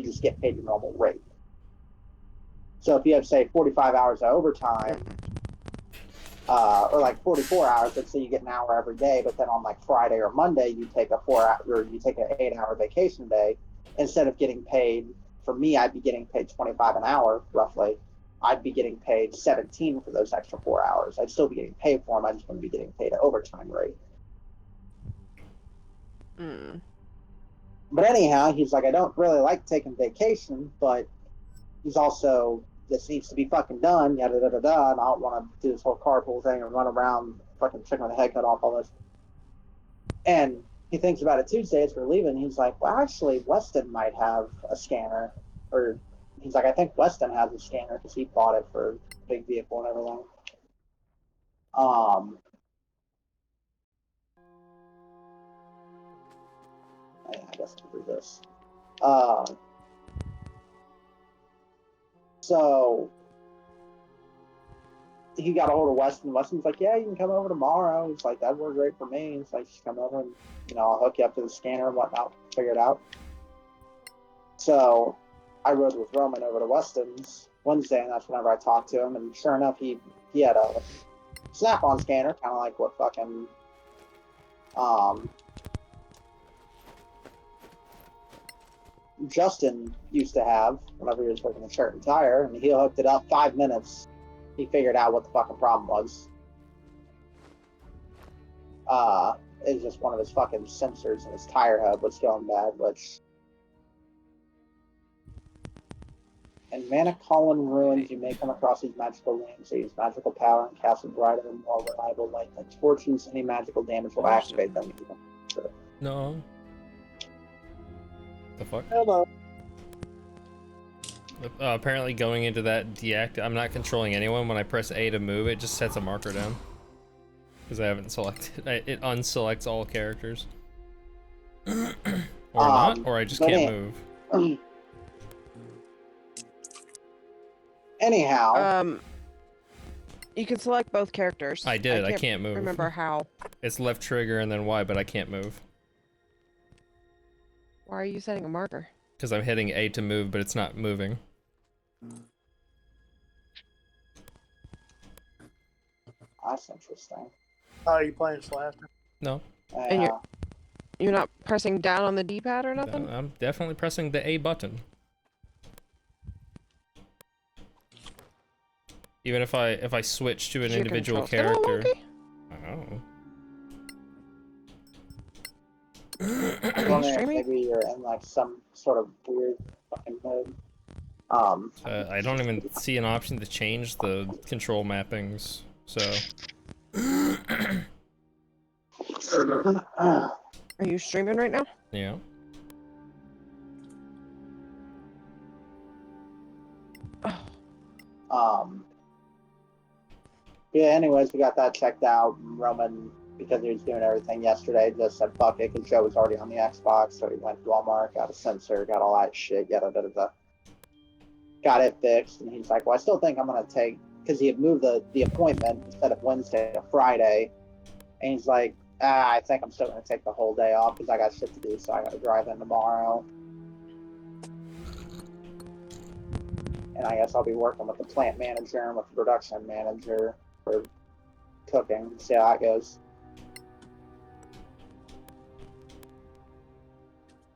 just get paid your normal rate. So if you have, say, 45 hours of overtime, or like 44 hours, let's say you get an hour every day, but then on like Friday or Monday you take a 4-hour or you take an 8-hour vacation day, instead of getting paid, for me, I'd be getting paid 25 an hour roughly. I'd be getting paid 17 for those extra 4 hours. I'd still be getting paid for them. I just wouldn't be getting paid an overtime rate. But anyhow, he's like, I don't really like taking vacation, but he's also, this needs to be fucking done, yada da da da, and I don't want to do this whole carpool thing and run around fucking chicken with a head cut off all this. And he thinks about it Tuesday as we're leaving. He's like, well, actually, Weston might have a scanner. Or he's like, I think Weston has a scanner because he bought it for a big vehicle and everything. I guess I'll do this. So he got a hold of Weston. Weston's like, yeah, you can come over tomorrow. He's like, that'd work great for me. He's like, just come over and, I'll hook you up to the scanner and whatnot, figure it out. So I rode with Roman over to Weston's Wednesday, and that's whenever I talked to him. And sure enough, he had a Snap-on scanner, kind of like what fucking Justin used to have whenever he was working at Shirt and Tire, and he hooked it up 5 minutes. He figured out what the fucking problem was. It was just one of his fucking sensors in his tire hub was going bad, which... In Manicolin Ruins, you may come across these magical lamps. They use magical power and cast a brighter and more reliable light than torches. Any magical damage will activate them. Sure. No. The fuck? Hello. Apparently going into that deact, I'm not controlling anyone. When I press A to move, it just sets a marker down. Because I haven't selected. It unselects all characters. Or not, or I just can't move. Anyhow. You can select both characters. I did, I can't move. Remember how. It's left trigger and then Y, but I can't move. Why are you setting a marker? Because I'm hitting A to move, but it's not moving. That's interesting. Oh, are you playing Solasta? No. And you're not pressing down on the D-pad or nothing? No, I'm definitely pressing the A button. Even if I switch to an individual character. I don't know, maybe you're in like some sort of weird fucking mode. I don't even see an option to change the control mappings, so. Are you streaming right now? Yeah. Yeah, anyways, we got that checked out. Roman, because he was doing everything yesterday, just said fuck it, because Joe was already on the Xbox, so he went to Walmart, got a sensor, got all that shit, got it fixed, and he's like, well, I still think I'm going to take, because he had moved the appointment instead of Wednesday to Friday, and he's like, I think I'm still going to take the whole day off, because I got shit to do, so I got to drive in tomorrow. And I guess I'll be working with the plant manager and with the production manager for cooking, see how that goes.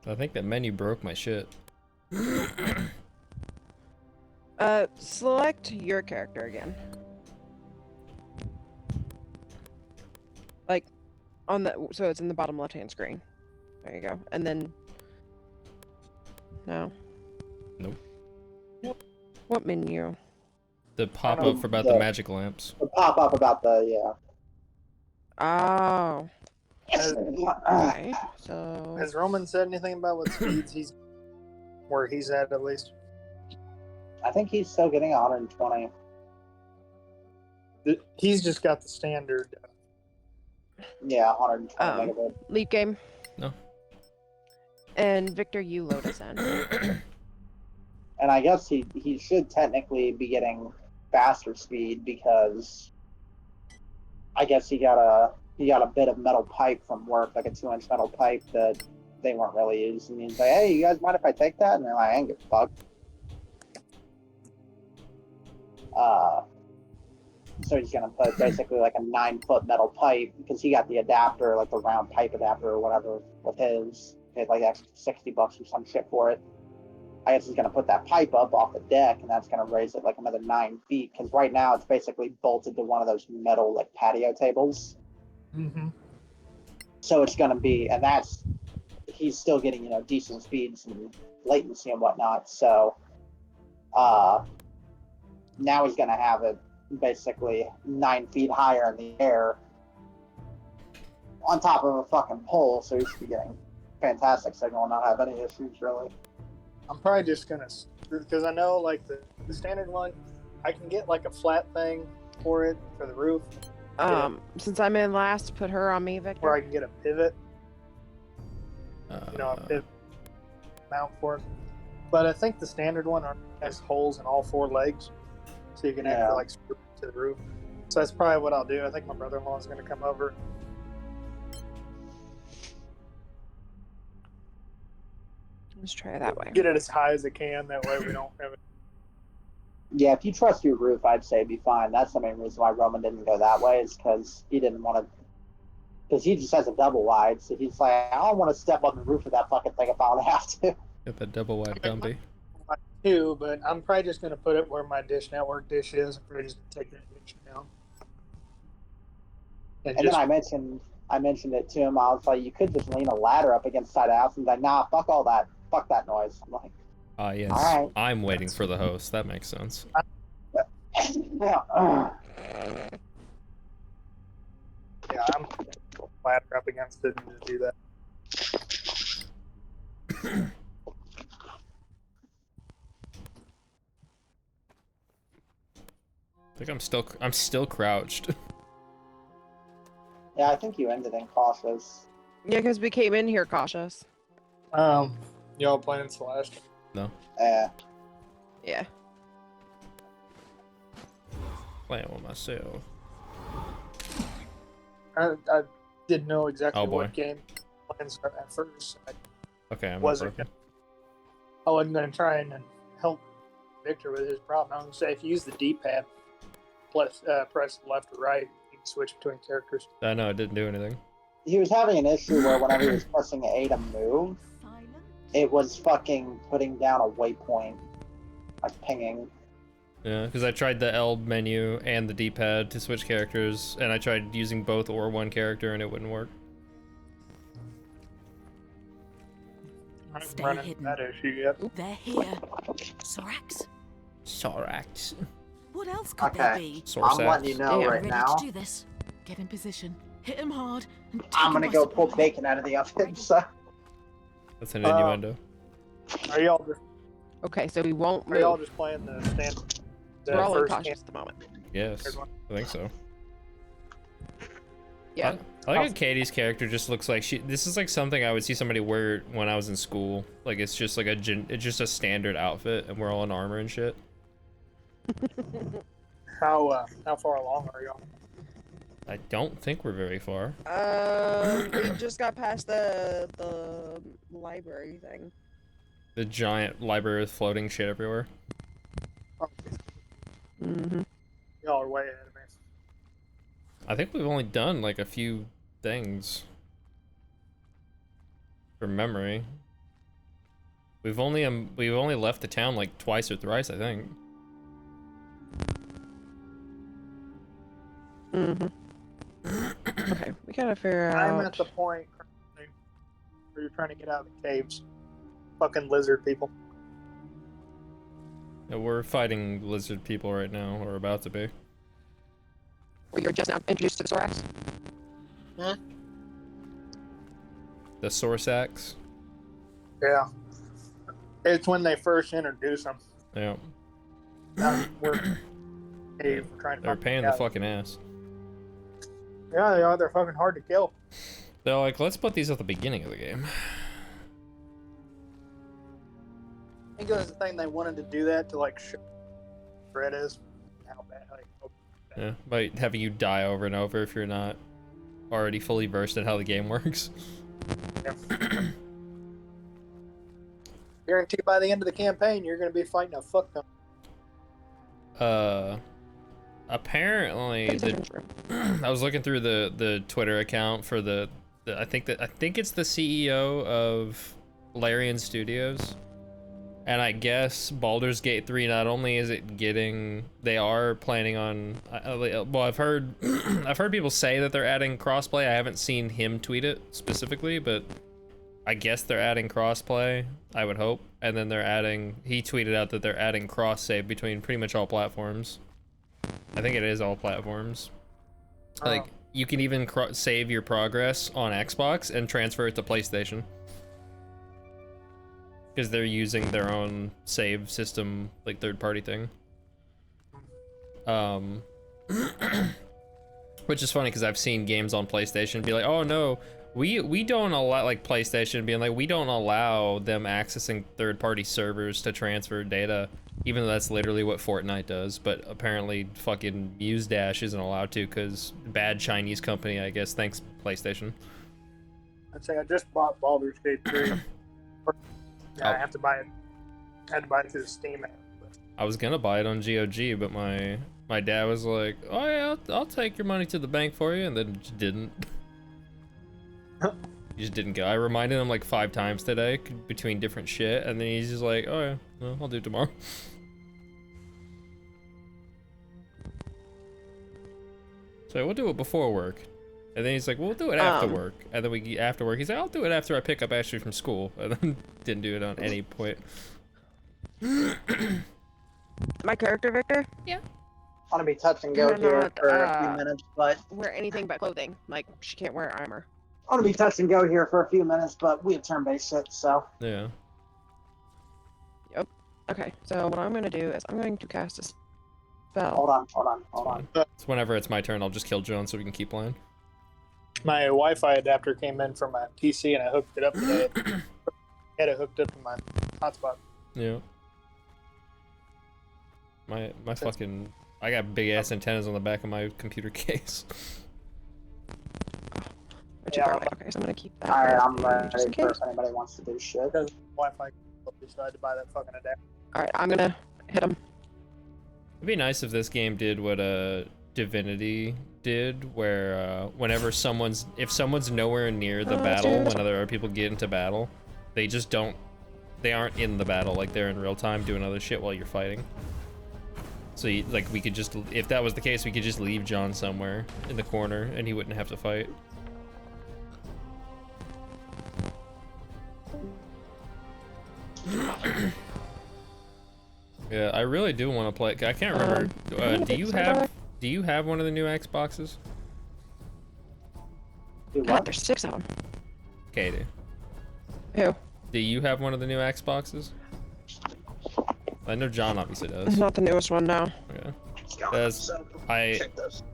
I think that menu broke my shit. Select your character again. Like, on the, so it's in the bottom left-hand screen. There you go. And then, no. Nope. What menu? The pop-up for about the magic lamps. The pop-up about the, yeah. Oh. Okay, so... Has Roman said anything about what speeds where he's at least? I think he's still getting 120. He's just got the standard. Yeah, 120 megabit. Leap game. No. And Victor, you load us in. And I guess he should technically be getting faster speed because I guess he got a bit of metal pipe from work, like a 2-inch metal pipe that they weren't really used. And he's like, hey, you guys mind if I take that? And they're like, I ain't give a fuck. So he's gonna put basically like a 9-foot metal pipe because he got the adapter, like the round pipe adapter or whatever, with his. Paid like extra $60 or some shit for it. I guess he's gonna put that pipe up off the deck, and that's gonna raise it like another 9 feet. Because right now it's basically bolted to one of those metal like patio tables. Mm-hmm. So it's gonna be, and that's he's still getting decent speeds and latency and whatnot. So now he's gonna have it basically 9 feet higher in the air on top of a fucking pole. So he should be getting fantastic signal and not have any issues really. I'm probably just gonna, because I know like the standard one, I can get like a flat thing for it for the roof. Since I'm in last, put her on me, Victor. Where I can get a pivot, a pivot mount for it. But I think the standard one has holes in all 4 legs, so you can actually like screw it to the roof. So that's probably what I'll do. I think my brother-in-law is gonna come over. Let's try it that way. Get it as high as it can. That way we don't have it. Yeah, if you trust your roof, I'd say it'd be fine. That's the main reason why Roman didn't go that way, is because he didn't want to. Because he just has a double wide, so he's like, I don't want to step on the roof of that fucking thing if I don't have to. Get that double wide Gumby. Too, but I'm probably just gonna put it where my Dish Network dish is. I'm probably just gonna take that dish down. And then I mentioned it to him. I was like, you could just lean a ladder up against the side of the house. And he's like, nah, fuck all that. Fuck that noise. I'm like, Yes. all right. I'm waiting for the host. That makes sense. Yeah. Yeah, I'm ladder up against it to do that. I think I'm still crouched. Yeah, I think you ended in cautious. Yeah, because we came in here cautious. Y'all playing Solasta? No. Yeah. Playing with myself. I didn't know exactly Oh, boy. what game plans are at first. Okay, I'm wasn't broken. I wasn't gonna try and help Victor with his problem. I was gonna say if you use the D-pad, press left or right, you can switch between characters. I know it didn't do anything. He was having an issue where whenever he was pressing A to move, it was fucking putting down a waypoint, like pinging. Yeah, because I tried the L menu and the D-pad to switch characters, and I tried using both or one character, and it wouldn't work. I'm Stay running hidden. that issue yet. They're here. Soraks? Soraks. What else could there Okay. be? I'm letting you know Damn. right Ready now. to do this. Get in position. Hit him hard. And take I'm him gonna by go pull surprise. bacon out of the oven. So That's an innuendo. Are y'all Okay, so we won't move. just playing the standard? The We're all in first cautious at the moment. Yes, There's one. I think so. Yeah. I like how Katie's character just looks like this is like something I would see somebody wear when I was in school. Like it's just like it's just a standard outfit, and we're all in armor and shit. How far along are y'all? I don't think we're very far. We just got past the library thing. The giant library with floating shit everywhere. Mm-hmm. Y'all are way ahead of me. I think we've only done like a few things. From memory. We've only left the town like twice or thrice, I think. Mm-hmm. Okay, we gotta figure out. I'm at the point currently where you're trying to get out of the caves. Fucking lizard people. Yeah, we're fighting lizard people right now, or about to be. Where you're just now introduced to the Soraks. The Soraks. Yeah. It's when they first introduce them. Yeah. We're cave trying to They're find paying the out. fucking ass. Yeah, they are. They're fucking hard to kill. They're like, let's put these at the beginning of the game. I think it was the thing they wanted to do that to like show where it is. How bad? Like, Yeah, by having you die over and over if you're not already fully versed in how the game works. yeah. guarantee by the end of the campaign, you're going to be fighting a fuck ton. Apparently, I was looking through the Twitter account for I think it's the CEO of Larian Studios, and I guess Baldur's Gate 3, not only is it getting, they are planning on, well, I've heard I've heard people say that they're adding crossplay. I haven't seen him tweet it specifically, but I guess they're adding crossplay, I would hope. And then he tweeted out that they're adding cross save between pretty much all platforms. I think it is all platforms. Like, you can even save your progress on Xbox and transfer it to PlayStation. Because they're using their own save system, like third-party thing. Which is funny because I've seen games on PlayStation be like, oh no, we don't allow, like PlayStation being like, we don't allow them accessing third-party servers to transfer data, even though that's literally what Fortnite does. But apparently fucking MuseDash isn't allowed to because bad Chinese company, I guess, thanks PlayStation. I'd say I just bought Baldur's Gate 3. Yeah, I have to buy it. I had to buy it through the Steam app. I was gonna buy it on GOG, but my dad was like, oh yeah, I'll take your money to the bank for you, and then just didn't. He just didn't go. I reminded him like 5 times today between different shit, and then he's just like, oh yeah, well, I'll do it tomorrow. So we'll do it before work. And then he's like, we'll do it after work. And then after work, he's like, I'll do it after I pick up Ashley from school. And then didn't do it on any point. My character, Victor? I want to be touch and go here for a few minutes, but wear anything but clothing. Like, she can't wear armor. I want to be touch and go here for a few minutes, but we have turn-based shit, so. Yeah. Yep. Okay, so what I'm going to do is I'm going to cast a spell. Hold on. So whenever it's my turn, I'll just kill Joan so we can keep playing. My Wi-Fi adapter came in from my PC and I hooked it up today. I had it hooked up to my hotspot. Yeah. My fucking, I got big ass antennas on the back of my computer case. Okay, so I'm gonna keep that. Alright, I'm just in ready for case. if anybody wants to do shit. Because Wi-Fi decided to buy that fucking adapter. Alright, I'm gonna hit him. It'd be nice if this game did what Divinity did, where whenever if someone's nowhere near the battle, when other people get into battle, they aren't in the battle, like they're in real time doing other shit while you're fighting. So we could just, if that was the case, we could just leave John somewhere in the corner and he wouldn't have to fight. Yeah, I really do want to play. I can't remember. Do you have one of the new Xboxes? God, there's 6 of them. Katie. Who? Do you have one of the new Xboxes? I know John obviously does. It's not the newest one now. Okay.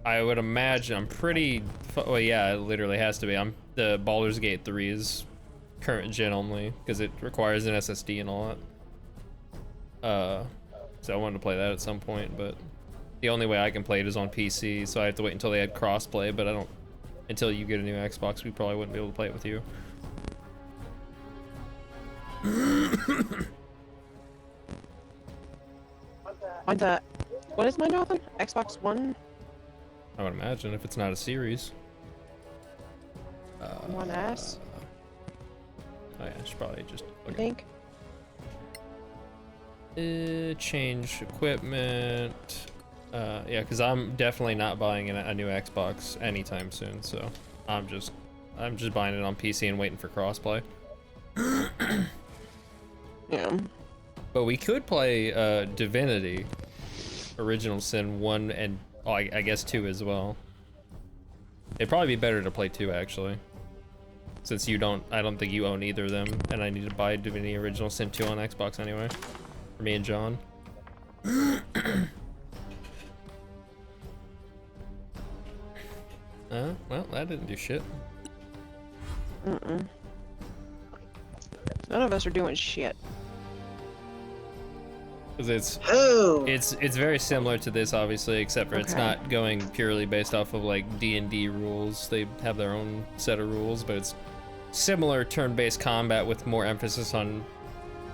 I would imagine, I'm pretty, well yeah, it literally has to be. The Baldur's Gate 3 is current gen only, because it requires an SSD and all that. So I wanted to play that at some point, but the only way I can play it is on PC, so I have to wait until they add crossplay, but until you get a new Xbox, we probably wouldn't be able to play it with you. What is mine, Jonathan? Xbox One? I would imagine, if it's not a series. One S? Oh yeah, I should probably just I think. Change equipment. Yeah, because I'm definitely not buying a new Xbox anytime soon, so I'm just buying it on PC and waiting for crossplay. Yeah. But we could play Divinity, Original Sin 1 and I guess 2 as well. It'd probably be better to play 2 actually, since I don't think you own either of them, and I need to buy Divinity Original Sin 2 on Xbox anyway, for me and John. Well, that didn't do shit. None of us are doing shit. Because Oh! it's very similar to this, obviously, except for it's not going purely based off of like D&D rules. They have their own set of rules, but it's similar turn-based combat with more emphasis on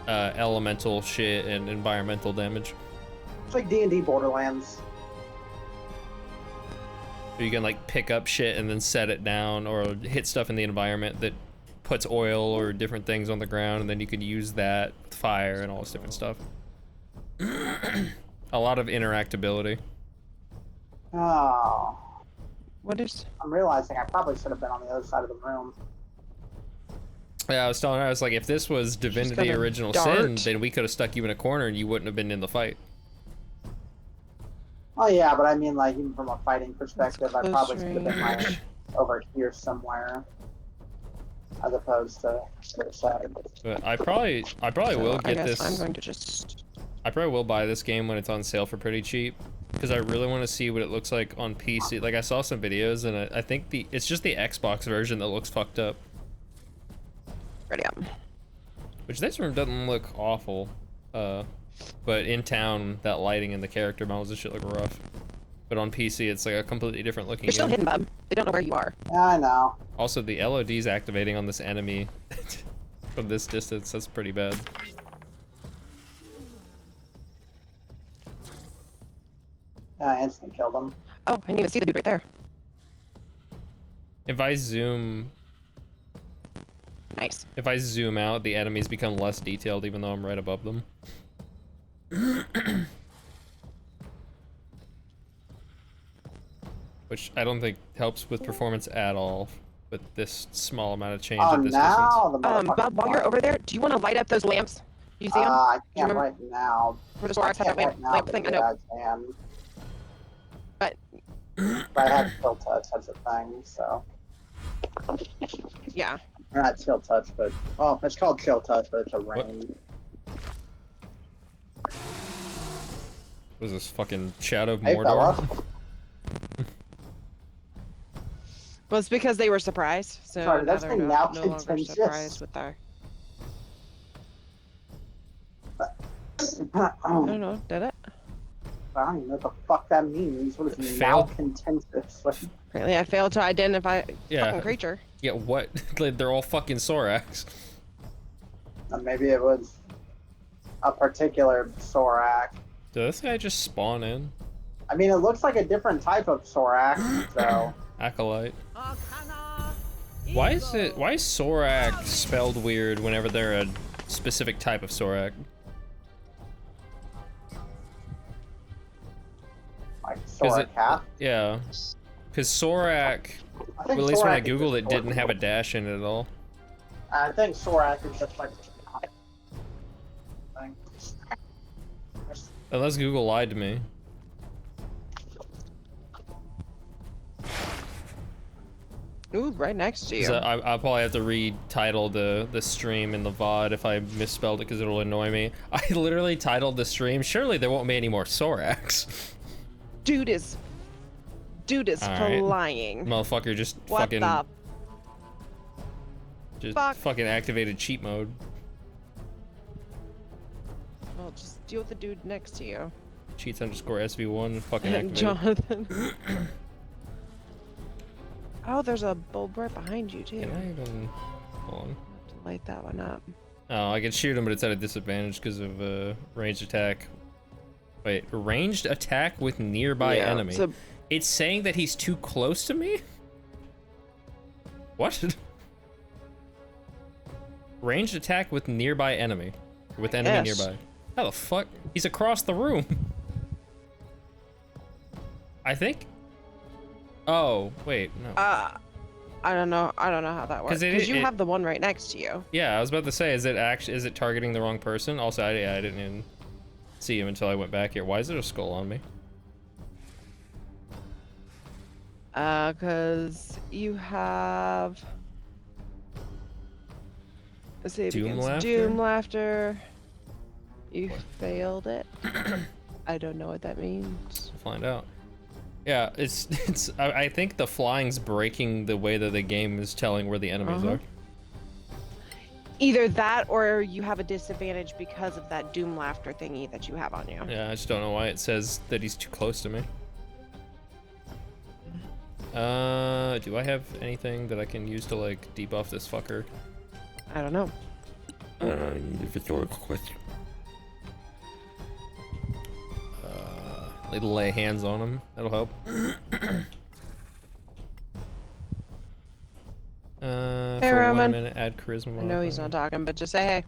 elemental shit and environmental damage. It's like D&D Borderlands. You can like pick up shit and then set it down, or hit stuff in the environment that puts oil or different things on the ground, and then you can use that with fire and all this different stuff. A lot of interactability. Oh. What is? I'm realizing I probably should have been on the other side of the room. Yeah, I was telling her, I was like, if this was Divinity got a Original dart. Sin, then we could have stuck you in a corner and you wouldn't have been in the fight. Oh yeah, but I mean, like, even from a fighting perspective, I close probably should have been like range. over here somewhere, as opposed to this side. But I probably will I get guess this. I'm going to just. I probably will buy this game when it's on sale for pretty cheap, because I really want to see what it looks like on PC. Like, I saw some videos, and I think it's just the Xbox version that looks fucked up. Ready up. Which this room doesn't look awful, but in town, that lighting and the character models and shit look rough. But on PC, it's like a completely different looking You're still game. hidden, bub. They don't know where you are. Yeah, I know. Also, the LOD's activating on this enemy from this distance. That's pretty bad. Yeah, I instantly killed him. Oh, I didn't even see the dude right there. If I zoom Nice. out, the enemies become less detailed, even though I'm right above them. Which I don't think helps with performance at all, with this small amount of change Oh, at this now the Bob, while you're over there, do you want to light up those lamps? Do you see them? I can't remember? right now. Where the I Soraks have can't that right now, lamp but thing? I yeah, know. I can. But But I have Chill Touch as a thing, so. yeah. Or not Chill Touch, but. Well, it's called Chill Touch, but it's a rain. Was this fucking Shadow of Hey, Mordor? fella. Well, it's because they were surprised. So Sorry, now that's they're been no now longer contentious. surprised with our. I don't know. Did it? I don't even know what the fuck that means. What is Failed. now contentious? Like, Apparently, I failed to identify Yeah. fucking creature. Yeah, what? Like, they're all fucking Soraks. maybe it was a particular Sorak. Did this guy just spawn in? I mean, it looks like a different type of Sorak, so. Acolyte. Why is Sorak spelled weird whenever they're a specific type of Sorak? Like Is Sorak it- Half. Yeah. Because Sorak, I well, think at least when I Sorak is googled it, just didn't have a dash in it at all. I think Sorak is just like. Thing. Unless Google lied to me. Ooh, right next to you. So I'll probably have to retitle the stream in the VOD if I misspelled it, because it'll annoy me. I literally titled the stream, surely there won't be any more Soraks. Dude is Alright. flying. Motherfucker just What fucking the fuck? fucking activated cheat mode. Well, just deal with the dude next to you. Cheats _SV1 fucking activated. Jonathan. Oh, there's a bulb right behind you too. Can I even hold on? To light that one up. Oh, I can shoot him, but it's at a disadvantage because of ranged attack. Wait, ranged attack with nearby Yeah, enemy. so- It's saying that he's too close to me? What? Ranged attack with nearby enemy. With enemy Yes. nearby. How the fuck? He's across the room. I think. Oh, wait, no. I don't know. I don't know how that works. 'Cause it- Because you it- have the one right next to you. Yeah, I was about to say, is it targeting the wrong person? Also, I didn't even see him until I went back here. Why is there a skull on me? Because you have. Let's see. It Doom begins laughter? Doom laughter. You failed it. I don't know what that means. We'll find out. Yeah, I think the flying's breaking the way that the game is telling where the enemies are. Either that, or you have a disadvantage because of that Doom laughter thingy that you have on you. Yeah, I just don't know why it says that he's too close to me. Do I have anything that I can use to like debuff this fucker? I don't know. Rhetorical question. Lay hands on him. That'll help. For Roman. 1 minute, add charisma. I know he's not talking, but just say hey.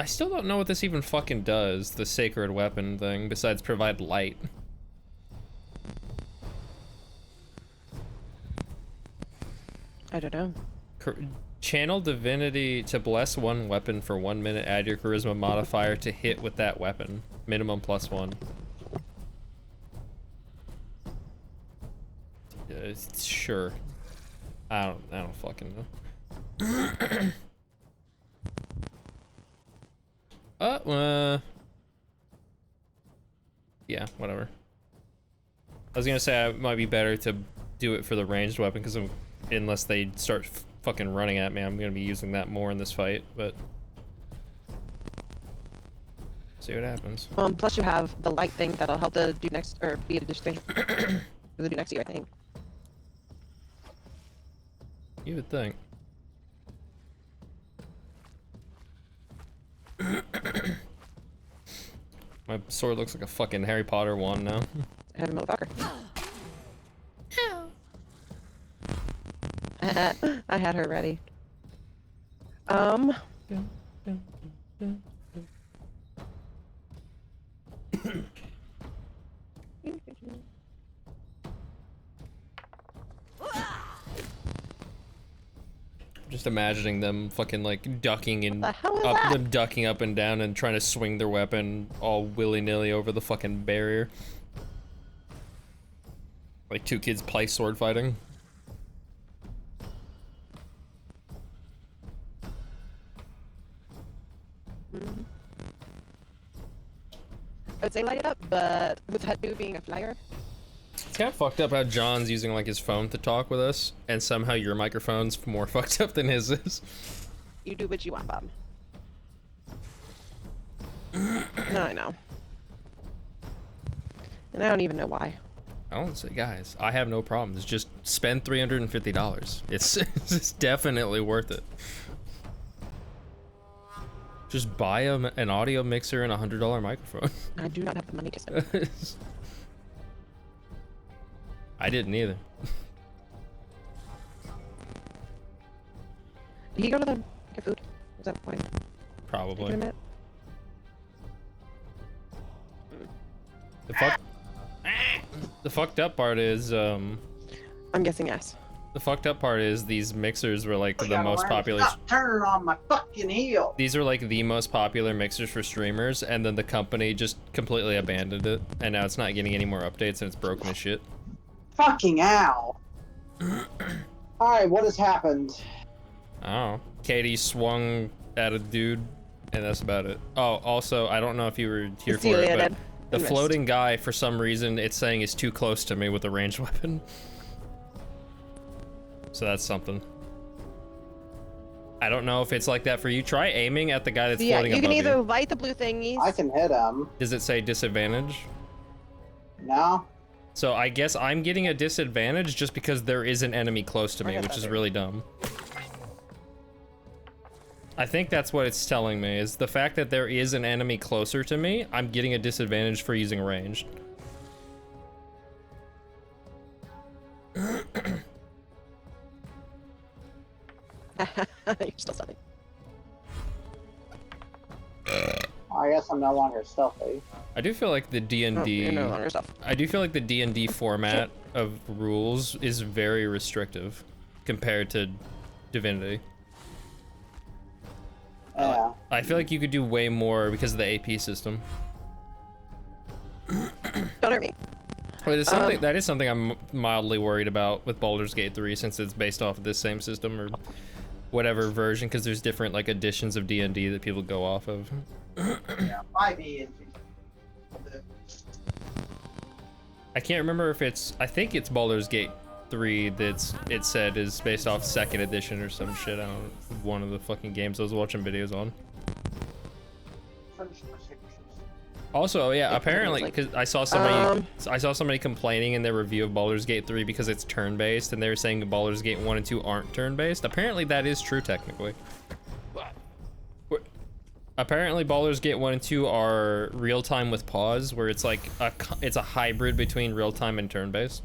I still don't know what this even fucking does, the sacred weapon thing, besides provide light. I don't know. Channel divinity to bless one weapon for 1 minute, add your charisma modifier to hit with that weapon. Minimum +1. Sure. I don't fucking know. Yeah, whatever. I was gonna say it might be better to do it for the ranged weapon, because unless they start fucking running at me, I'm gonna be using that more in this fight, but... see what happens. Plus you have the light thing that'll help the dude next, or be a disadvantage for the dude next to you, I think. You would think. My sword looks like a fucking Harry Potter wand now. I have a motherfucker. I had her ready. Just imagining them fucking like ducking and The hell is up, that? them ducking up and down and trying to swing their weapon all willy-nilly over the fucking barrier. Like two kids play sword fighting. I would say light it up, but with that dude being a flyer, It's kind of fucked up how John's using like his phone to talk with us, and somehow your microphone's more fucked up than his is. you do what you want, Bob. No, I know. And I don't even know why. I don't say, guys, I have no problems. Just spend $350. It's definitely worth it. Just buy an audio mixer and a $100 microphone. I do not have the money to spend. I didn't either. Did he go to the get food? Was that the point? Probably. Take a minute. The fucked up part is I'm guessing yes. the fucked up part is these mixers were like the gotta most learn to popular. Stop turning on my fucking heel. These are like the most popular mixers for streamers, and then the company just completely abandoned it, and now it's not getting any more updates, and it's broken as shit. Fucking ow. Alright, what has happened? Oh, Katie swung at a dude, and that's about it. Oh, also, I don't know if you were here for it, but the floating guy, for some reason, it's saying is too close to me with a ranged weapon. So that's something. I don't know if it's like that for you. Try aiming at the guy that's floating you above can either you. light the blue thingies. I can hit him. Does it say disadvantage? No? So I guess I'm getting a disadvantage just because there is an enemy close to me, which is really dumb. I think that's what it's telling me, is the fact that there is an enemy closer to me, I'm getting a disadvantage for using ranged. You're still something. I guess I'm no longer stealthy. I do feel like the D&D... You're no longer stuff. I do feel like the D&D format of rules is very restrictive compared to Divinity. Yeah. I feel like you could do way more because of the AP system. Don't hurt me. But it's something, that is something I'm mildly worried about with Baldur's Gate 3, since it's based off of this same system or whatever version, because there's different like editions of D&D that people go off of. Yeah, 5e and I can't remember if it's, I think it's Baldur's Gate 3 it said is based off 2nd edition or some shit. I don't know, one of the fucking games I was watching videos on. Also, yeah, apparently, like, because I saw somebody complaining in their review of Baldur's Gate 3 because it's turn-based, and they were saying Baldur's Gate 1 and 2 aren't turn-based. Apparently, that is true technically. Apparently, Baldur's Gate 1 and 2 are real-time with pause, where it's like it's a hybrid between real-time and turn-based.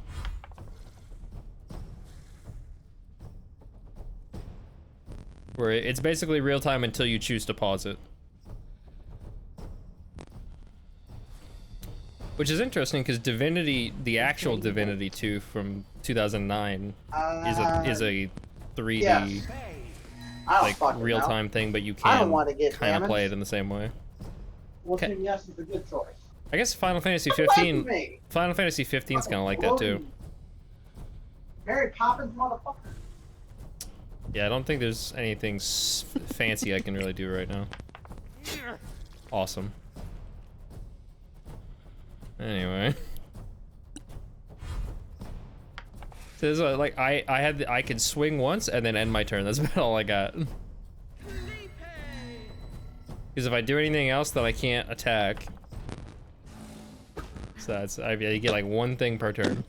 Where it's basically real-time until you choose to pause it. Which is interesting because Divinity, the actual Divinity 2 from 2009, is a 3D Yes. like real-time thing, but you I don't can want to get kind of damaged. play it in the same way. Well, then yes is a good choice. I guess Final Fantasy Get away from 15, me. Final Fantasy 15 is kind of like that too. Mary Poppins, motherfucker. Yeah, I don't think there's anything fancy I can really do right now. Awesome. Anyway. So this is like I could swing once and then end my turn. That's about all I got. Because if I do anything else, then I can't attack. So that's you get like one thing per turn.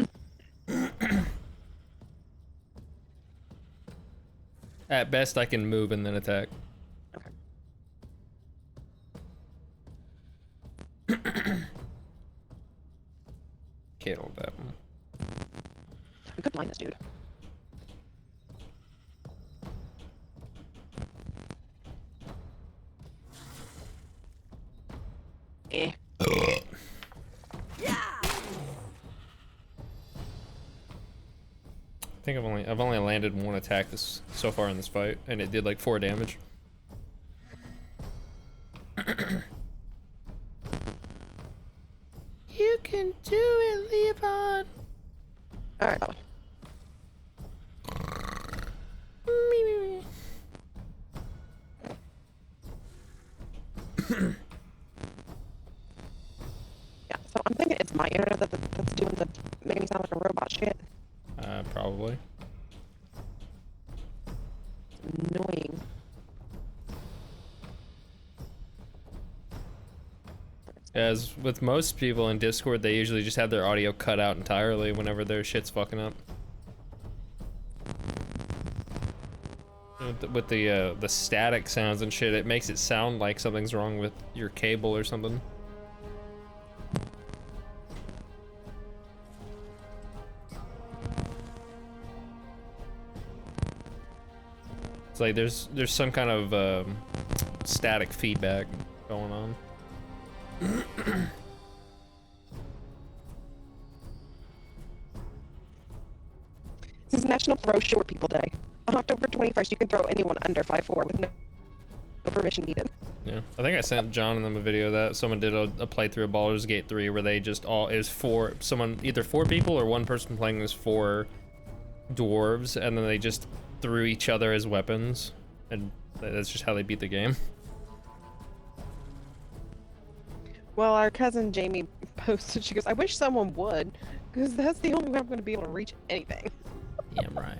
At best, I can move and then attack. Can't hold that one. I could blind this dude. Eh. I think I've only landed one attack so far in this fight, and it did like 4 damage. You can do it, Leon. All right. Yeah, so I'm thinking it's my internet that's doing the making me sound like a robot shit. Probably. Annoying. As with most people in Discord, they usually just have their audio cut out entirely whenever their shit's fucking up. With the static sounds and shit, it makes it sound like something's wrong with your cable or something. It's like there's some kind of static feedback going on. This is National Throw Short People Day. On October 21st, you can throw anyone under 5'4" with no permission needed. Yeah, I think I sent John and them a video of that someone did a playthrough of Baldur's Gate 3 where they just it was either 4 people or one person playing as 4 dwarves, and then they just threw each other as weapons, and that's just how they beat the game. Well, our cousin Jamie posted, she goes, I wish someone would, because that's the only way I'm going to be able to reach anything. Yeah, right.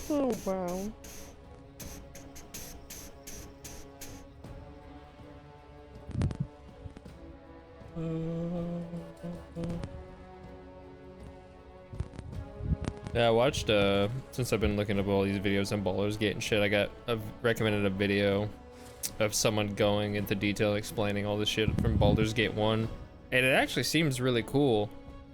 Oh, wow. Yeah, I watched, since I've been looking up all these videos on Baldur's Gate and shit, I've recommended a video of someone going into detail explaining all the shit from Baldur's Gate 1, and it actually seems really cool.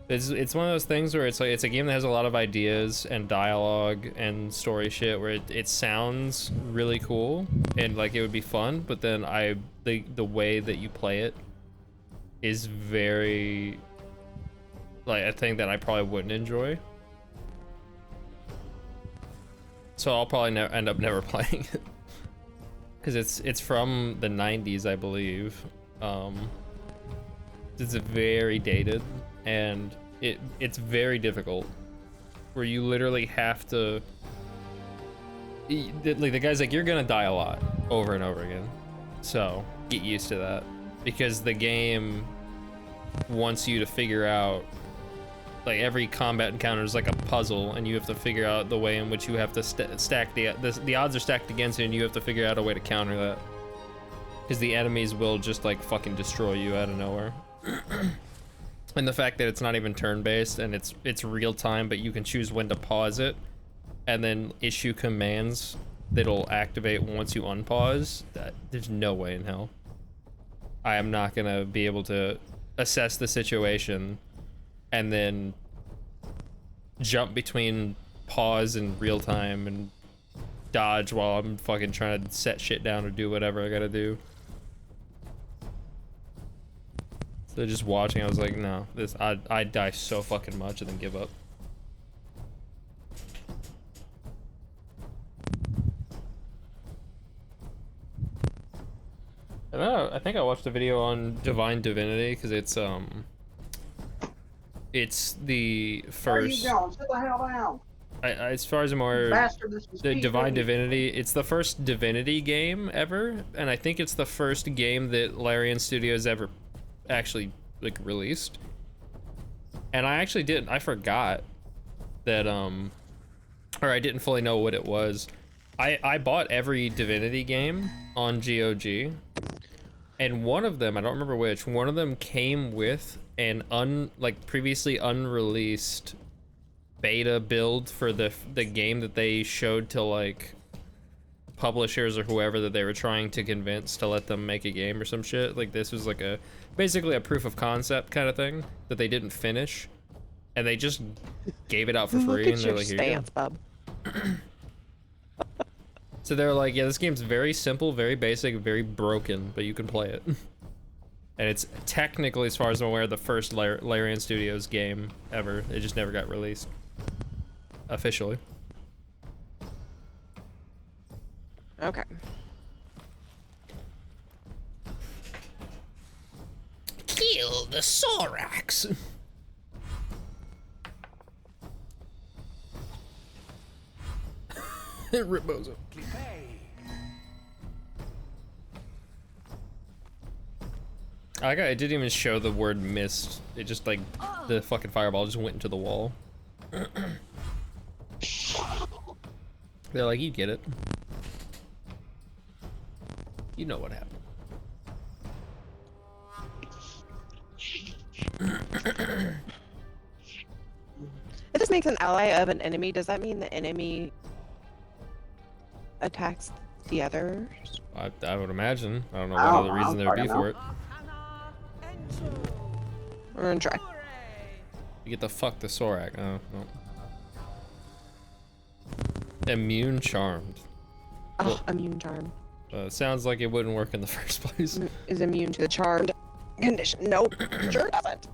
It's one of those things where it's like, it's a game that has a lot of ideas and dialogue and story shit where it sounds really cool and like it would be fun, but then the way that you play it is very, like, a thing that I probably wouldn't enjoy. So I'll probably end up never playing it. Because it's from the 90s, I believe. It's very dated, and it's very difficult. Where you literally have to... Like, the guy's like, you're gonna die a lot, over and over again. So, get used to that. Because the game wants you to figure out like every combat encounter is like a puzzle, and you have to figure out the way in which you have to stack the odds are stacked against you, and you have to figure out a way to counter that. Because the enemies will just like fucking destroy you out of nowhere. And the fact that it's not even turn-based and it's real time, but you can choose when to pause it, and then issue commands that'll activate once you unpause. There's no way in hell I am not gonna be able to assess the situation and then jump between pause and real time and dodge while I'm fucking trying to set shit down or do whatever I gotta do. So just watching, I was like, no, I'd die so fucking much and then give up. I don't know, I think I watched a video on Divine Divinity because it's the first. Where are you going? Sit the hell down. As far as I'm aware, Bastard, this is the TV. Divine Divinity, it's the first Divinity game ever, and I think it's the first game that Larian Studios ever actually like released. And I forgot that or I didn't fully know what it was. I bought every Divinity game on GOG, and one of them, I don't remember which, one of them came with an previously unreleased beta build for the game that they showed to like publishers or whoever that they were trying to convince to let them make a game or some shit. Like this was like basically a proof of concept kind of thing that they didn't finish, and they just gave it out for free. Look And at they're your like, here stance, you go. bub. So they're like, yeah, this game's very simple, very basic, very broken, but you can play it. And it's technically, as far as I'm aware, the first Larian Studios game ever. It just never got released officially. Okay. Kill the Soraks. Ripbozo. It didn't even show the word missed. It just like the fucking fireball just went into the wall. They're like, you get it. You know what happened. If this makes an ally of an enemy, does that mean the enemy attacks the others? I would imagine. I don't know I what don't other know, reason there would be fucking for it. We're gonna try. You get the fuck the Sorak. Oh, no. Immune charmed. Oh, immune charm. Sounds like it wouldn't work in the first place. Is immune to the charmed condition. Nope. Sure doesn't.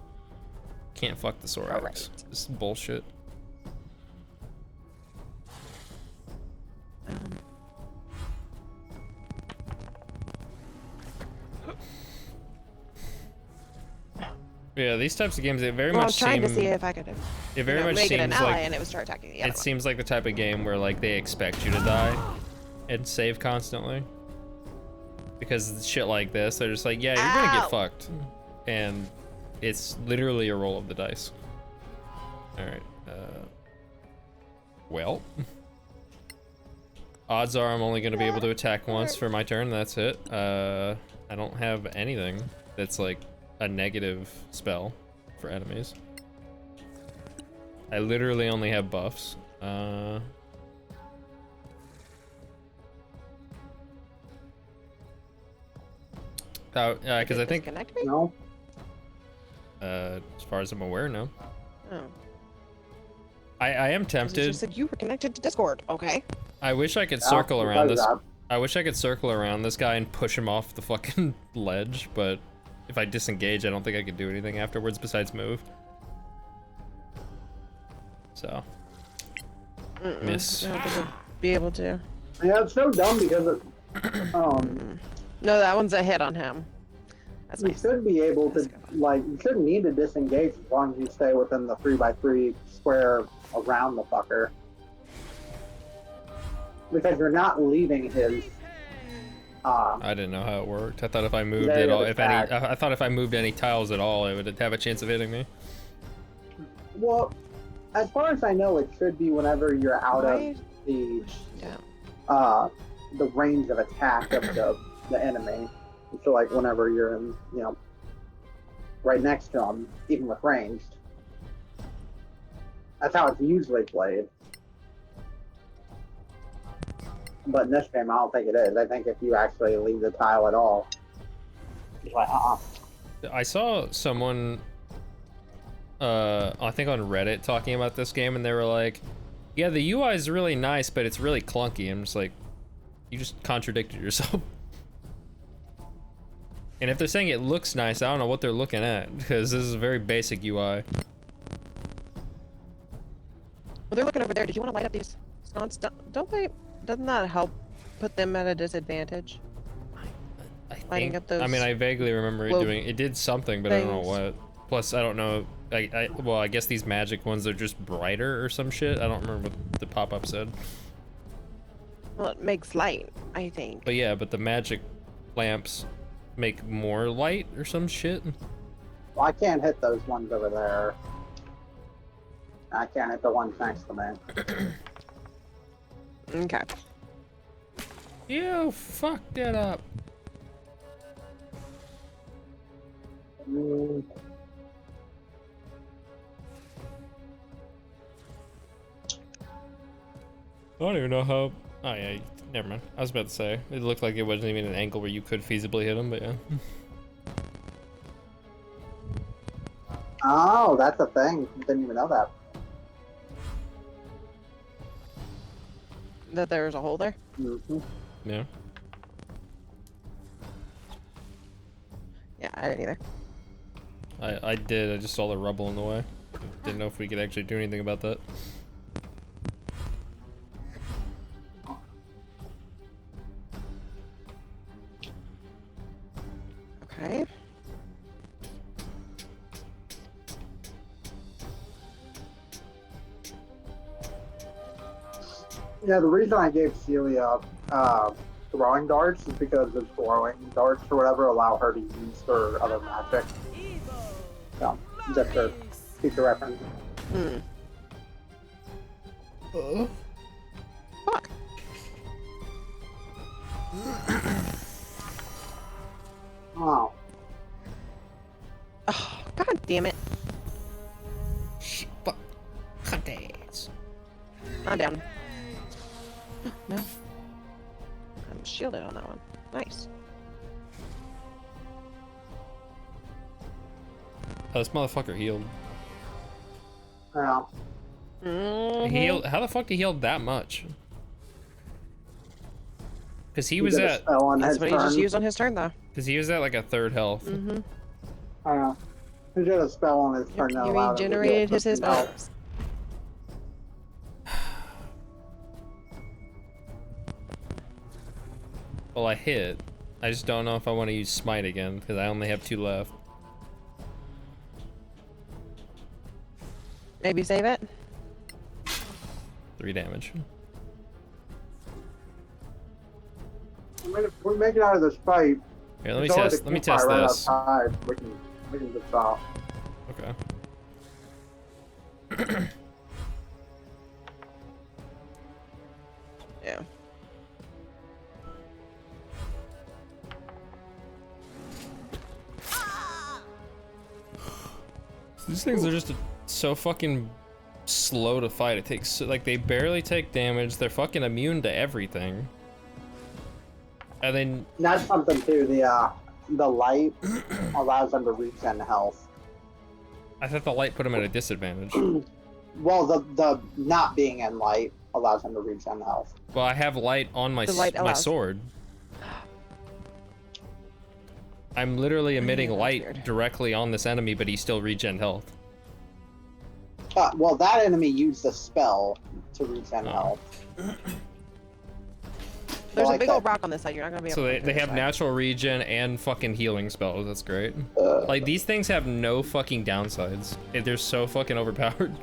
Can't fuck the Soraks. Alright. This is bullshit. Yeah, these types of games, it very Well, I much was trying to seem, see if I could it very much make it an seems ally like and it would start attacking the other it one. seems like the type of game where like they expect you to die and save constantly. Because shit like this, they're just like, yeah, you're gonna Ow. get fucked. And it's literally a roll of the dice. Alright, well. Odds are I'm only gonna be able to attack once for my turn, that's it. I don't have anything that's like a negative spell for enemies. I literally only have buffs. Because I think, Disconnect me? No. as far as I'm aware, no. Oh. I am 'Cause it tempted. just said you were connected to Discord. Okay. I wish I could Yeah, circle around because this. that- I wish I could circle around this guy and push him off the fucking ledge, but if I disengage, I don't think I could do anything afterwards besides move. So, miss. I don't think I'll be able to. Yeah, it's so dumb because it, No, that one's a hit on him. That's you nice. should be able to, Let's go. like, you shouldn't need to disengage as long as you stay within the 3x3 square around the fucker. Because you're not leaving his, I didn't know how it worked. I thought if I moved Yeah, at all, yeah, if any, attack. I thought if I moved any tiles at all, it would have a chance of hitting me. Well, as far as I know, it should be whenever you're out Why? of the Yeah. the range of attack of the enemy. So like whenever you're in, right next to them, even with ranged. That's how it's usually played. But in this game, I don't think it is. I think if you actually leave the tile at all, it's like, I saw someone, I think on Reddit talking about this game, and they were like, yeah, the UI is really nice, but it's really clunky. I'm just like, you just contradicted yourself. And if they're saying it looks nice, I don't know what they're looking at, because this is a very basic UI. Well, they're looking over there. Did you want to light up these sconces? Don't they? Doesn't that help put them at a disadvantage? Lighting up those. I mean, I vaguely remember it doing. It did something, but I don't know what. Plus, I don't know. Well, I guess these magic ones are just brighter or some shit. I don't remember what the pop-up said. Well, it makes light, I think. But yeah, but the magic lamps make more light or some shit. well, I can't hit those ones over there. I can't hit the ones next to me. Okay. You fucked it up. Mm. I don't even know how. Oh yeah, never mind. I was about to say it looked like it wasn't even an angle where you could feasibly hit him, but yeah. Oh, that's a thing. Didn't even know that. That there's a hole there? Mm-hmm. Yeah. Yeah, I didn't either. I did. I just saw the rubble in the way. Didn't know if we could actually do anything about that. Okay. Yeah, the reason I gave Celia throwing darts is because the throwing darts or whatever allow her to use her other magic. So, just for future reference. Hmm. Fuck. Oh. Oh, god damn it. Fuck. Hunties. I'm down. No. I'm shielded on that one. Nice. Oh, this motherfucker healed. Yeah. Mm-hmm. He healed. How the fuck did he heal that much? Because he He was did a at. spell on That's his what he just turn. used on his turn, though. Because he was at like a third health. Mm-hmm. He did a spell on his turn. that He allowed him to heal regenerated his something else. spells. Well, I hit. I just don't know if I want to use smite again because I only have 2 left. Maybe save it? 3 damage. We make it out of this fight. Here, let me There's always test. a Let me campfire test right this. outside. We can just stop. Okay. Yeah. These things are just so fucking slow to fight. It takes like they barely take damage. They're fucking immune to everything. And then That's something too. The light allows them to regen health. I thought the light put them at a disadvantage. Well, the not being in light allows them to regen health. Well, I have light on my The light my allows- sword. I'm literally emitting that's light weird. directly on this enemy, but he still regen health. Well, that enemy used the spell to regen Oh. health. There's like a big that. old rock on this side. You're not gonna be able So to they get to have this side. natural regen and fucking healing spells. That's great. Like these things have no fucking downsides. They're so fucking overpowered.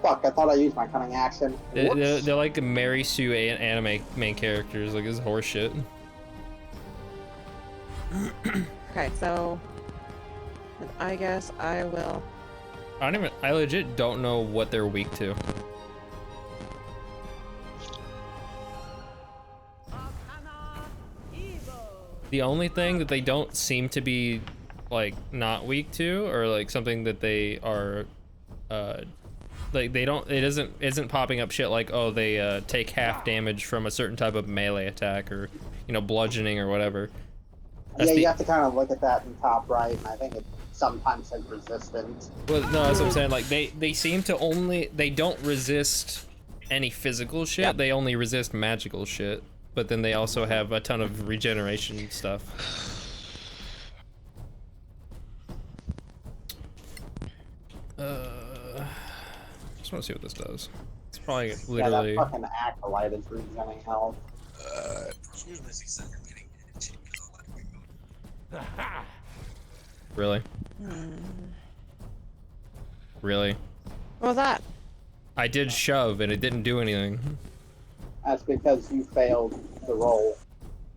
Fuck! I thought I used my cunning action. Whoops. They're like Mary Sue anime main characters. Like this is horse shit. Okay, so I guess I will I legit don't know what they're weak to. The only thing that they don't seem to be like not weak to, or like something that they are like they don't, it isn't popping up shit like, oh, they take half damage from a certain type of melee attack, or, you know, bludgeoning or whatever. That's you have to kind of look at that in top right, and I think it sometimes says resistance. Well, no, that's what I'm saying. Like they seem to only, they don't resist any physical shit. Yep. They only resist magical shit. But then they also have a ton of regeneration stuff. Just want to see what this does. It's probably literally. Yeah, that fucking acolyte is regening health. Really? Really? What was that? I did shove and it didn't do anything. That's because you failed the roll.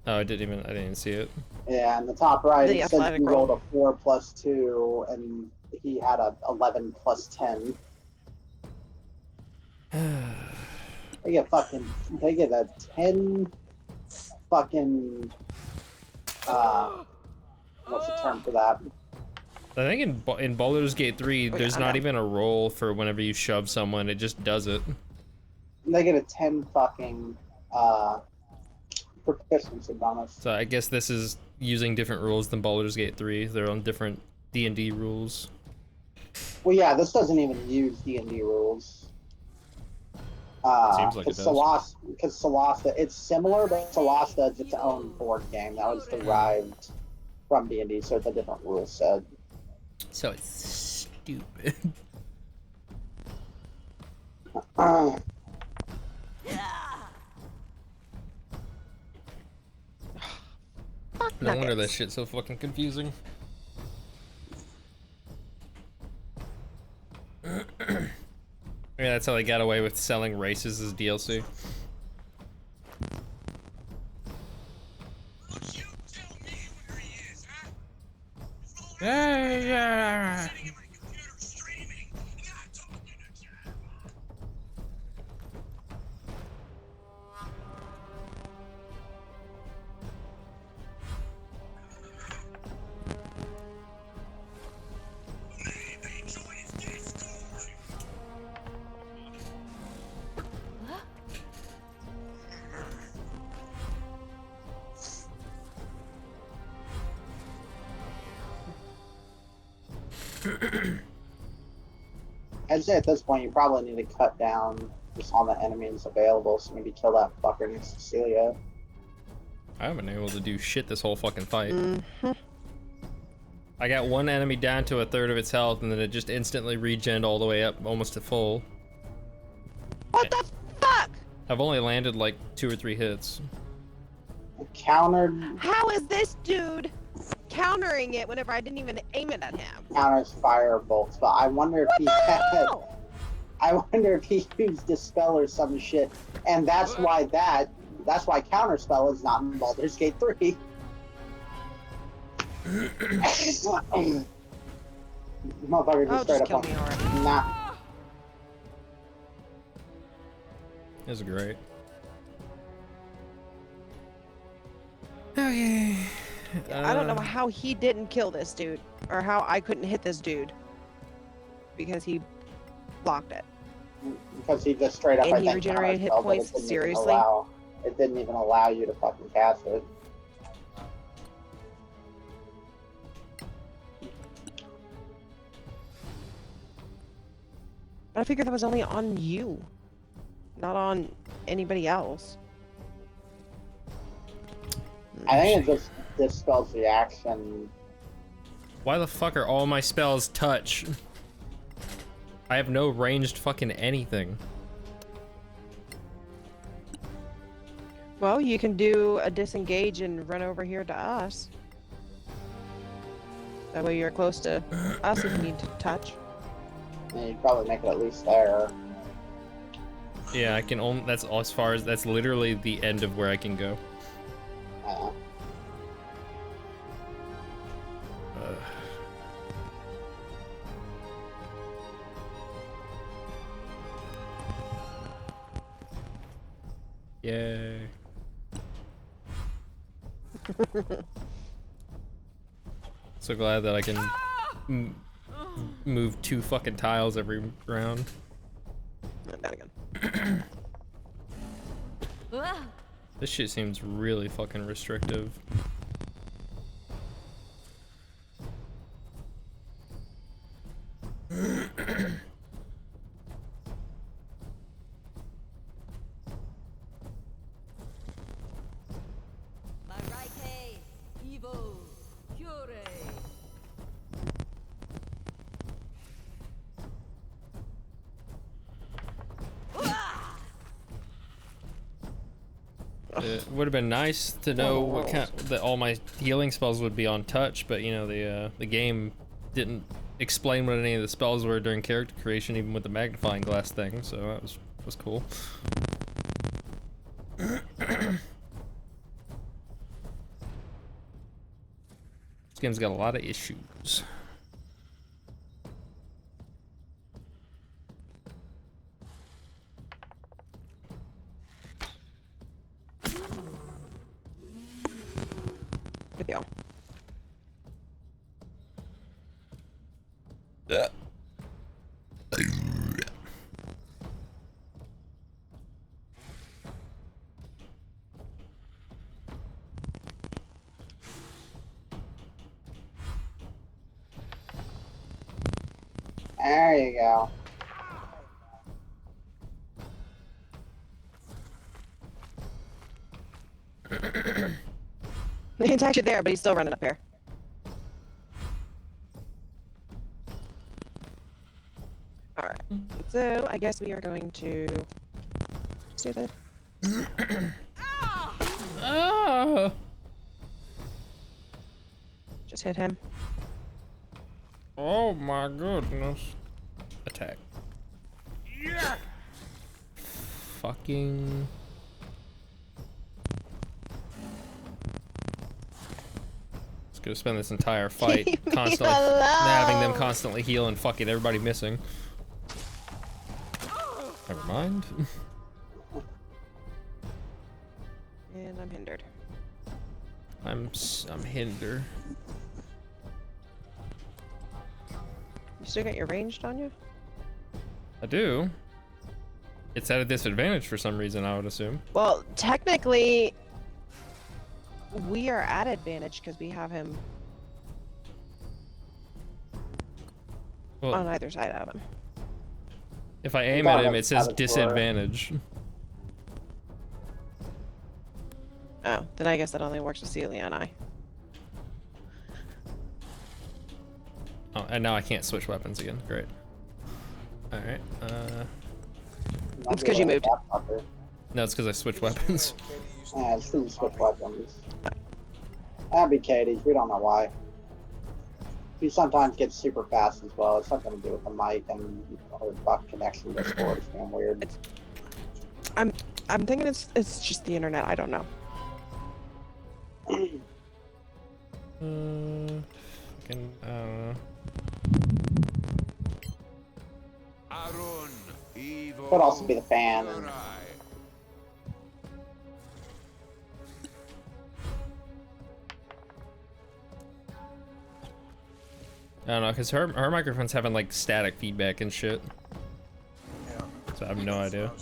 Oh, I didn't even see it. Yeah, in the top right, The it says athletic you roll. rolled a 4 plus 2, and he had a 11 plus 10. They get a 10 fucking, what's the term for that? I think in Baldur's Gate 3, Oh, there's yeah, not I know. even a roll for whenever you shove someone. It just does it. They get a 10 fucking, proficiency bonus. So I guess this is using different rules than Baldur's Gate 3. They're on different D&D rules. Well, yeah, this doesn't even use D&D rules. Seems like it does. Because Solasta, it's similar, but Solasta is its own board game that was derived from D&D, so it's a different rule set. So it's stupid. Fuck No wonder that nuggets. shit's so fucking confusing. Yeah, that's how they got away with selling races as DLC. Yeah. I'd say at this point you probably need to cut down just on the enemies available, so maybe kill that fucker next to Celia. I haven't been able to do shit this whole fucking fight. Mhm. I got one enemy down to a third of its health, and then it just instantly regened all the way up, almost to full. What the fuck? I've only landed like 2 or 3 hits. Countered How is this dude countering it whenever I didn't even aim it at him? counters fire bolts, but I wonder if What he the had. hell? I wonder if he used Dispel or some shit, and that's why Counterspell is not in Baldur's Gate 3. Motherfucker Oh, just straight just up kill on me already. nah. This is great. Okay. I don't know how he didn't kill this dude, or how I couldn't hit this dude. Because he blocked it. Because he just straight up, And I he think, regenerated hit counterspelled, but points? it didn't even Seriously? it didn't even allow you to fucking cast it. But I figured that was only on you, not on anybody else. I think it just dispels the action. Why the fuck are all my spells touch? I have no ranged fucking anything. Well, you can do a disengage and run over here to us. That way you're close to us if you need to touch. And you'd probably make it at least there. Yeah, I can only, that's as far as, that's literally the end of where I can go. Yay. So glad that I can move 2 fucking tiles every round. Not again. This shit seems really fucking restrictive. It would have been nice to know what kind that all my healing spells would be on touch, but you know the game didn't explain what any of the spells were during character creation, even with the magnifying glass thing. So that was cool. This game's got a lot of issues. Good deal. Yeah. There you go. He's actually there, but he's still running up here. Alright. So I guess we are going to stupid. Ah! Just hit him. Oh my goodness. Attack. Yeah. Fucking. Just gonna spend this entire fight constantly having them constantly heal and fucking everybody missing. Never mind. And I'm hindered. I'm hinder. You still got your ranged on you? I do. It's at a disadvantage for some reason, I would assume. Well, technically, we are at advantage because we have him Well, on either side of him. if I aim at him, it says disadvantage. Oh, then I guess that only works with Celia and I. Oh, and now I can't switch weapons again. Great. Alright, It's because you moved. no, it's because I switched weapons. Yeah, it's because you switch weapons. That'd be Katie's. We don't know why. He sometimes gets super fast as well. It's something to do with the mic and or buck connection to Discord. It's being weird. I'm thinking it's just the internet. I don't know. Fucking, Could also be the fan. And I don't know, because her microphone's having like static feedback and shit. So I have no idea.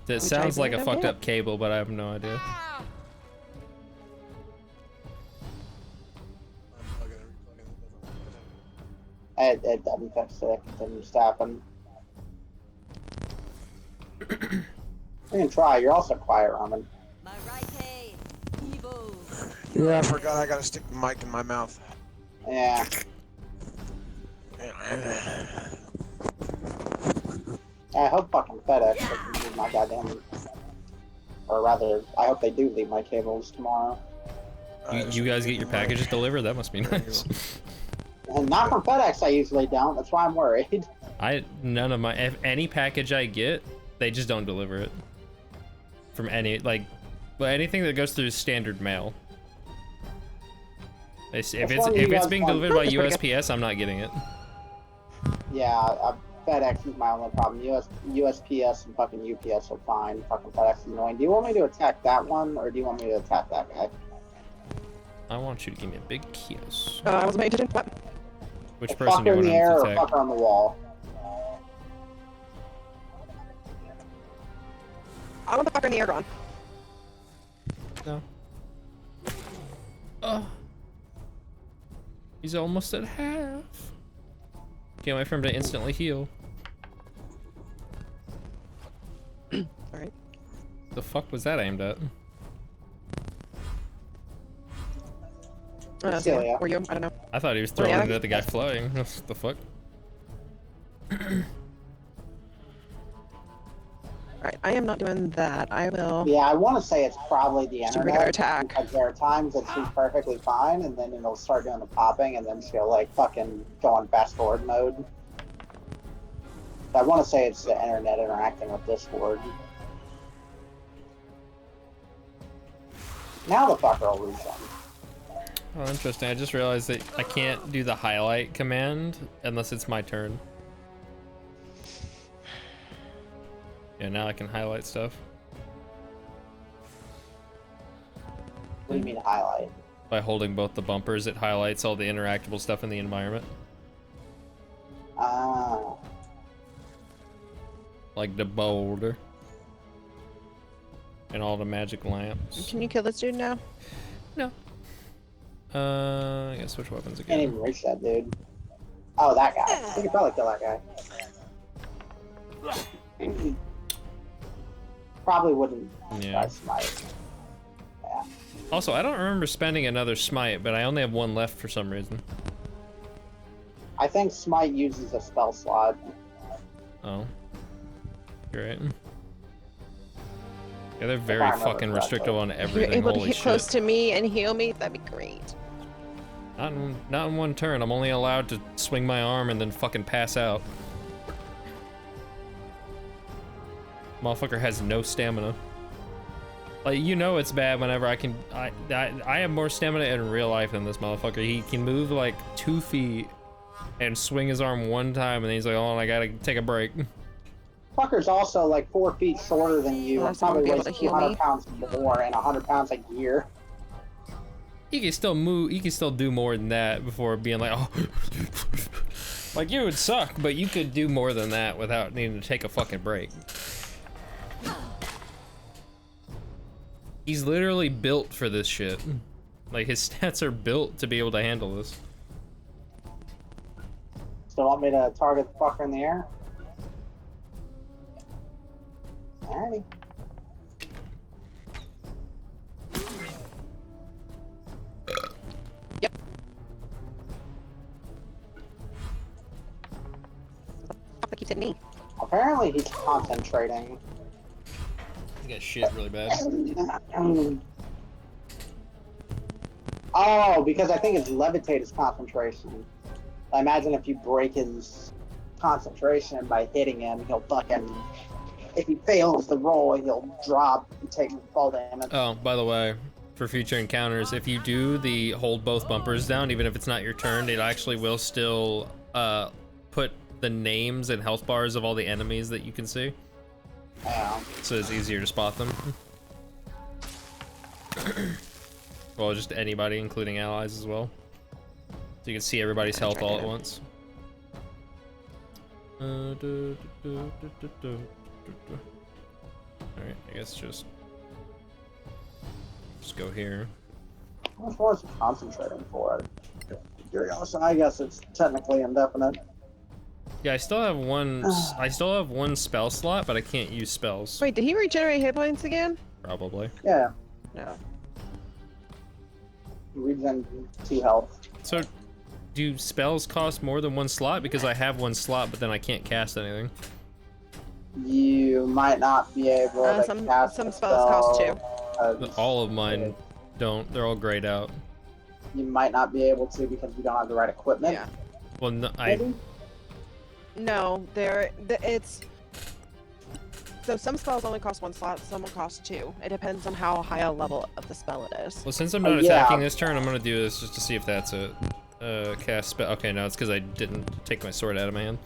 It sounds like a fucked up cable, but I have no idea. it doesn't fix it. It continues to happen. We can try. You're also quiet, Ramen. Yeah, I forgot I gotta stick the mic in my mouth. Yeah. I hope fucking FedEx doesn't leave my goddamn... Or rather, I hope they do leave my cables tomorrow. You guys get your packages delivered? That must be nice. And not from FedEx, I usually don't. That's why I'm worried. None of my... If any package I get, they just don't deliver it. From any, like... Well, anything that goes through standard mail. If it's being delivered by USPS, I'm not getting it. Yeah, FedEx is my only problem. USPS and fucking UPS are fine. Fucking FedEx is annoying. Do you want me to attack that one, or do you want me to attack that guy? I want you to give me a big kiss. I wasn't paying attention. What? Which person do you Fucker in want the him air to or attack? fucker on the wall? I want the fucker in the air gone. No. He's almost at half. Can't wait for him to instantly heal. Alright. The fuck was that aimed at? Celia. Were you? I don't know. I thought he was throwing yeah. it at the guy floating. What the fuck? Alright, I am not doing that. I will. Yeah, I want to say it's probably the Just a regular internet. attack. Because there are times that she's perfectly fine, and then it'll start doing the popping, and then she'll like fucking go on fast forward mode. I want to say it's the internet interacting with Discord. Now the fucker will lose them. Oh, interesting. I just realized that I can't do the highlight command unless it's my turn. Yeah, now I can highlight stuff. What do you mean highlight? By holding both the bumpers, it highlights all the interactable stuff in the environment. Ah. Like the boulder. And all the magic lamps. Can you kill this dude now? No. I gotta switch weapons Can't again. even reach that dude. Oh, that guy. We could probably kill that guy. Probably wouldn't Yeah. try smite. Yeah. Also, I don't remember spending another smite, but I only have one left for some reason. I think smite uses a spell slot. Oh. You're right. Yeah, they're very I remember fucking restrictive on If you're everything. able to Holy get close shit. to me and heal me, that'd be great. Not in one turn. I'm only allowed to swing my arm and then fucking pass out. Motherfucker has no stamina. Like, you know it's bad whenever I have more stamina in real life than this motherfucker. He can move like 2 feet and swing his arm one time, and then he's like, oh, I gotta take a break. Fucker's also like 4 feet shorter than you, and Unless someone probably be weighs able to heal 200 me. pounds more and 100 pounds a year. He can still move, he can still do more than that before being like, oh. Like, you would suck, but you could do more than that without needing to take a fucking break. He's literally built for this shit. Like, his stats are built to be able to handle this. Still want me to target the fucker in the air? Alrighty. Yep. That keeps hitting me. Apparently he's concentrating. He got shit really bad. Oh, because I think his levitate is concentration. I imagine if you break his concentration by hitting him, he'll fucking... If he fails the roll, he'll drop and take fall damage. Oh, by the way, for future encounters, if you do the hold both bumpers down, even if it's not your turn, it actually will still put the names and health bars of all the enemies that you can see. Yeah. So it's easier to spot them. Well, just anybody, including allies as well. So you can see everybody's health all at once. Alright, I guess just go here. How much more is he concentrating for? Curiosity. I guess it's technically indefinite. Yeah, I still have one. I still have one spell slot, but I can't use spells. Wait, did he regenerate hit points again? Probably. Yeah. No. Regen 2 health. So, do spells cost more than one slot? Because I have one slot, but then I can't cast anything. You might not be able to Some cast spells a spell, cost 2. All of mine don't. They're all grayed out. You might not be able to because you don't have the right equipment. Yeah. Well, no, Maybe? No, it's... So some spells only cost 1 slot, some will cost 2. It depends on how high a level of the spell it is. Well, since I'm not Yeah. attacking this turn, I'm gonna do this just to see if that's it. Cast spell. Okay, no, it's because I didn't take my sword out of my hand.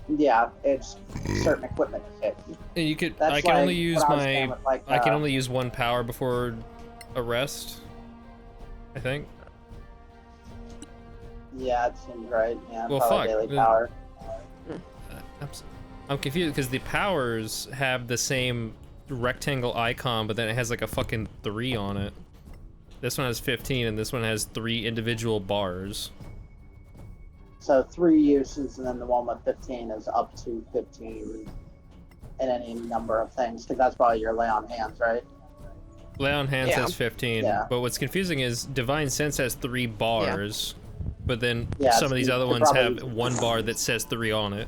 Yeah, it's certain equipment kit. And you could. That's I can only like use what I was my. saying with, like, I can only use one power before a rest. I think. Yeah, it seems right. Yeah, Well, probably fuck. daily then- power. I'm confused because the powers have the same rectangle icon, but then it has like a fucking 3 on it. This one has 15, and this one has 3 individual bars. So 3 uses, and then the one with 15 is up to 15 in any number of things, because that's probably your lay on hands, right? Lay on hands Yeah. has 15, Yeah. but what's confusing is Divine Sense has 3 bars, but then Yeah, some of so these you other could ones probably- have 1 bar that says 3 on it.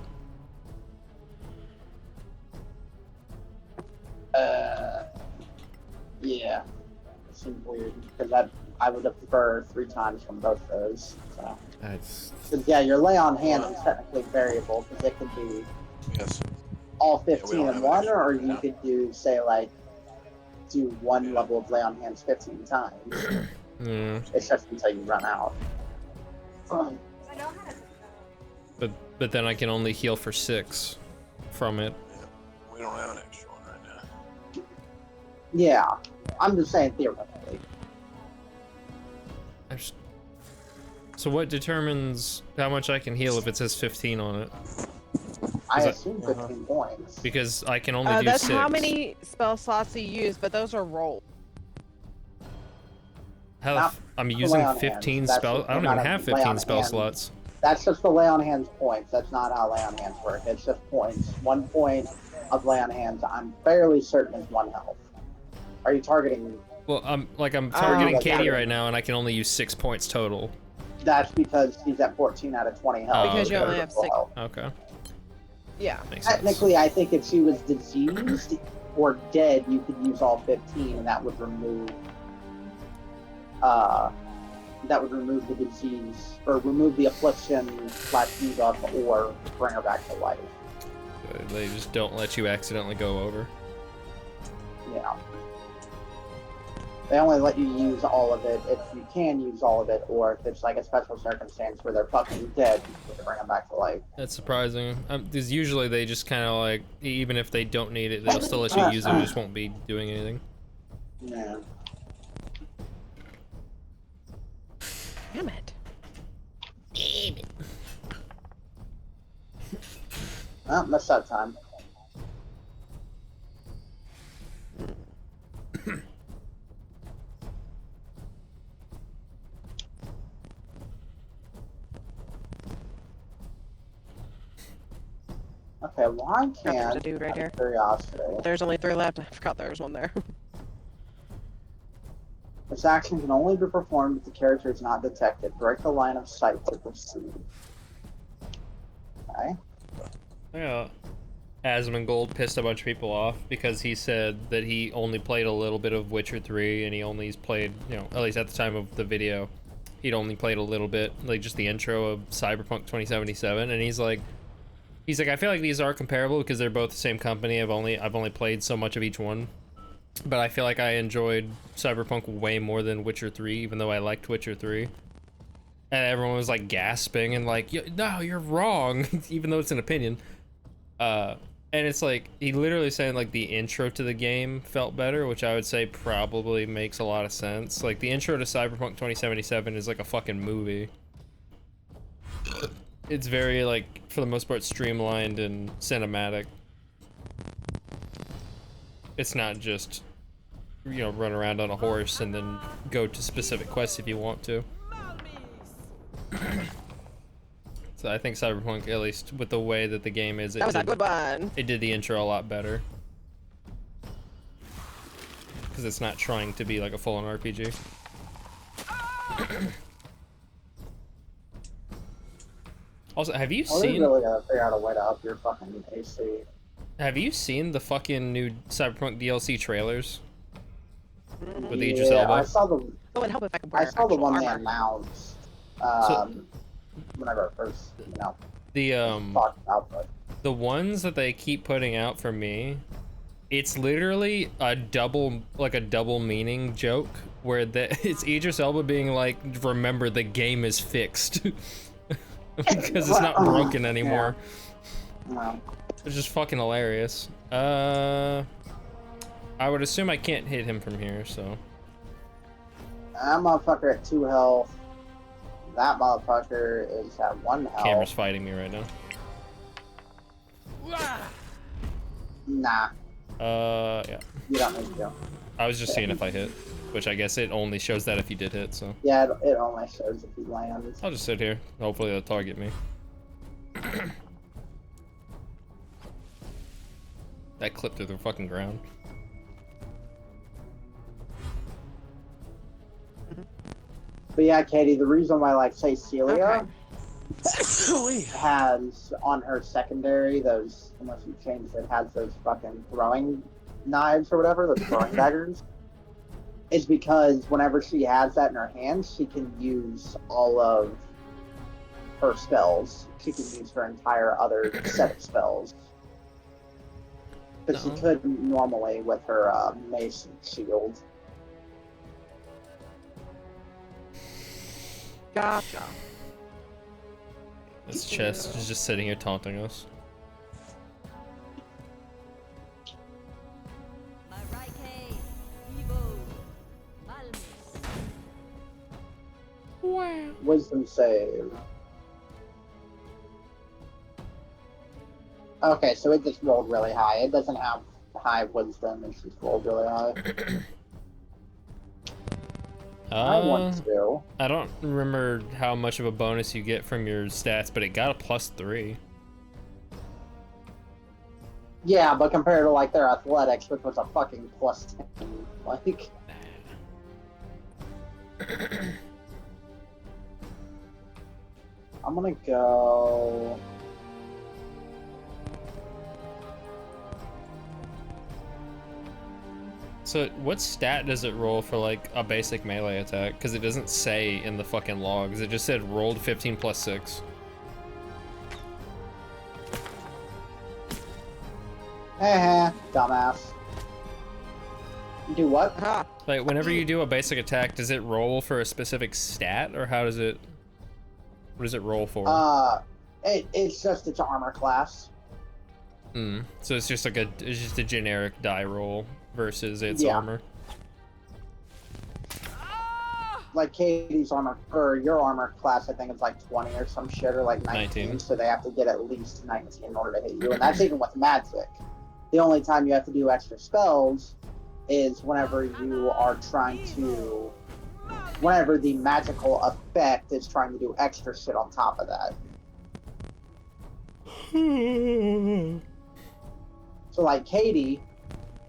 Yeah. It seems weird, because I would have preferred 3 times from both those. So. That's 'Cause, yeah, your lay on hands is technically variable, because it could be Yes. all we 15 don't in have one, extra or right you now. could do, say, like, do one level of lay on hands 15 times. yeah. It's just until you run out. But then I can only heal for 6 from it. We don't have an extra one right now. Yeah, I'm just saying theoretically. I'm just... So what determines how much I can heal if it says 15 on it? I that- assume 15 points. Because I can only do That's 6. how many spell slots you use, but those are rolled. How the Not f- I'm lay using on 15 hands. That's spell. just I don't the even amount have of lay 15 on spell hands. slots. That's just the lay on hands points. That's not how lay on hands work. It's just points. 1 point of lay on hands, I'm fairly certain is 1 health. Are you targeting? Well, I'm targeting Oh, Katie yeah. right now, and I can only use 6 points total. That's because she's at 14 out of 20 health. Oh, Because you okay. only have Full 6. health. Okay, Yeah. makes sense. Technically, I think if she was diseased or dead, you could use all 15, and that would remove the disease, or remove the affliction / debuff, or bring her back to life. They just don't let you accidentally go over. Yeah. They only let you use all of it if you can use all of it, or if it's like a special circumstance where they're fucking dead, you can bring them back to life. That's surprising. Because usually they just kind of like, even if they don't need it, they'll still let you use it. It just won't be doing anything. Yeah. Damn it. Well, missed that time. Okay, why There's can't, a dude right out of here. curiosity, There's only 3 left. I forgot there was one there. this action can only be performed if the character is not detected. Break the line of sight to proceed. Okay. Yeah. Asmongold pissed a bunch of people off because he said that he only played a little bit of Witcher 3 and he only played, you know, at least at the time of the video, he'd only played a little bit, like just the intro of Cyberpunk 2077, and he's like, I feel like these are comparable because they're both the same company. I've only played so much of each one, but I feel like I enjoyed Cyberpunk way more than Witcher 3, even though I liked Witcher 3. And everyone was like gasping and like, no, you're wrong, even though it's an opinion. And it's like, he literally saying like the intro to the game felt better, which I would say probably makes a lot of sense. Like the intro to Cyberpunk 2077 is like a fucking movie. It's very like, for the most part, streamlined and cinematic. It's not just, you know, run around on a horse and then go to specific quests if you want to. So I think Cyberpunk, at least with the way that the game is, That was a good one. it did the intro a lot better. Because it's not trying to be like a full-on RPG. Also, have you Well, they seen... really gotta figure out a way to up your fucking AC. Have you seen the fucking new Cyberpunk DLC trailers? With the Yeah, Idris Elba? I saw the It would help if I could wear I saw the actual one they armor. announced. Whenever it first, The talked about, but the ones that they keep putting out for me, it's literally a double meaning joke where it's Idris Elba being like, remember the game is fixed. Because it's not broken anymore. No. Which is fucking hilarious. I would assume I can't hit him from here, so. That motherfucker at 2 health. That motherfucker is at 1 health. Camera's fighting me right now. Nah, Yeah. you don't need to. I was just seeing if I hit, which I guess it only shows that if you did hit, so. Yeah, it only shows if he lands. I'll just sit here. Hopefully they'll target me. That clipped through the fucking ground. But yeah, Katie, the reason why, like, say Celia Okay. has on her secondary those, unless you change it, has those fucking throwing knives or whatever, those throwing daggers, is because whenever she has that in her hands, she can use all of her spells. She can use her entire other set of spells. But she couldn't normally with her mace and shield. Gotcha. This chest is just sitting here taunting us. Wow. Wisdom save. Okay, so it just rolled really high. It doesn't have high wisdom, it's just rolled really high. I want to. I don't remember how much of a bonus you get from your stats, but it got a +3. Yeah, but compared to like their athletics, which was a fucking +10, like. I'm gonna go. So what stat does it roll for like a basic melee attack? Because it doesn't say in the fucking logs. It just said rolled 15 + 6. Dumbass. Do what? Ha. Like whenever you do a basic attack, does it roll for a specific stat, or how does it? What does it roll for? It's just its armor class. So it's just like it's just a generic die roll versus its Yeah. armor. Like Katie's armor, or your armor class, I think it's like 20 or some shit, or like 19. So they have to get at least 19 in order to hit you, and that's even with magic. The only time you have to do extra spells is whenever you are trying to, whenever the magical effect is trying to do extra shit on top of that. So like Katie,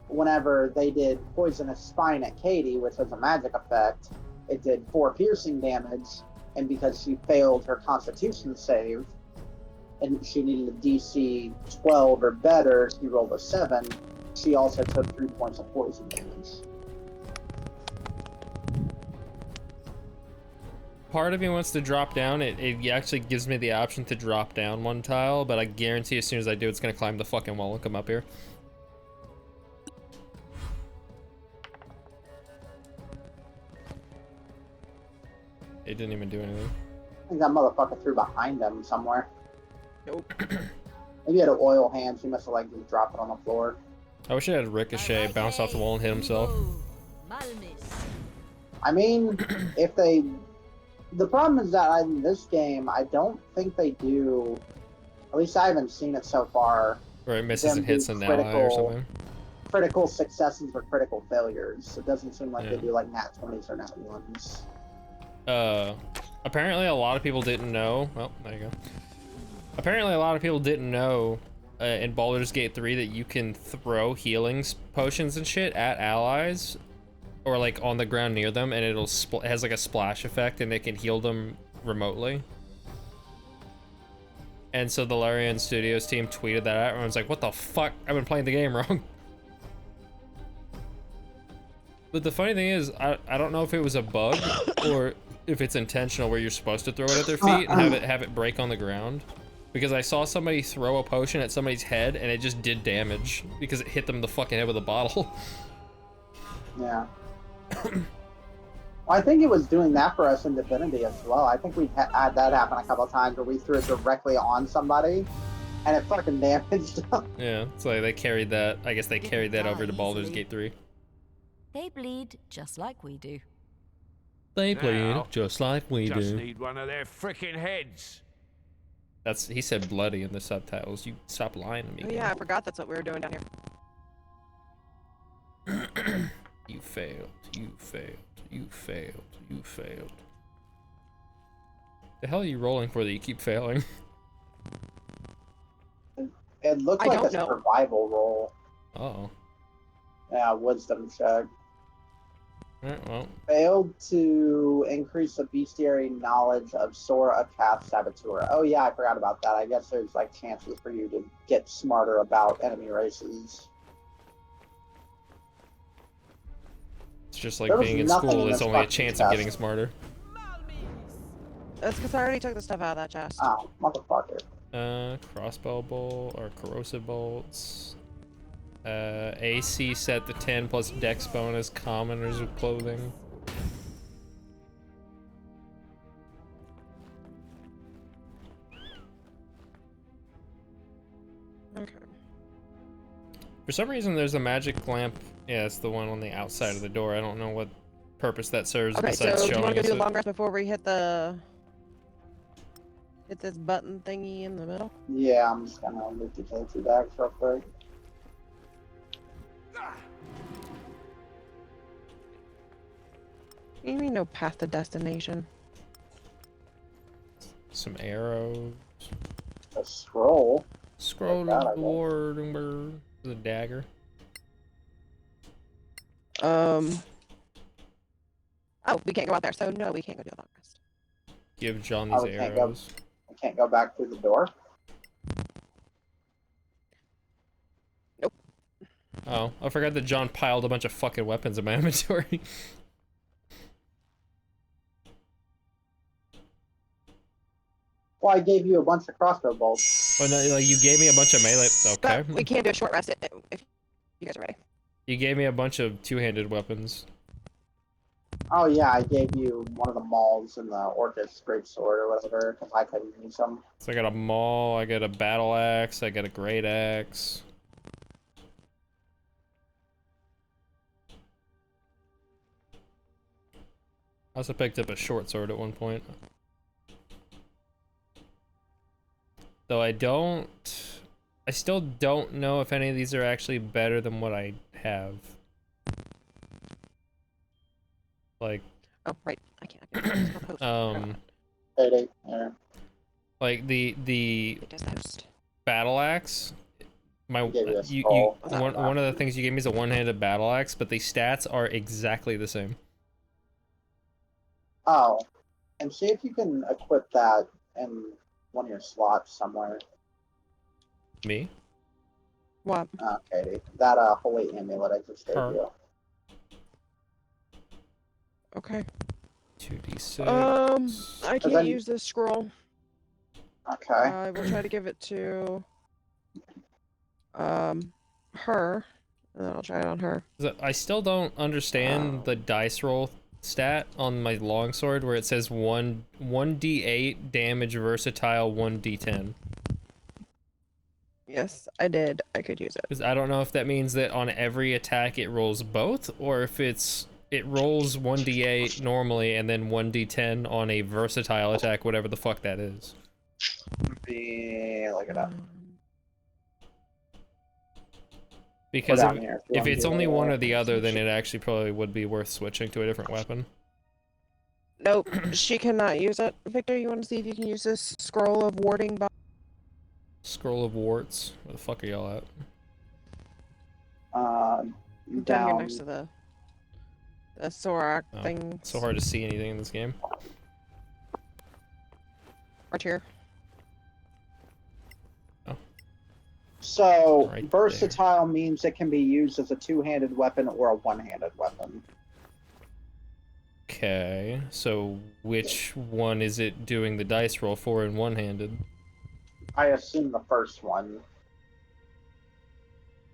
whenever they did Poisonous Spine at Katie, which was a magic effect, it did 4 piercing damage, and because she failed her Constitution save, and she needed a DC 12 or better, she rolled a 7, she also took 3 points of poison damage. Part of me wants to drop down. It actually gives me the option to drop down 1 tile, but I guarantee as soon as I do, it's gonna climb the fucking wall and come up here. It didn't even do anything. I think that motherfucker threw behind him somewhere. Nope. Maybe he had an oil hand, so he must have like just dropped it on the floor. I wish it had Ricochet bounce off the wall and hit himself. I mean, if they... The problem is that in this game, I don't think they do... At least I haven't seen it so far. Or it misses them and hits do an ally or something. Critical successes or critical failures. It doesn't seem like Yeah. they do like nat 20s or nat 1s. Apparently a lot of people didn't know. Well, there you go. Apparently a lot of people didn't know in Baldur's Gate 3 that you can throw healing potions and shit at allies or like on the ground near them, and it has like a splash effect, and it can heal them remotely. And so the Larian Studios team tweeted that out, and I was like, what the fuck? I've been playing the game wrong. But the funny thing is, I don't know if it was a bug or if it's intentional where you're supposed to throw it at their feet and have it break on the ground. Because I saw somebody throw a potion at somebody's head and it just did damage because it hit them in the fucking head with a bottle. Yeah. I think it was doing that for us in Divinity as well. I think we had that happen a couple of times where we threw it directly on somebody, And it fucking damaged them. Yeah, it's like they carried that. I guess they Didn't carried that over to die Baldur's easily. Gate 3. They bleed just like we do. They played Now, just like we Just do. need one of their frickin' heads. He said bloody in the subtitles. You stop lying to me. Oh yeah, I forgot that's what we were doing down here. You failed. You failed. You failed. You failed. The hell are you rolling for that you keep failing? It looked I like a don't know. survival roll. Uh-oh. Yeah, wisdom check. Alright, well. Failed to increase the bestiary knowledge of Sora Path Saboteur. Oh yeah, I forgot about that. I guess there's like chances for you to get smarter about enemy races. It's just like There was being in nothing school. in There's this only a fucking chance of test. getting smarter. That's because I already took the stuff out of that chest. Oh, motherfucker. Crossbow bolt or corrosive bolts. AC set to 10 plus dex bonus, commoners with clothing. Okay. For some reason, there's a magic lamp. Yeah, it's the one on the outside of the door. I don't know what purpose that serves Okay, besides so do you showing want to us go do it. the long rest before we hit this button thingy in the middle? Yeah, I'm just gonna move the K2 back real quick. You mean no path to destination? Some arrows. A scroll. Scroll Like that, I to the guess. ward. The dagger. Oh, we can't go out there, so no, we can't go do the long rest. Give John Oh, these we can't go. arrows. I can't go back through the door. Oh, I forgot that John piled a bunch of fucking weapons in my inventory. Well, I gave you a bunch of crossbow bolts. Well, no, like you gave me a bunch of melee. Okay. But we can do a short rest if you guys are ready. You gave me a bunch of two-handed weapons. Oh yeah, I gave you one of the mauls and the Orcus greatsword or whatever because I couldn't use them. So I got a maul, I got a battle axe, I got a great axe. I also picked up a short sword at one point. Though I still don't know if any of these are actually better than what I have. Like, Oh, right. I can't. Payday. Yeah. like the It does the host. battle axe. My Gave you a you scroll. one of the things you gave me is a one-handed battle axe, but the stats are exactly the same. Oh, and see if you can equip that in one of your slots somewhere. Me? What? Okay, that holy amulet I just gave Her. you. Okay. 2d6. I can't then- use this scroll. Okay. I will try to give it to her, and then I'll try it on her. I still don't understand the dice roll stat on my longsword where it says 1d8 damage versatile 1d10. Yes, I did. I could use it. Because I don't know if that means that on every attack it rolls both, or if it rolls 1d8 normally and then 1d10 on a versatile attack, whatever the fuck that is. Look it up. Because Down here, you if want it's to do only that. one or the other, then it actually probably would be worth switching to a different weapon. Nope, she cannot use it. Victor, you want to see if you can use this scroll of warding? Scroll of warts. Where the fuck are y'all at? Down here Down. next to the Sorak Oh, thing. it's so hard to see anything in this game. Right here. So Right versatile means it can be used as a two-handed weapon or a one-handed weapon. Okay, so which one is it doing the dice roll for in one-handed? I assume the first one.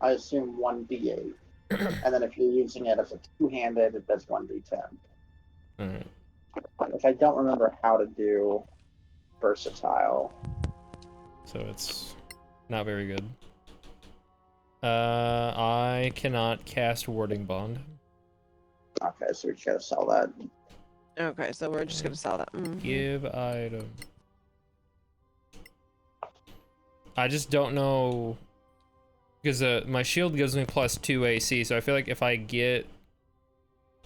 I assume 1d8. And then if you're using it as a two-handed, it does 1d10. Alright. Which I don't remember how to do versatile. So it's Not very good. I cannot cast Warding Bond. Okay, so we just gotta sell that. Okay, so we're just gonna sell that. Give item. I just don't know, because my shield gives me +2 AC, so I feel like if I get...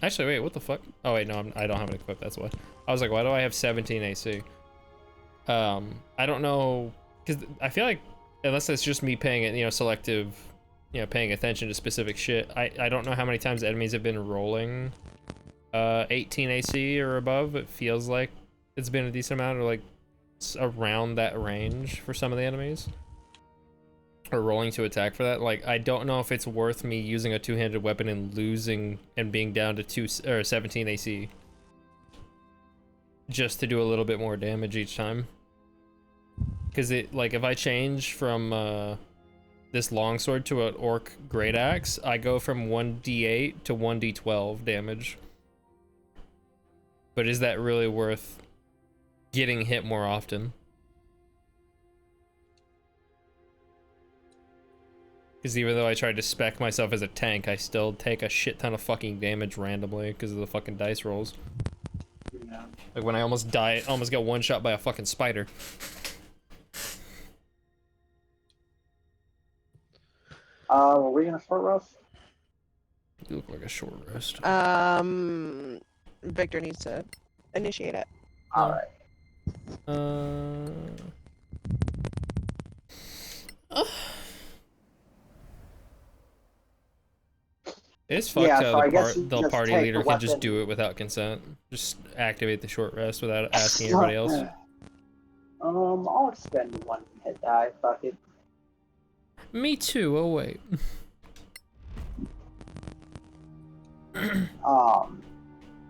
Actually, wait, what the fuck? Oh wait, no, I don't have it equipped, that's why. I was like, why do I have 17 AC? I don't know, because I feel like, unless it's just me paying it, you know, selective, you know, paying attention to specific shit, I don't know how many times enemies have been rolling 18 AC or above. It feels like it's been a decent amount, or like around that range for some of the enemies, or rolling to attack for that. Like, I don't know if it's worth me using a two-handed weapon and losing and being down to 17 AC just to do a little bit more damage each time. Because it, like, if I change from this longsword to an orc great axe, I go from 1d8 to 1d12 damage. But is that really worth getting hit more often? Because even though I tried to spec myself as a tank, I still take a shit ton of fucking damage randomly because of the fucking dice rolls. Yeah. Like when I almost die, almost got one shot by a fucking spider. Were we gonna short rest? You look like a short rest. Victor needs to initiate it. Alright. It's fucked Yeah, how so I guess the, you the just party take leader the can just weapon. do it without consent. Just activate the short rest without asking everybody else. I'll expend one hit die. Fuck it. Me too. Oh wait.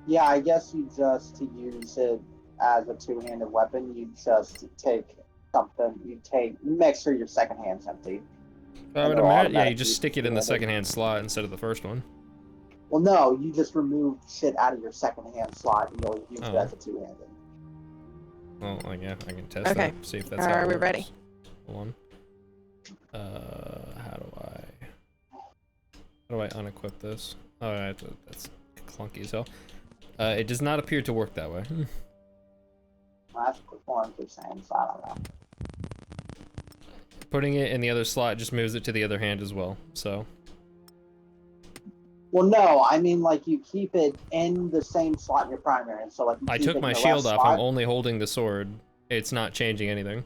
Yeah, I guess you just, to use it as a two-handed weapon, you just take something. You make sure your second hand's empty. I would it'll imagine. Yeah, you automatically just stick it in the do it. second-hand slot instead of the first one. Well, no, you just remove shit out of your second-hand slot and you'll use it Oh. as a two-handed. Well, like, yeah, I can test Okay. that. See if that's how it Are we works. ready? Hold on. How do I unequip this? Oh, that's clunky as hell. It does not appear to work that way. Well, that's a quick one through saying, so I don't know. Putting it in the other slot just moves it to the other hand as well, so. Well, no, I mean, like, you keep it in the same slot in your primary, and so, like, you I keep took it in my the shield left off, slot. I'm only holding the sword. It's not changing anything.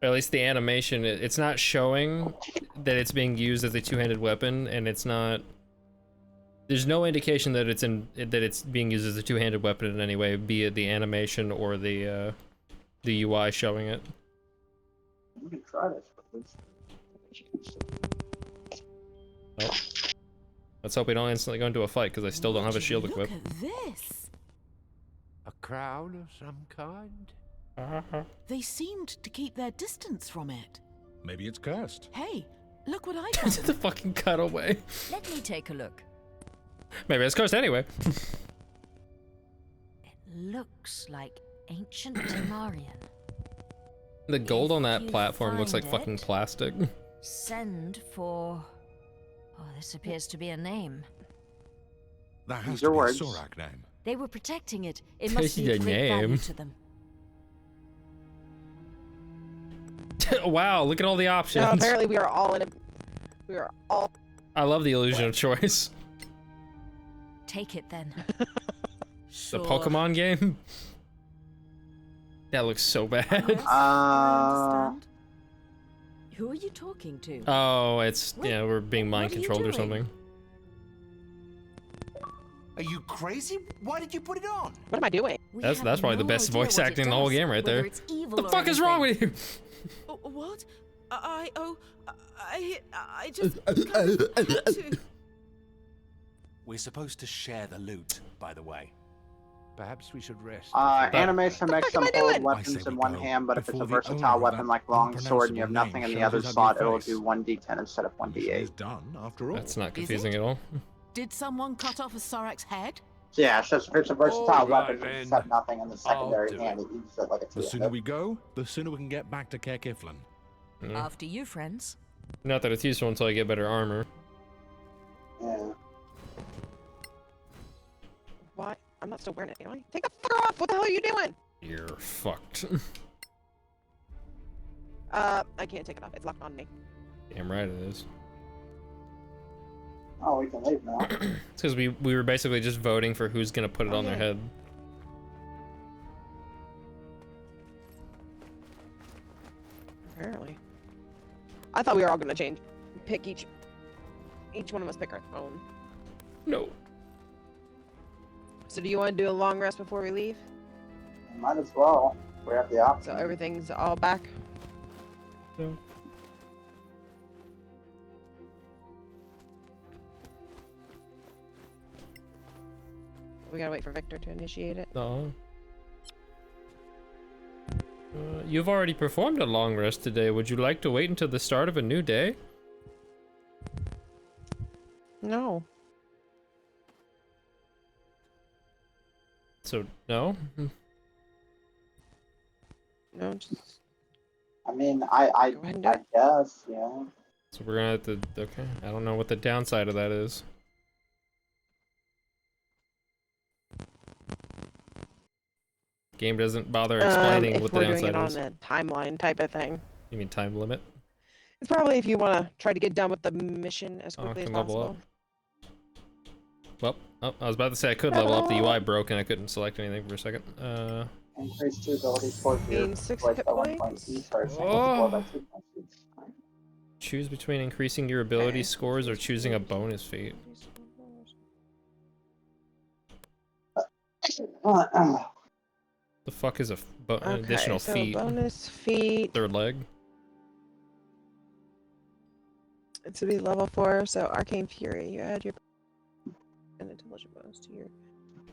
Or at least the animation, it's not showing that it's being used as a two-handed weapon, and it's not... There's no indication that it's being used as a two-handed weapon in any way, be it the animation or the UI showing it. You can try this, please. Oh. Let's hope we don't instantly go into a fight, because I still don't have a shield Look equipped. at this. A crown of some kind? They seemed to keep their distance from it. Maybe it's cursed. Hey, look what I the found. fucking cutaway. Let me take a look. Maybe it's cursed anyway. It looks like ancient Temarian. The gold on If that you platform looks like find fucking it- plastic. Send for... Oh, this appears to be a name. That has These to are be words. a Sorak name. They were protecting it. It must be The of great value name. to them. Wow, look at all the options. Apparently, we are all in a. We are all. I love the illusion of choice. Take it then. The Pokemon game? That looks so bad. I understand. Who are you talking to? Oh, it's, Wait, yeah, we're being mind what are you controlled or doing? something. Are you crazy? Why did you put it on? What am I doing? We That's have probably the no best idea voice what it acting in the whole does, game right whether there. it's evil What the or fuck is wrong anything. with you? What? I just had to. We're supposed to share the loot, by the way. Perhaps we should rest. Animation makes fuck am them I hold doing? I say weapons we in one go hand, but if it's before a the versatile owner of weapon that like longsword and you have unpronounceable nothing in name the shows other his slot, ugly it'll face. do 1d10 instead of Usually 1d8. it's done, after all. That's not Is confusing it? at all. Did someone cut off a Soraks head? So yeah, it's a versatile weapon, but you just then. have nothing in the I'll secondary do hand. It uses it like a The two. sooner we go, the sooner we can get back to Keflin. After you, friends. Not that it's useful until I get better armor. Yeah. What? I'm not still wearing it, am I? Take the fucker off! What the hell are you doing? You're fucked. I can't take it off. It's locked on me. Damn right it is. Oh, we can leave now. It's because we were basically just voting for who's gonna put it on their head. Apparently. I thought we were all gonna pick each one of us pick our own. No. So do you want to do a long rest before we leave? Might as well. We have the option. So everything's all back? No. We gotta wait for Victor to initiate it. No. You've already performed a long rest today. Would you like to wait until the start of a new day? No. So, no? No, just... I mean, I guess, yeah. So we're gonna have to, okay. I don't know what the downside of that is. Game doesn't bother explaining what the downside is. If we're doing it on a timeline type of thing. You mean time limit? It's probably if you want to try to get done with the mission as quickly as level possible. Well, I was about to say I could level up. The UI broke and I couldn't select anything for a second. Increase 2 ability scores Gain 6 hit points. Choose between increasing your ability scores or choosing a bonus feat. The fuck is an additional feat? Bonus feat. Third leg. It's to be level 4, so Arcane Fury. You add your an intelligent bonus to your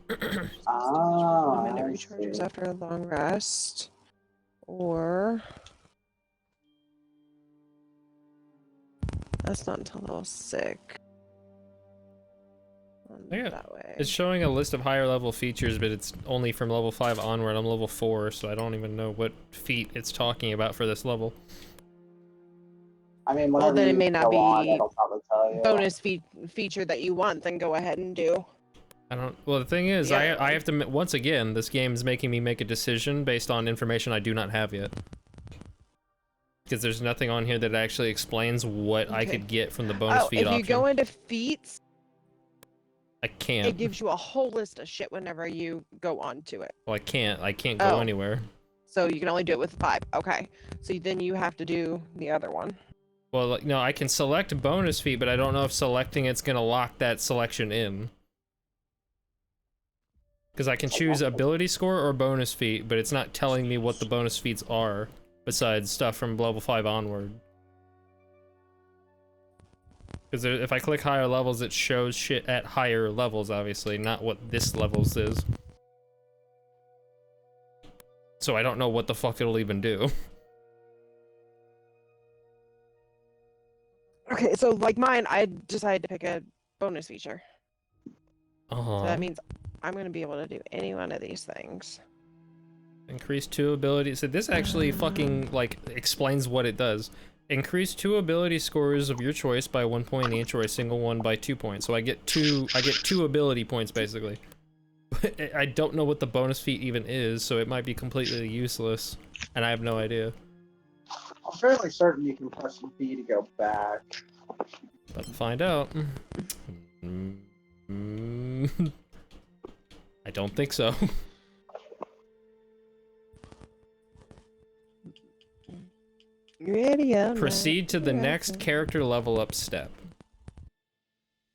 when it recharges after a long rest, or that's not until level 6. Yeah, that way. it's showing a list of higher level features, but it's only from level 5 onward. I'm level 4, so I don't even know what feat it's talking about for this level. I mean, well, then it may not be on, bonus feature that you want. Then go ahead and do. I don't. Well, the thing is, Yeah. I have to. Once again, this game is making me make a decision based on information I do not have yet. Because there's nothing on here that actually explains what I could get from the bonus feat option. If you go into feats, I can't. it gives you a whole list of shit whenever you go onto it. Well, I can't go anywhere. So you can only do it with 5. Okay. So then you have to do the other one. Well, like, no, I can select bonus feat, but I don't know if selecting it's gonna lock that selection in. Because I can choose ability score or bonus feat, but it's not telling me what the bonus feats are, besides stuff from level 5 onward. Because if I click higher levels, it shows shit at higher levels, obviously, not what this levels is. So I don't know what the fuck it'll even do. Okay, so like mine, I decided to pick a bonus feature. So that means I'm going to be able to do any one of these things. Increase 2 abilities. So this actually fucking, like, explains what it does. Increase 2 ability scores of your choice by 1 point each, or a single one by 2 points. So I get two ability points, basically. But I don't know what the bonus feat even is, so it might be completely useless. And I have no idea. I'm fairly certain you can press B to go back. But find out. I don't think so. Proceed to the next character level up step.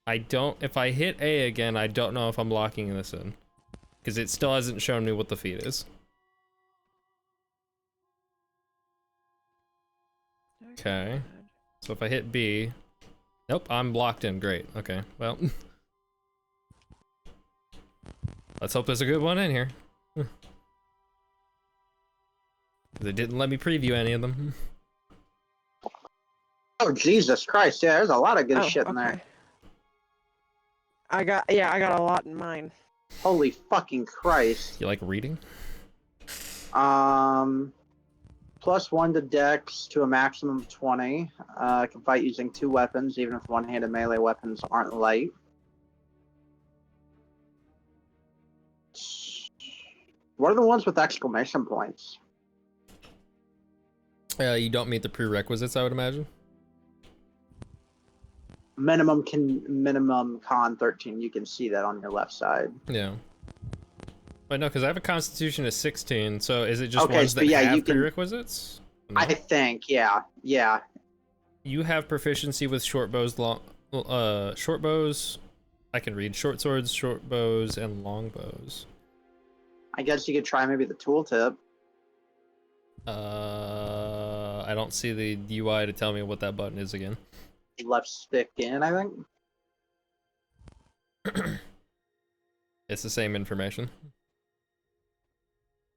If I hit A again, I don't know if I'm locking this in. Because it still hasn't shown me what the feat is. Okay. So if I hit B... Nope, I'm locked in. Great. Okay, well... Let's hope there's a good one in here. They didn't let me preview any of them. Oh, Jesus Christ, yeah, there's a lot of good shit in there. I got a lot in mine. Holy fucking Christ. You like reading? +1 to Dex to a maximum of 20. Can fight using 2 weapons, even if one-handed melee weapons aren't light. What are the ones with exclamation points? You don't meet the prerequisites, I would imagine. Minimum con 13. You can see that on your left side. Yeah. But no, because I have a Constitution of 16, so is it just Okay, ones so that yeah, have you can- prerequisites? No. I think, yeah. You have proficiency with short bows, short bows. I can read short swords, short bows, and long bows. I guess you could try maybe the tooltip. I don't see the UI to tell me what that button is again. Left stick in, I think. It's the same information.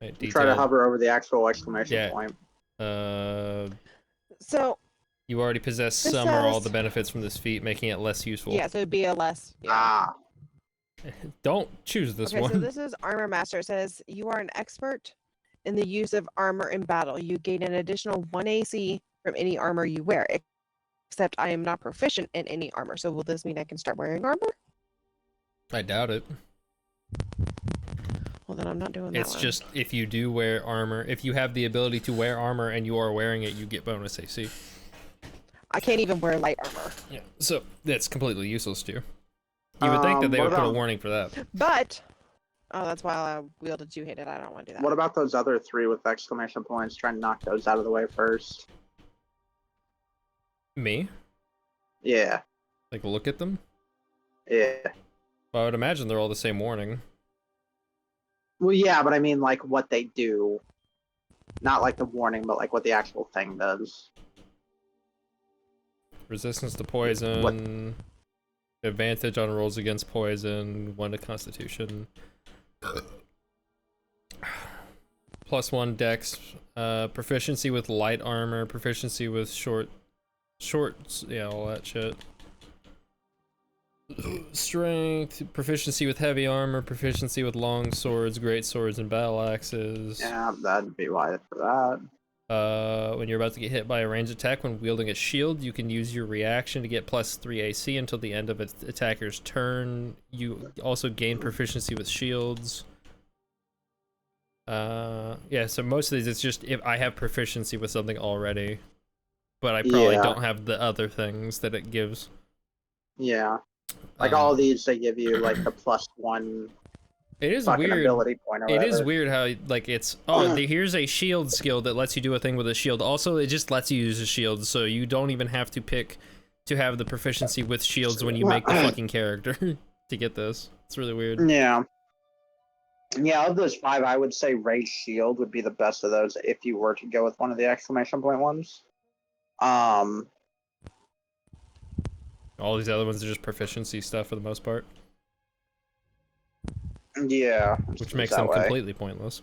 Right, Try to hover over the actual exclamation point. So you already possess this some or all says- the benefits from this feat, making it less useful. yeah, so it'd be a less. Yeah. Ah. Don't choose this Okay, one. so this is Armor Master. It says you are an expert in the use of armor in battle. You gain an additional 1 AC from any armor you wear. Except I am not proficient in any armor. So will this mean I can start wearing armor? I doubt it. Well, then I'm not doing that It's one. just if you do wear armor, if you have the ability to wear armor and you are wearing it, you get bonus AC. I can't even wear light armor. Yeah, so that's completely useless to you. You would think that they what would put a about- warning for that. But oh, that's why I wielded two-handed. I don't want to do that. What about those other 3 with exclamation points? Try and knock those out of the way first. Me? Yeah. Like look at them? Yeah. Well, I would imagine they're all the same warning. Well, yeah, but I mean, like, what they do. Not like the warning, but like what the actual thing does. Resistance to poison. Advantage on rolls against poison. 1 to Constitution. +1 Dex. Proficiency with light armor. Proficiency with shorts. Yeah, all that shit. Strength. Proficiency with heavy armor. Proficiency with long swords, great swords, and battle axes. Yeah, that'd be why for that. When you're about to get hit by a ranged attack when wielding a shield, you can use your reaction to get +3 AC until the end of its attacker's turn. You also gain proficiency with shields. Yeah, so most of these, it's just if I have proficiency with something already, but I probably don't have the other things that it gives. Yeah. Like all these, they give you like the +1 It is fucking weird. ability point or It is whatever. weird how like it's here's a shield skill that lets you do a thing with a shield. Also, it just lets you use a shield, so you don't even have to pick to have the proficiency with shields when you make the fucking character to get this. It's really weird. Yeah. Yeah, of those 5, I would say Rage Shield would be the best of those if you were to go with one of the exclamation point ones. All these other ones are just proficiency stuff for the most part, Yeah. which makes that them way. completely pointless.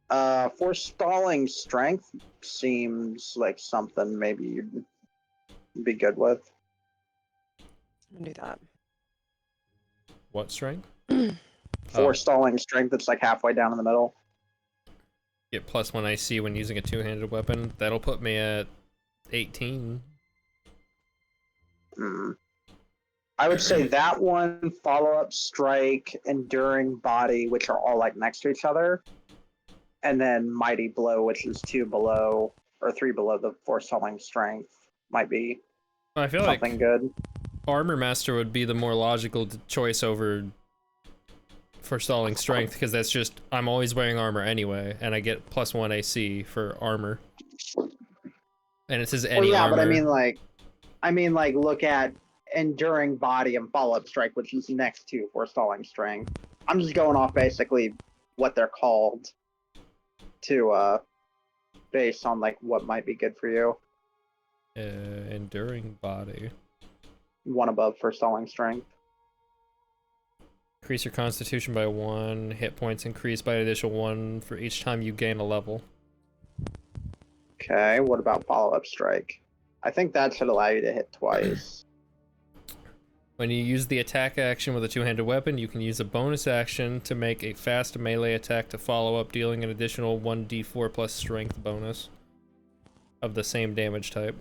Forestalling Strength seems like something maybe you'd be good with. I'm gonna do that. What strength? Forestalling Strength, it's like halfway down in the middle. Get +1 AC when using a two-handed weapon. That'll put me at 18. I would say that one, Follow-Up Strike, Enduring Body, which are all like next to each other. And then Mighty Blow, which is 2 below, or 3 below the Forestalling Strength, might be I feel something like good. Armor Master would be the more logical choice over forestalling strength, because that's just I'm always wearing armor anyway, and I get +1 AC for armor. And it says any Well, yeah, armor. but I mean, like, look at Enduring Body and Follow-Up Strike, which is next to Forestalling Strength. I'm just going off basically what they're called to based on like what might be good for you. Enduring Body. One above Forestalling Strength. Increase your Constitution by 1. Hit points increase by an additional 1 for each time you gain a level. Okay, what about Follow-Up Strike? I think that should allow you to hit twice. When you use the attack action with a two-handed weapon, you can use a bonus action to make a fast melee attack to follow up, dealing an additional 1d4 plus strength bonus of the same damage type.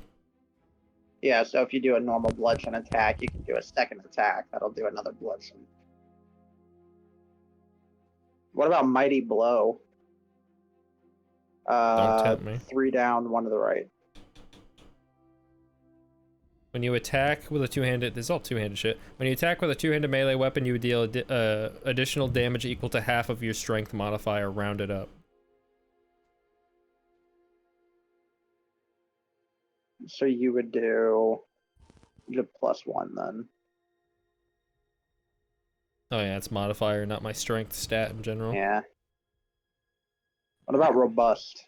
Yeah, so if you do a normal bludgeon attack, you can do a second attack. That'll do another bludgeon. What about Mighty Blow? Don't tempt me. 3 down, 1 to the right. When you attack with a two-handed, this is all two-handed shit. When you attack with a two-handed melee weapon, you would deal additional damage equal to half of your strength modifier, rounded up. So you would do the +1 then. Oh yeah, it's modifier, not my strength stat in general. Yeah. What about Robust?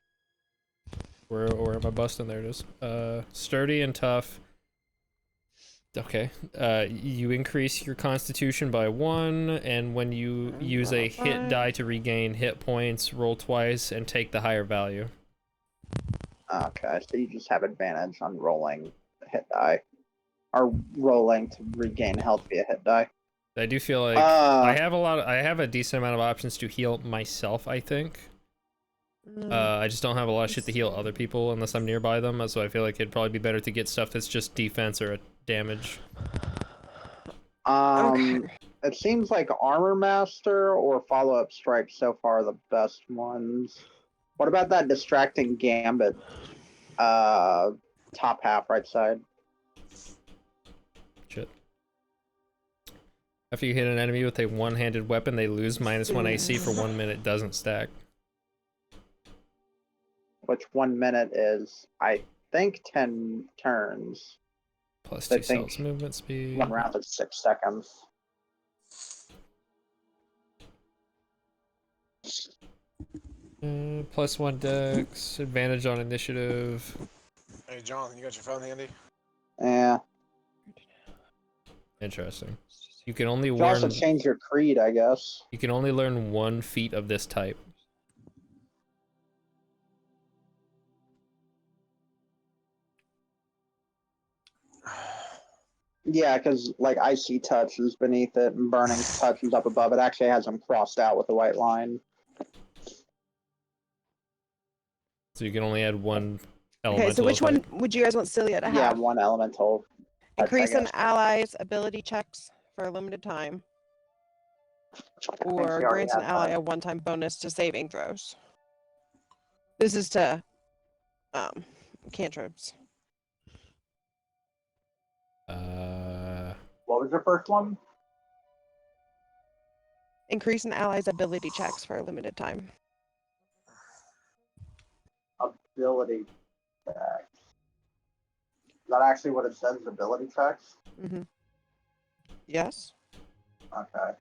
Where am I busting? There it is. Sturdy and tough. Okay. You increase your constitution by 1, and when you use a hit die to regain hit points, roll twice and take the higher value. Okay, so you just have advantage on rolling the hit die. Or rolling to regain health via hit die. I do feel like I have a decent amount of options to heal myself, I think. I just don't have a lot of shit to heal other people unless I'm nearby them, so I feel like it'd probably be better to get stuff that's just defense or damage. It seems like Armor Master or Follow-Up Strike so far are the best ones. What about that Distracting Gambit? Top half, right side. Shit. After you hit an enemy with a one-handed weapon, they lose -1 AC for 1 minute, doesn't stack. Which 1 minute is, I think, 10 turns. Plus 2 cells movement speed. 1 round is 6 seconds. +1 dex, advantage on initiative. Hey, Jonathan, you got your phone handy? Yeah. Interesting. You can only You learn. also change your creed, I guess. You can only learn 1 feat of this type. Yeah, because like Icy Touch is beneath it and Burning Touch is up above. It actually has them crossed out with a white line. So you can only add 1 elemental. Okay, so which effect. one would you guys want Celia to have? Yeah, 1 elemental. Increase an ally's ability checks for a limited time. Or grant an ally a one-time bonus to saving throws. This is to cantrips. What was your first one? Increase an ally's ability checks for a limited time. Ability checks. Is that actually what it says, ability checks? Mm-hmm. Yes. Okay.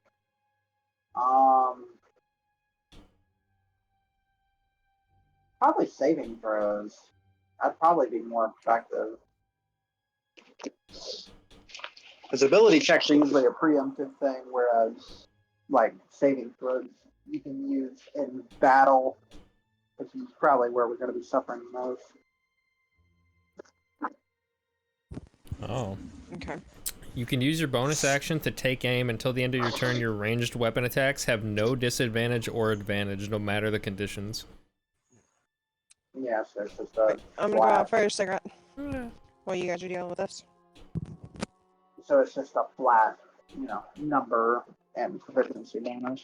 Probably saving throws. That'd probably be more effective. Because ability checks are usually a preemptive thing, whereas, like, saving throws you can use in battle, which is probably where we're going to be suffering the most. Oh. Okay. You can use your bonus action to take aim until the end of your turn. Your ranged weapon attacks have no disadvantage or advantage, no matter the conditions. Yeah, so it's just a I'm gonna go out for a cigarette while you guys are dealing with this. So it's just a flat, number and proficiency bonus.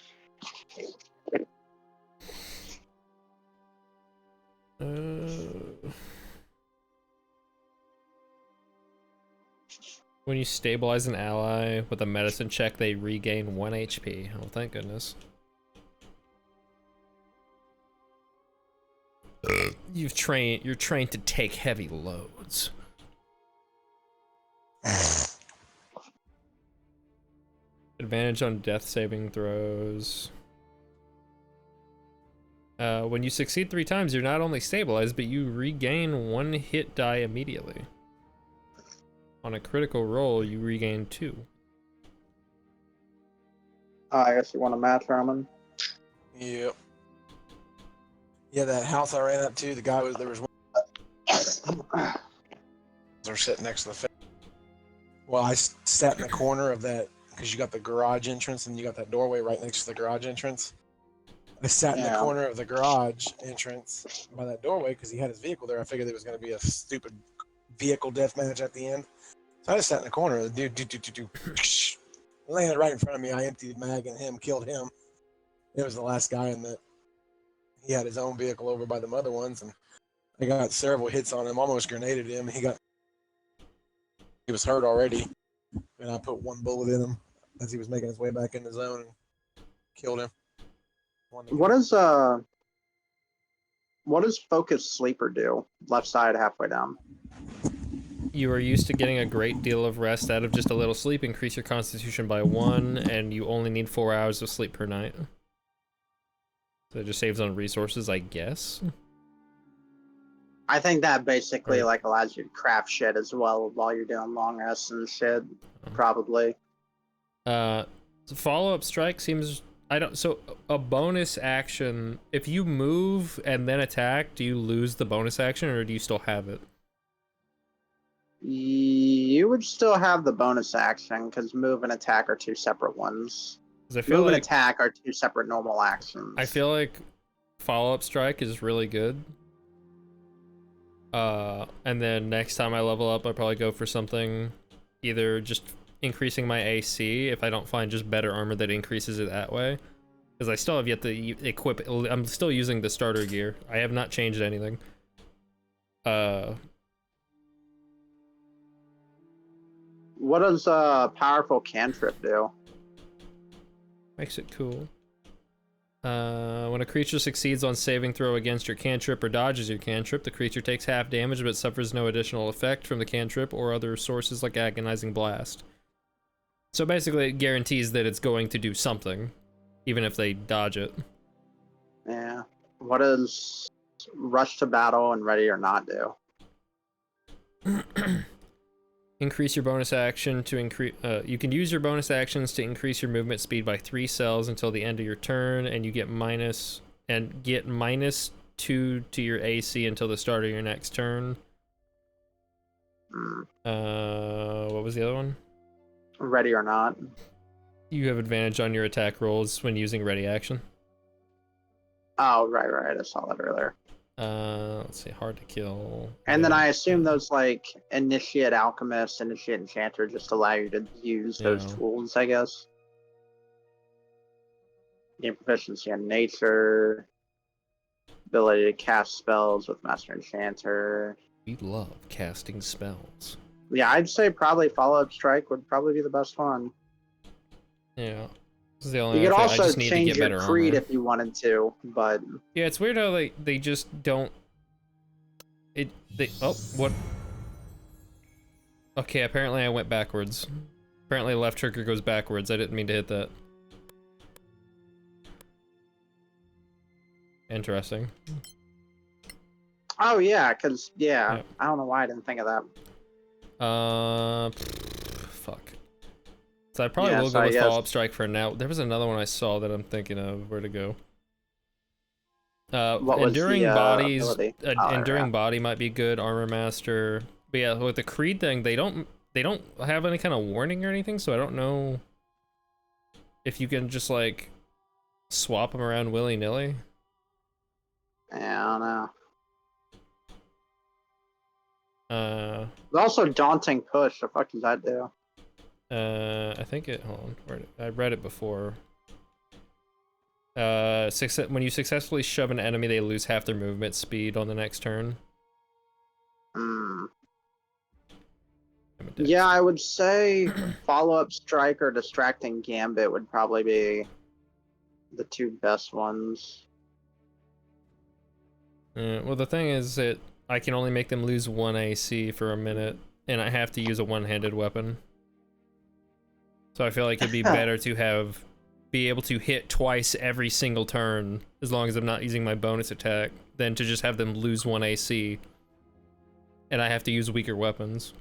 When you stabilize an ally with a medicine check, they regain 1 HP. Oh, thank goodness. You're trained to take heavy loads. Advantage on death saving throws. When you succeed 3 times, you're not only stabilized, but you regain 1 hit die immediately. On a critical roll, you regain 2. I guess you want a match, Roman? Yep. Yeah, that house I ran up to, there was one. They're sitting next to the fence. Well, I sat in the corner of that because you got the garage entrance and you got that doorway right next to the garage entrance. I sat in the corner of the garage entrance by that doorway because he had his vehicle there. I figured there was going to be a stupid vehicle death match at the end. So I just sat in the corner. The dude, landed right in front of me. I emptied mag and him, killed him. It was the last guy in that. He had his own vehicle over by the other ones, and I got several hits on him. Almost grenaded him. He was hurt already, and I put one bullet in him as he was making his way back in the zone and killed him. What does Focus Sleeper do? Left side, halfway down. You are used to getting a great deal of rest out of just a little sleep. Increase your constitution by 1, and you only need 4 hours of sleep per night. So it just saves on resources, I guess. I think that basically like allows you to craft shit as well while you're doing long rests and shit. Probably. Follow-up strike seems... So a bonus action, if you move and then attack, do you lose the bonus action or do you still have it? You would still have the bonus action because move and attack are 2 separate ones. I feel move like, and attack are 2 separate normal actions. I feel like follow-up strike is really good. And then next time I level up, I'll probably go for something either just increasing my AC if I don't find just better armor that increases it that way. Because I still have yet to equip it. I'm still using the starter gear. I have not changed anything. What does powerful cantrip do? Makes it cool. When a creature succeeds on saving throw against your cantrip or dodges your cantrip, the creature takes half damage but suffers no additional effect from the cantrip or other sources like agonizing blast. So basically it guarantees that it's going to do something, even if they dodge it. Yeah. What does rush to battle and ready or not do? Increase your bonus action to increase. You can use your bonus actions to increase your movement speed by 3 cells until the end of your turn, and you get -2 to your AC until the start of your next turn. What was the other one? Ready or not. You have advantage on your attack rolls when using ready action. Oh, right. I saw that earlier. Let's see, hard to kill. And then I assume those like initiate alchemist, initiate enchanter just allow you to use those tools, I guess. Gain proficiency in nature, ability to cast spells with master enchanter. We love casting spells. Yeah, I'd say probably follow-up strike would probably be the best one. Yeah. This is the only you could thing. also I just need change to get your better creed armor. if you wanted to, but yeah, it's weird how they just don't. Oh, what? Okay, apparently I went backwards. Apparently left trigger goes backwards. I didn't mean to hit that. Interesting. oh yeah, because I don't know why I didn't think of that. Fuck. So I probably will go with follow-up strike for now. There was another one I saw that I'm thinking of where to go. Enduring bodies, enduring body might be good. Armor master, but yeah, with the creed thing, they don't have any kind of warning or anything, so I don't know if you can just like swap them around willy-nilly. Yeah, I don't know. There's also daunting push. The fuck does that do? I think it. Hold on. I read it before. When you successfully shove an enemy, they lose half their movement speed on the next turn. Yeah, I would say follow-up strike or distracting gambit would probably be the 2 best ones. Well, the thing is that I can only make them lose 1 AC for a minute, and I have to use a one-handed weapon. So I feel like it'd be better to be able to hit twice every single turn, as long as I'm not using my bonus attack, than to just have them lose 1 AC, and I have to use weaker weapons.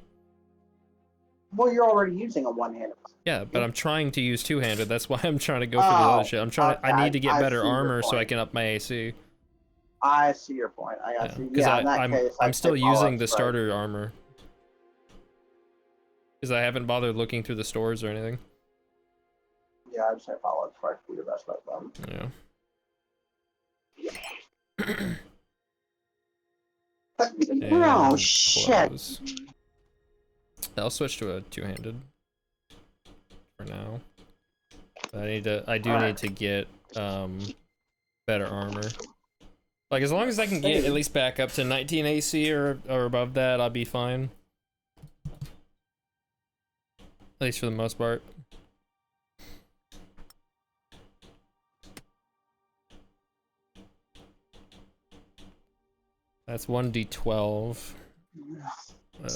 Well, you're already using a one-handed weapon. Yeah, but I'm trying to use two-handed. That's why I'm trying to go for the other shit. I need to get better armor so I can up my AC. I see your point. I got you. Because Yeah, in that case, I'm still using the starter armor. Because I haven't bothered looking through the stores or anything. Yeah, I'd say follow it before I do the rest of them. Yeah. Oh And shit! close. I'll switch to a two-handed for now. I do need to get better armor. Like, as long as I can get at least back up to 19 AC or above that, I'll be fine. At least for the most part. That's 1d12.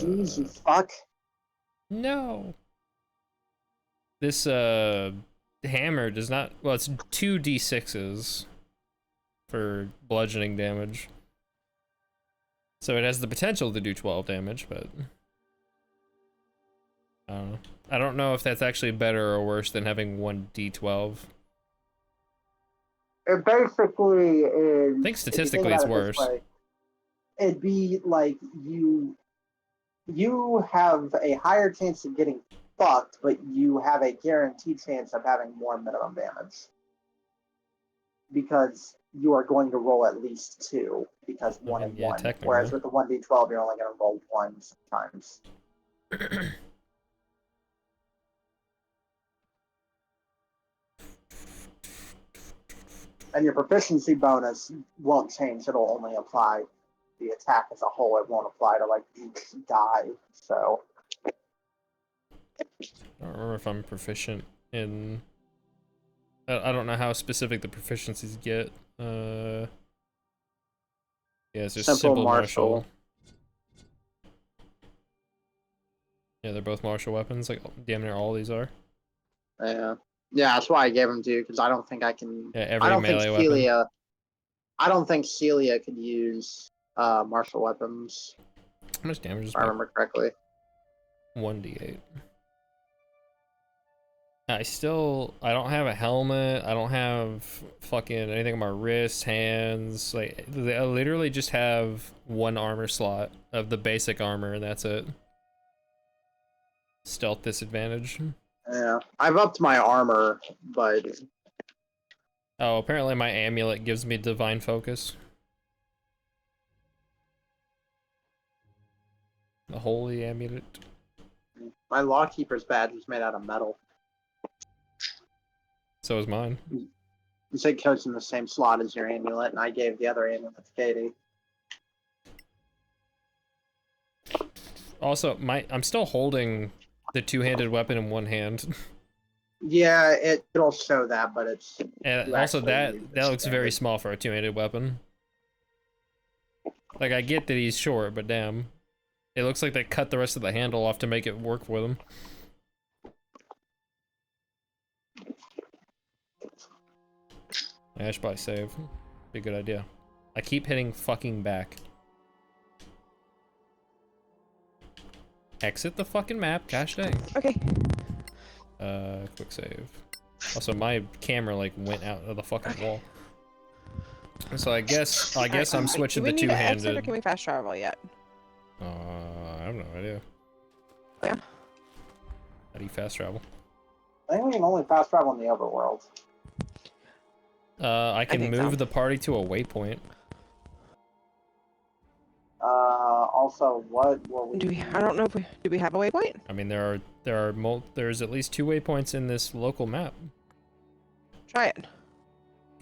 Jesus fuck. No. This hammer does not, well, it's 2d6s for bludgeoning damage. So it has the potential to do 12 damage, but I don't know. I don't know if that's actually better or worse than having 1d12. It basically is. I think statistically it's worse. It'd be like you have a higher chance of getting fucked, but you have a guaranteed chance of having more minimum damage. Because you are going to roll at least 2, because 1 and 1. Whereas with the 1d12, you're only going to roll 1 sometimes. And your proficiency bonus won't change. It'll only apply the attack as a whole. It won't apply to like each die. So I don't remember if I'm proficient in. I don't know how specific the proficiencies get. Yeah, it's just simple martial. Yeah, they're both martial weapons. Like damn near all these are. Yeah, that's why I gave them to you, because I don't think I can. Yeah, every melee weapon. I don't think Celia could use martial weapons. How much damage is if I remember correctly? 1d8. I don't have a helmet. I don't have fucking anything on my wrists, hands. Like, I literally just have one armor slot of the basic armor, and that's it. Stealth disadvantage. Yeah, I've upped my armor, but... Oh, apparently my amulet gives me divine focus. The holy amulet. My Lawkeeper's badge is made out of metal. So is mine. You said goes in the same slot as your amulet, and I gave the other amulet to Katie. Also, I'm still holding the two-handed weapon in one hand. Yeah, it'll show that, but it's... And also that looks very small for a two-handed weapon. Like, I get that he's short, but damn. It looks like they cut the rest of the handle off to make it work with him. Yeah, I should probably save. Be a good idea. I keep hitting fucking back. Exit the fucking map, gosh dang. Okay. Quick save. Also, my camera like went out of the fucking wall. So I guess I'm switching to two-handed. Do we need to exit or can we fast travel yet? I have no idea. Yeah. How do you fast travel? I think we can only fast travel in the overworld. I can move the party to a waypoint. Also, what will we... I don't know if do we have a waypoint? I mean, there's at least 2 waypoints in this local map. Try it.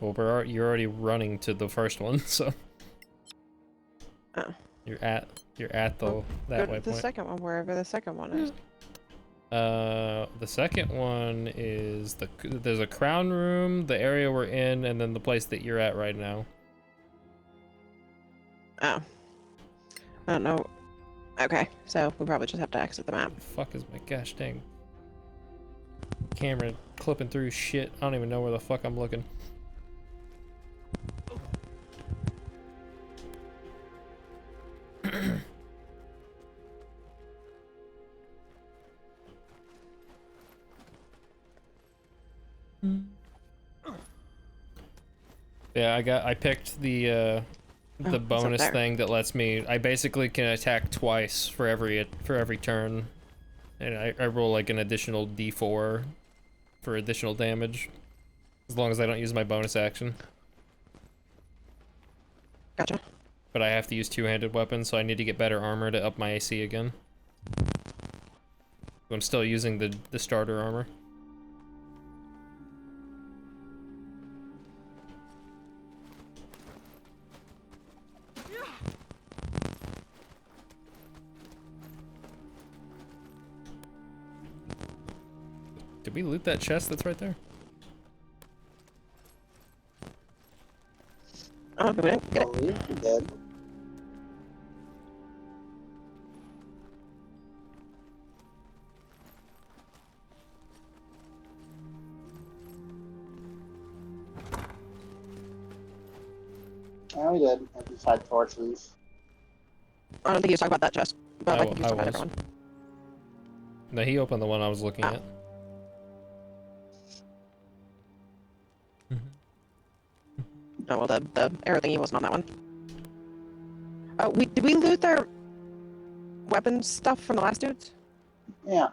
Well, you're already running to the first one, so. Oh. You're at that waypoint. The second one, wherever the second one is. The second one is there's a crown room, the area we're in, and then the place that you're at right now. Oh. I don't know. Okay, so we probably just have to exit the map. What the fuck is my gosh dang camera clipping through shit? I don't even know where the fuck I'm looking. Yeah, I picked the bonus thing that lets me. I basically can attack twice for every turn. and I roll like an additional D4 for additional damage, as long as I don't use my bonus action. Gotcha. But I have to use two-handed weapons, so I need to get better armor to up my AC again. I'm still using the starter armor. Did we loot that chest that's right there? Oh, we didn't get it. Oh, you did. Yeah, we did. I just had torches. I don't think he was talking about that chest, but I think he was I talking about was. everyone. No, he opened the one I was looking at. Oh well, the arrow thingy wasn't on that one. Oh, did we loot their weapon stuff from the last dudes? Yeah.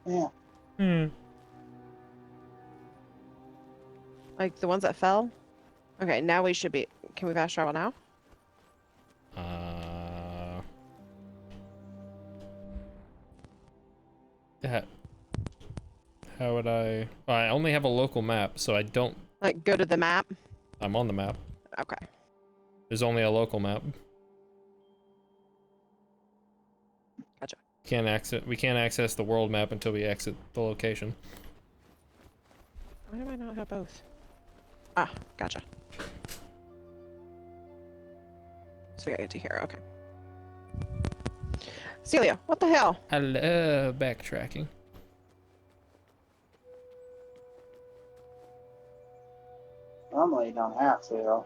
Yeah. Like the ones that fell? Okay, now we should be. Can we fast travel now? Yeah. How would I? Well, I only have a local map, so I don't. Like go to the map. I'm on the map. Okay. There's only a local map. Gotcha. We can't access the world map until we exit the location. Why do I not have both? Ah, gotcha. So we gotta get to here. Okay. Celia, what the hell? I love backtracking. Normally you don't have to.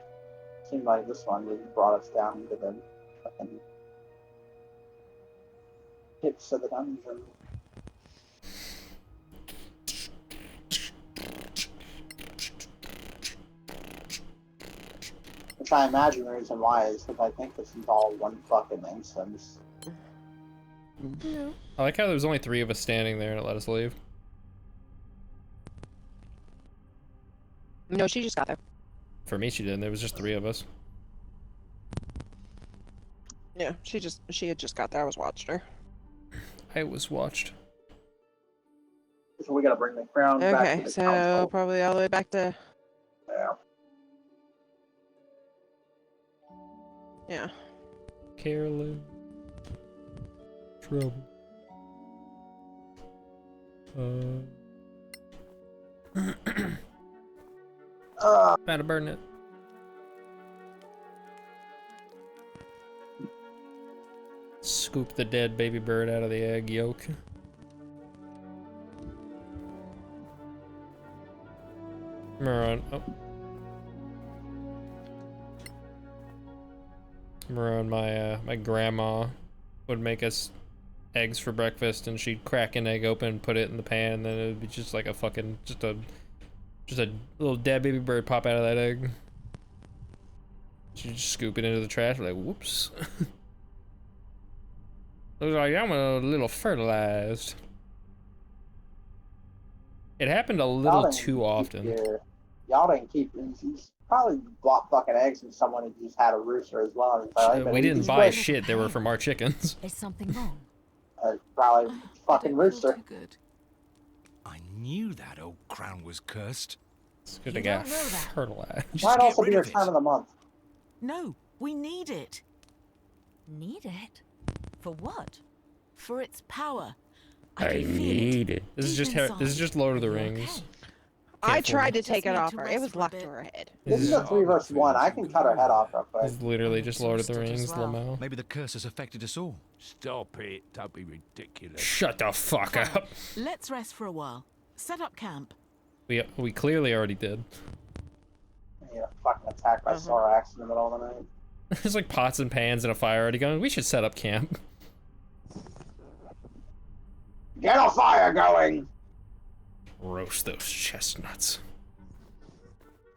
Seemed like this one really brought us down into the fucking pits of the dungeon. Which I imagine the reason why is because I think this is all one fucking instance. No. I like how there was only 3 of us standing there and it let us leave. No, she just got there. For me, she didn't. There was just 3 of us. Yeah, she had just got there. I was watching her. I was watched. So we gotta bring the crown back Okay, to the so council. probably all the way back to. Yeah. Yeah. Carolyn. Trouble. About to burn it. Scoop the dead baby bird out of the egg yolk. Maroon. Oh. Maroon, my grandma would make us eggs for breakfast, and she'd crack an egg open and put it in the pan, and then it'd be just like a fucking just a little dead baby bird pop out of that egg. She'd just scoop it into the trash, like whoops. Looks like I'm a little fertilized. It happened a little too often. Y'all didn't keep. You probably bought fucking eggs from someone who just had a rooster as well. We didn't buy shit. They were from our chickens. Is something wrong? Probably fucking rooster. Good. I knew that old crown was cursed. It's good to get fertilized. Might also be your time of the month. No, we need it. Need it? For what? For its power. I can feel need it. This is just Lord of the Rings. I tried to Just take it need off to her. rest It was for a locked bit. to her head. This is a 3 versus 1. I can cut her head off real quick. It's literally just Lord of the Exhausted as Rings, well. Lamau. Maybe the curse has affected us all. Stop it. Don't be ridiculous. Shut the fuck up. Let's rest for a while. Set up camp. We clearly already did. You know, fucking attacked by Soraks in the middle of the night. There's like pots and pans and a fire already going. We should set up camp. Get a fire going! Roast those chestnuts.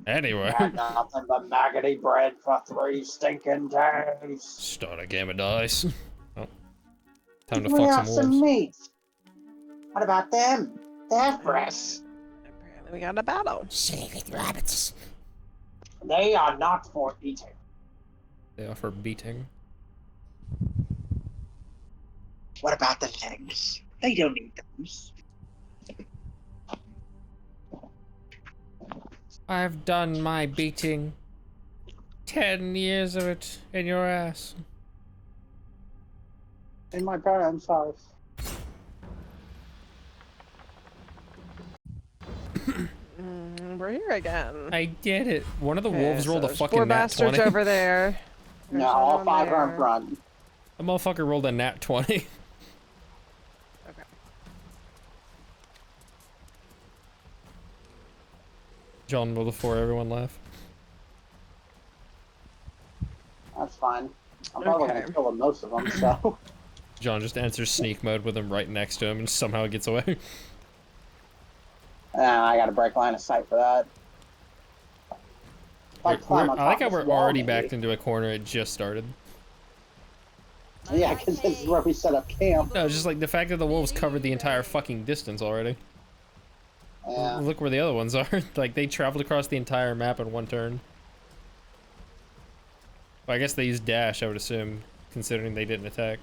Anyway. Got nothing but maggoty bread for 3 stinking days. Start a game of dice. Oh. Time to We fuck have some some wolves. meat. What about them? They're fresh. Apparently we got a battle. Saving rabbits. They are not for eating. They offer beating. What about the legs? They don't eat those. I've done my beating. 10 years of it in your ass. In my parents' house. We're here again. I did it. One of the Okay, wolves so rolled a there's fucking 4 nat bastards 20. over there. There's No, all another 5 one are in there. front. A motherfucker rolled a nat 20. Okay. John rolled a 4, everyone laugh. That's fine. I'm probably Okay. gonna kill most of them, so. John just enters sneak mode with him right next to him and somehow gets away. I gotta break line of sight for that. If I climb on I like top how of we're this wall, already maybe. backed into a corner, it just started. Yeah, because this is where we set up camp. No, it's just like the fact that the wolves covered the entire fucking distance already. Yeah. Look where the other ones are. Like, they traveled across the entire map in one turn. Well, I guess they used dash, I would assume, considering they didn't attack.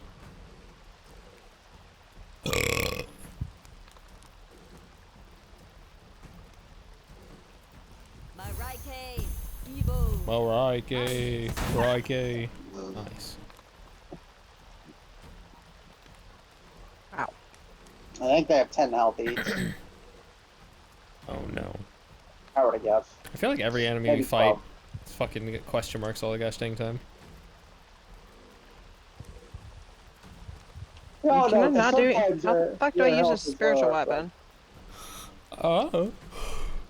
Alright, Rike. Nice. Ow. I think they have 10 health each. Oh no. I would have guessed. I feel like every enemy Maybe we fight 12. is fucking get question marks all the gosh dang time. No, Can I no, not do it? sometimes How the your- fuck do I your use a health is spiritual lower, weapon? Oh.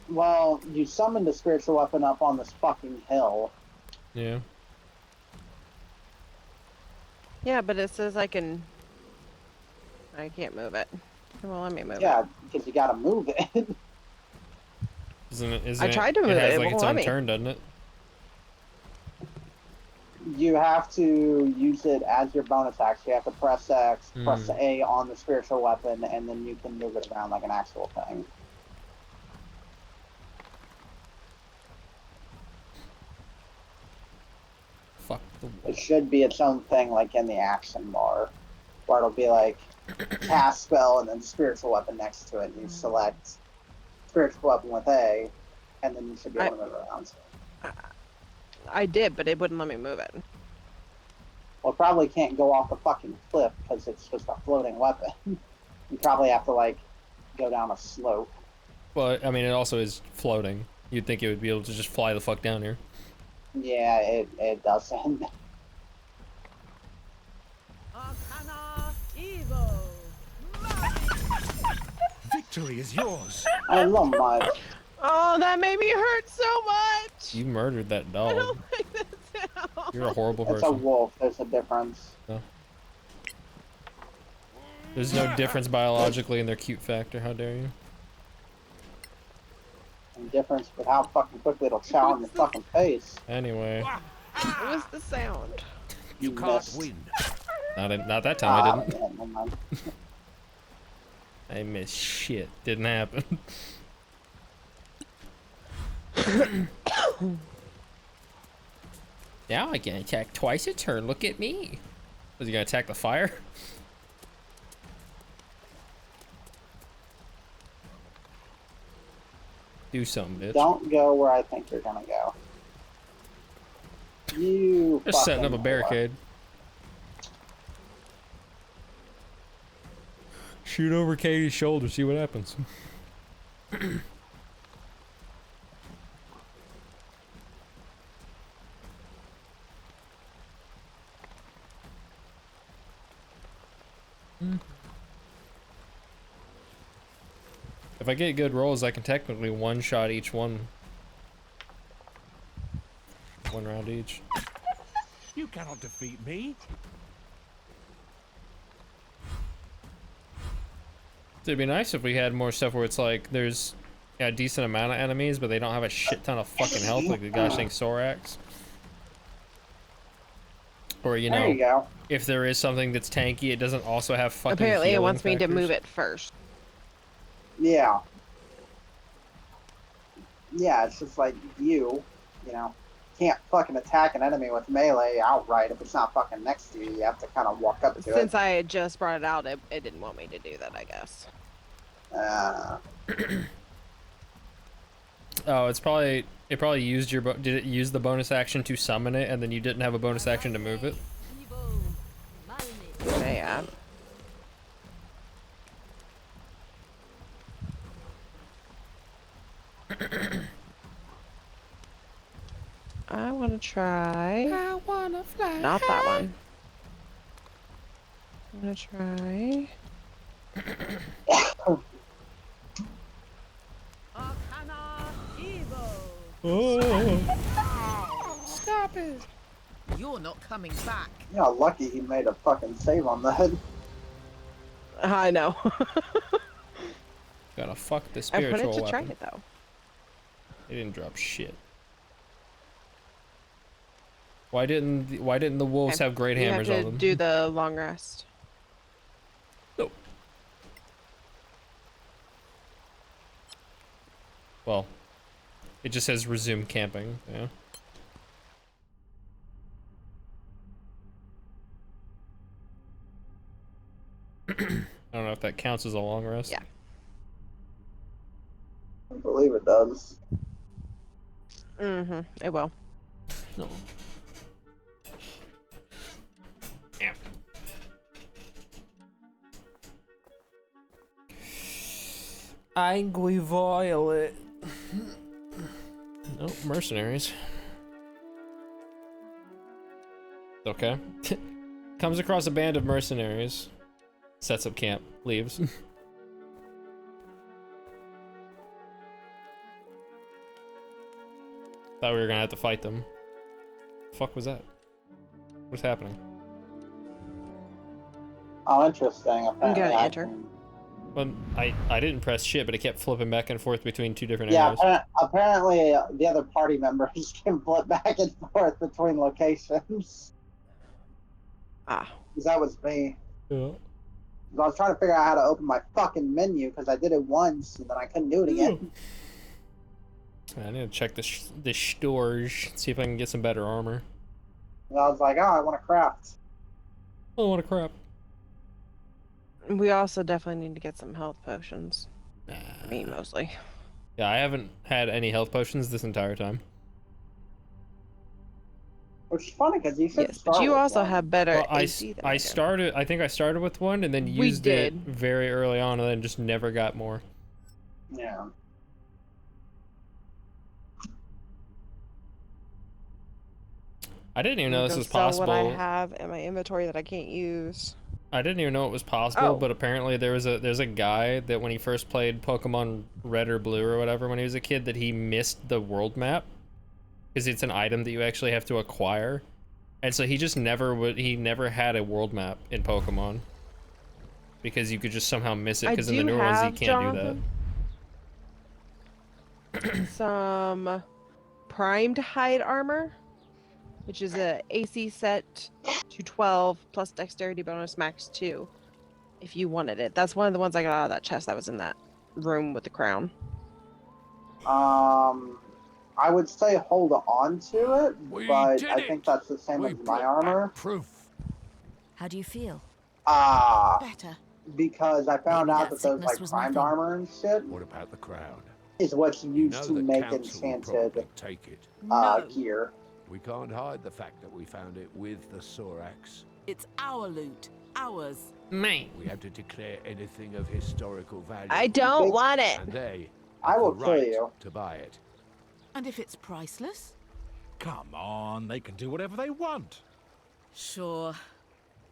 Well, you summoned the spiritual weapon up on this fucking hill. Yeah. Yeah, but it says I can't move it. Well, let me move it. Yeah, because you gotta move it. Isn't tried to move it has it, it like its won't let own me. turn, doesn't it? You have to use it as your bonus action. You have to press X, press A on the spiritual weapon, and then you can move it around like an actual thing. Fuck the It should be its own thing, like in the action bar, where it'll be like cast spell and then spiritual weapon next to it. And you select spiritual weapon with A, and then you should be able to move it around. I did, but it wouldn't let me move it. Well, it probably can't go off the fucking cliff because it's just a floating weapon. You probably have to like go down a slope. Well, I mean, it also is floating. You'd think it would be able to just fly the fuck down here. Yeah, it doesn't. Victory is yours. I love my. Oh, that made me hurt so much! You murdered that I dog. don't like that sound. You're a horrible It's a person. wolf. There's a difference. No. There's no difference biologically in their cute factor. How dare you? And difference with how fucking quickly it'll chow on your fucking face. Anyway, What was the sound? You can't missed. win. not that time I didn't. Yeah, never mind. I missed shit. Didn't happen. Now I can attack twice a turn. Look at me. Was he gonna attack the fire? Do something, bitch. Don't go where I think you're gonna go. You. Just setting up a fucking barricade. Shoot over Katie's shoulder, see what happens. If I get good rolls, I can technically one-shot each one. One round each. You cannot defeat me. It'd be nice if we had more stuff where it's like there's a decent amount of enemies, but they don't have a shit ton of fucking health, like the gosh dang Soraks. Or, you There know, you go. if there is something that's tanky, it doesn't also have fucking Apparently, it healing wants me to factors. move it first. Yeah. Yeah, it's just like you know, can't fucking attack an enemy with melee outright if it's not fucking next to you. You have to kind of walk up to it. Since I had just brought it out, it didn't want me to do that, I guess. Oh, it probably used your did it use the bonus action to summon it, and then you didn't have a bonus action to move it? Yeah. I want to try. I wanna fly. Not that one. I'm gonna try. Oh. Stop it. You're not coming back. You know, lucky he made a fucking save on that. I know. Gotta fuck the I spiritual put it to weapon. try it though. It didn't drop shit. Why didn't the wolves have great hammers you on have to them? do the long rest. Nope. Well, it just says resume camping. Yeah. I don't know if that counts as a long rest. Yeah. I believe it does. Mm-hmm. It will. No. Damn. Angry Violet. Nope, mercenaries. Okay. Comes across a band of mercenaries. Sets up camp. Leaves. Thought we were gonna have to fight them. Fuck was that? What's happening? Oh, interesting. Apparently, gotta I enter. can- Well, I didn't press shit, but it kept flipping back and forth between two different Yeah, areas. apparently the other party members can flip back and forth between locations. Ah. Because that was me. Yeah. 'Cause I was trying to figure out how to open my fucking menu because I did it once and then I couldn't do it again. I need to check the stores, see if I can get some better armor. And I was like, oh, I want to craft. Oh, what a crap. We also definitely need to get some health potions. Me mostly. Yeah, I haven't had any health potions this entire time. Which is funny because you should Yes, start but you with also one. have better Well, AC than I do. I think I started with one and then We used it did. very early on and then just never got more. Yeah. I didn't even know this Go was sell possible. what I have in my inventory that I can't use. I didn't even know it was possible, Oh. but apparently there's a guy that when he first played Pokemon Red or Blue or whatever when he was a kid that he missed the world map because it's an item that you actually have to acquire, and so he just never had a world map in Pokemon because you could just somehow miss it because in the newer ones you can't do that. Some primed hide armor, which is a AC set to 12 plus dexterity bonus max 2 if you wanted it. That's one of the ones I got out of that chest that was in that room with the crown. I would say hold on to it, We but did I it. think that's the same We as my brought back armor. proof. How do you feel? Better. Because I found Maybe out that that those sickness like was primed nothing. armor and shit What about the crown? is what's You used know to the make council will enchanted probably take it. No. gear. We can't hide the fact that we found it with the Soraks. It's our loot. Ours. Man. We have to declare anything of historical value. I don't want it. And they I have will the kill right you. to buy it. And if it's priceless? Come on, they can do whatever they want. Sure.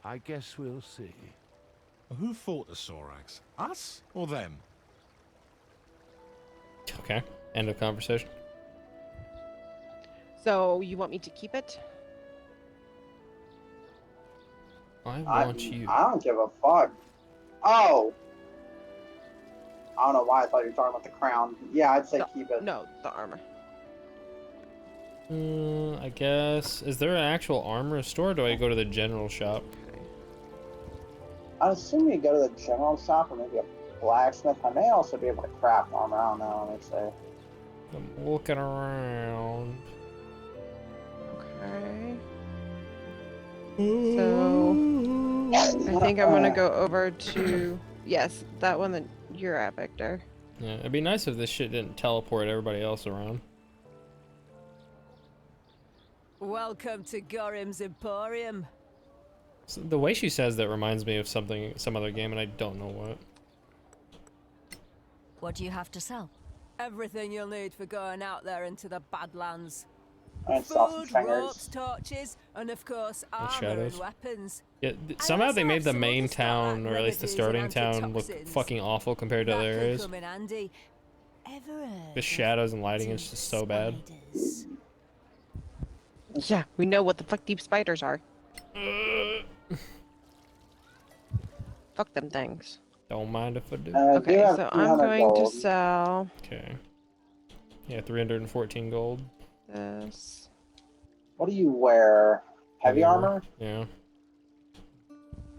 I guess we'll see. Who fought the Soraks? Us or them? Okay. End of conversation. So you want me to keep it? I I want you. don't give a fuck. Oh! I don't know why I thought you were talking about the crown. Yeah, I'd say No, keep it. No, the armor. I guess. Is there an actual armor store, or do I go to the general shop? I assume you go to the general shop or maybe a blacksmith. I may also be able to craft armor. I don't know. Let me see. I'm looking around. Okay. So I think I'm gonna go over to yes, that one that you're at, Victor. Yeah, it'd be nice if this shit didn't teleport everybody else around. Welcome to Gorim's Emporium. So the way she says that reminds me of some other game, and I don't know what. What do you have to sell? Everything you'll need for going out there into the Badlands. And sell some Food, trainers. ropes, torches, and of course armor shadows. and weapons. Yeah, somehow also they made have the some main other stuff like town, or at least the remedies starting and town, look antitoxins. fucking awful compared to That other could areas. come in handy. Ever heard The of shadows and lighting is deep just so bad. spiders? Yeah, we know what the fuck deep spiders are. Fuck them things. Don't mind if I do. Okay, do have so I'm 300 going to gold. sell Okay. Yeah, 314 gold. this. What do you wear? Heavy armor? Yeah.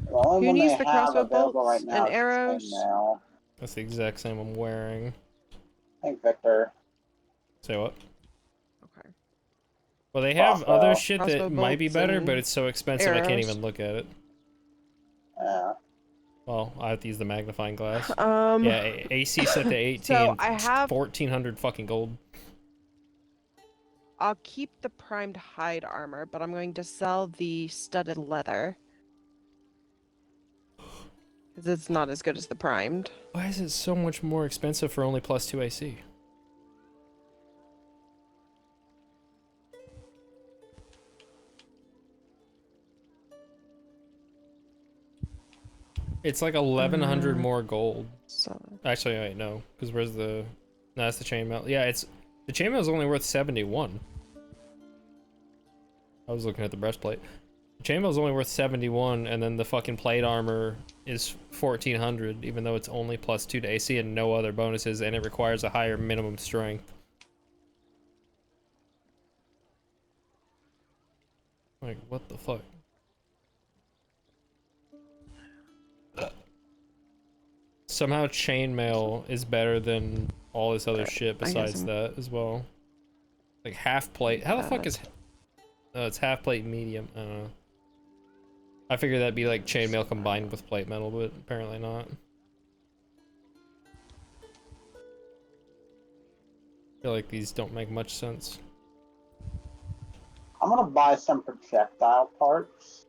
The only Who one needs they the have crossbow available bolts right now and is arrows? chainmail. That's the exact same I'm wearing. I think Victor. Say what? Okay. Well, they have Crossbow. other shit Crossbow that might be bolts better, and but it's so expensive I can't arrows. even look at it. Yeah. Well, I have to use the magnifying glass. Yeah, Yeah, AC set to 18. So I have 1,400 fucking gold. I'll keep the primed hide armor, but I'm going to sell the studded leather. Because it's not as good as the primed. Why is it so much more expensive for only +2 AC? It's like 1,100 more gold. So Actually, wait, no, because where's the? No, that's the chainmail. Yeah, it's the chainmail is only worth 71. I was looking at the breastplate. The chainmail is only worth 71, and then the fucking plate armor is 1,400, even though it's only +2 to AC and no other bonuses, and it requires a higher minimum strength. Like, what the fuck? Somehow chainmail is better than all this other shit besides that as well. Like half plate. How the fuck is? Oh, it's half plate medium. I don't know. I figured that'd be like chainmail combined with plate metal, but apparently not. I feel like these don't make much sense. I'm gonna buy some projectile parts.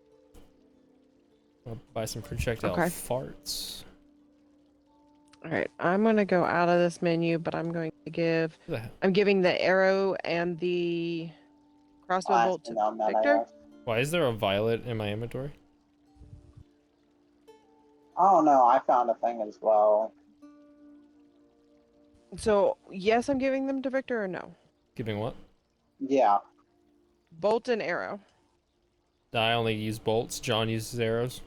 I'll buy some projectile farts. alright, I'm gonna go out of this menu, but I'm going to give I'm giving the arrow and the crossbow bolt to Victor. Why is there a violet in my inventory? I don't know. I found a thing as well. So yes, I'm giving them to Victor or no? Giving what? Yeah. Bolt and arrow. I only use bolts. John uses arrows.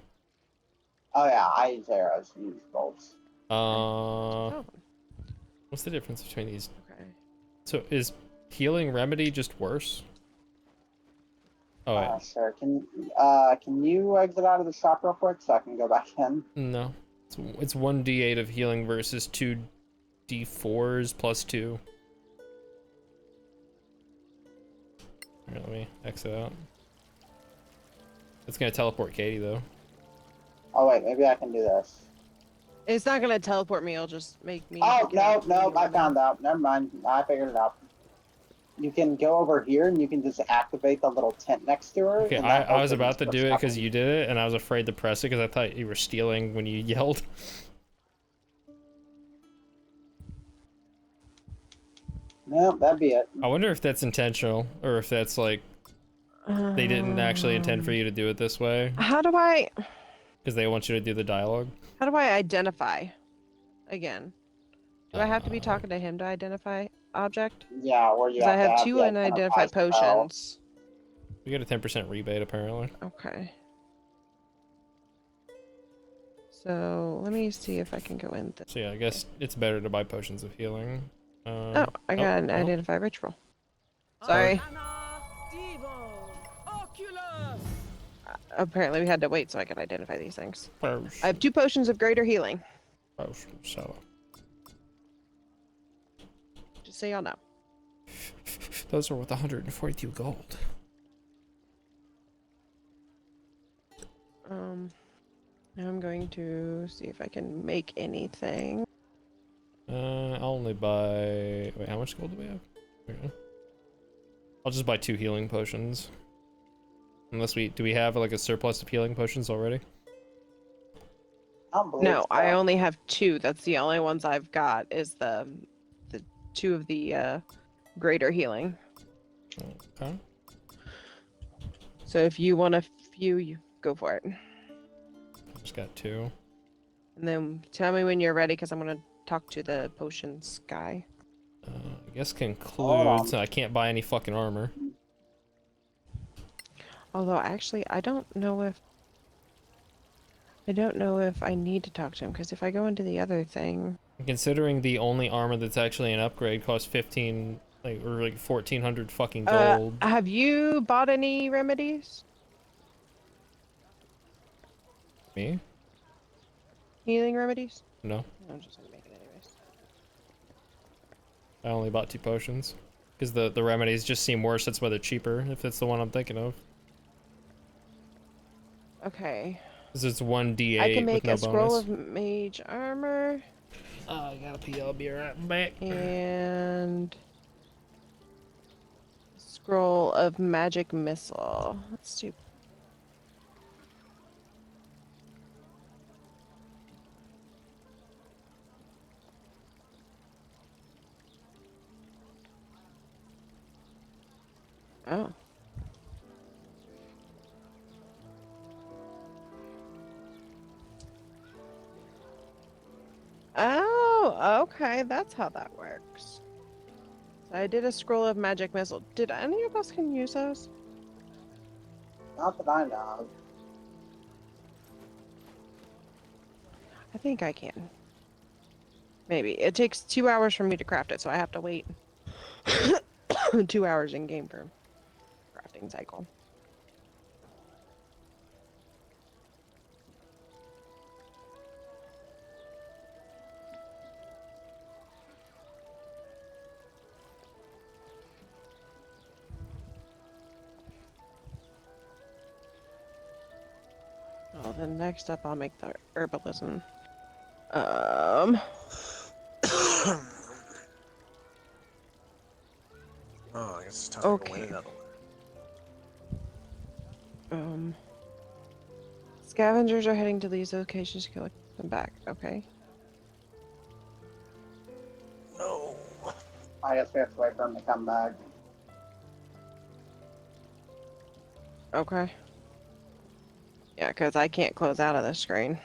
Oh yeah, I use arrows. You use bolts. What's the difference between these? Okay. So is healing remedy just worse? Oh wait. Sure. Can you exit out of the shop real quick so I can go back in? No. It's 1d8 of healing versus 2d4s +2. Here, let me exit out. It's gonna teleport Katie though. Oh wait, maybe I can do this. It's not gonna teleport me, it'll just make me. Oh no, I found out. Never mind. I figured it out. You can go over here and you can just activate the little tent next to her. Okay, I was about to do it because you did it, and I was afraid to press it because I thought you were stealing when you yelled. No, that'd be it. I wonder if that's intentional, or if that's like they didn't actually intend for you to do it this way. How do I? Because they want you to do the dialogue. How do I identify? Again, do I have to be talking to him to identify object? Yeah, or you I have to have have two the unidentified identify spell. potions. We get a 10% rebate apparently. Okay. So let me see if I can go in. So yeah, I guess it's better to buy potions of healing. Oh, I got an identify ritual. Sorry. Apparently, we had to wait so I could identify these things. Potion. I have 2 potions of greater healing. Potion seller. Just so y'all know. Those are worth 142 gold. Now I'm going to see if I can make anything. I'll only buy. Wait, how much gold do we have? Okay. I'll just buy 2 healing potions. Unless do we have like a surplus of healing potions already? No, I only have 2. That's the only ones I've got is the 2 of the greater healing. Okay. So if you want a few, you go for it. Just got 2. And then tell me when you're ready, because I'm gonna talk to the potions guy. I guess concludes I can't buy any fucking armor. Although actually, I don't know if I need to talk to him, because if I go into the other thing. Considering the only armor that's actually an upgrade costs 15, like 1,400 fucking gold. Have you bought any remedies? Me? Healing remedies? No. I'm just gonna make it anyways. I only bought 2 potions. Because the remedies just seem worse, that's why they're cheaper, if it's the one I'm thinking of. Okay. Because it's 1d8 I can make with no a scroll bonus. of mage armor. Oh, I gotta pee, I'll be right back. And scroll of magic missile. Let's do. Oh. Oh, okay, that's how that works. So I did a scroll of magic missile. Did any of us can use those? Not that I know of. I think I can. Maybe. It takes 2 hours for me to craft it, so I have to wait 2 hours in game for crafting cycle. Well, then next up I'll make the herbalism. Oh, I guess it's time to go win another one. Scavengers are heading to these locations to collect them back. Okay. No. I guess we have to wait for him to come back. Okay. Yeah, because I can't close out of the screen.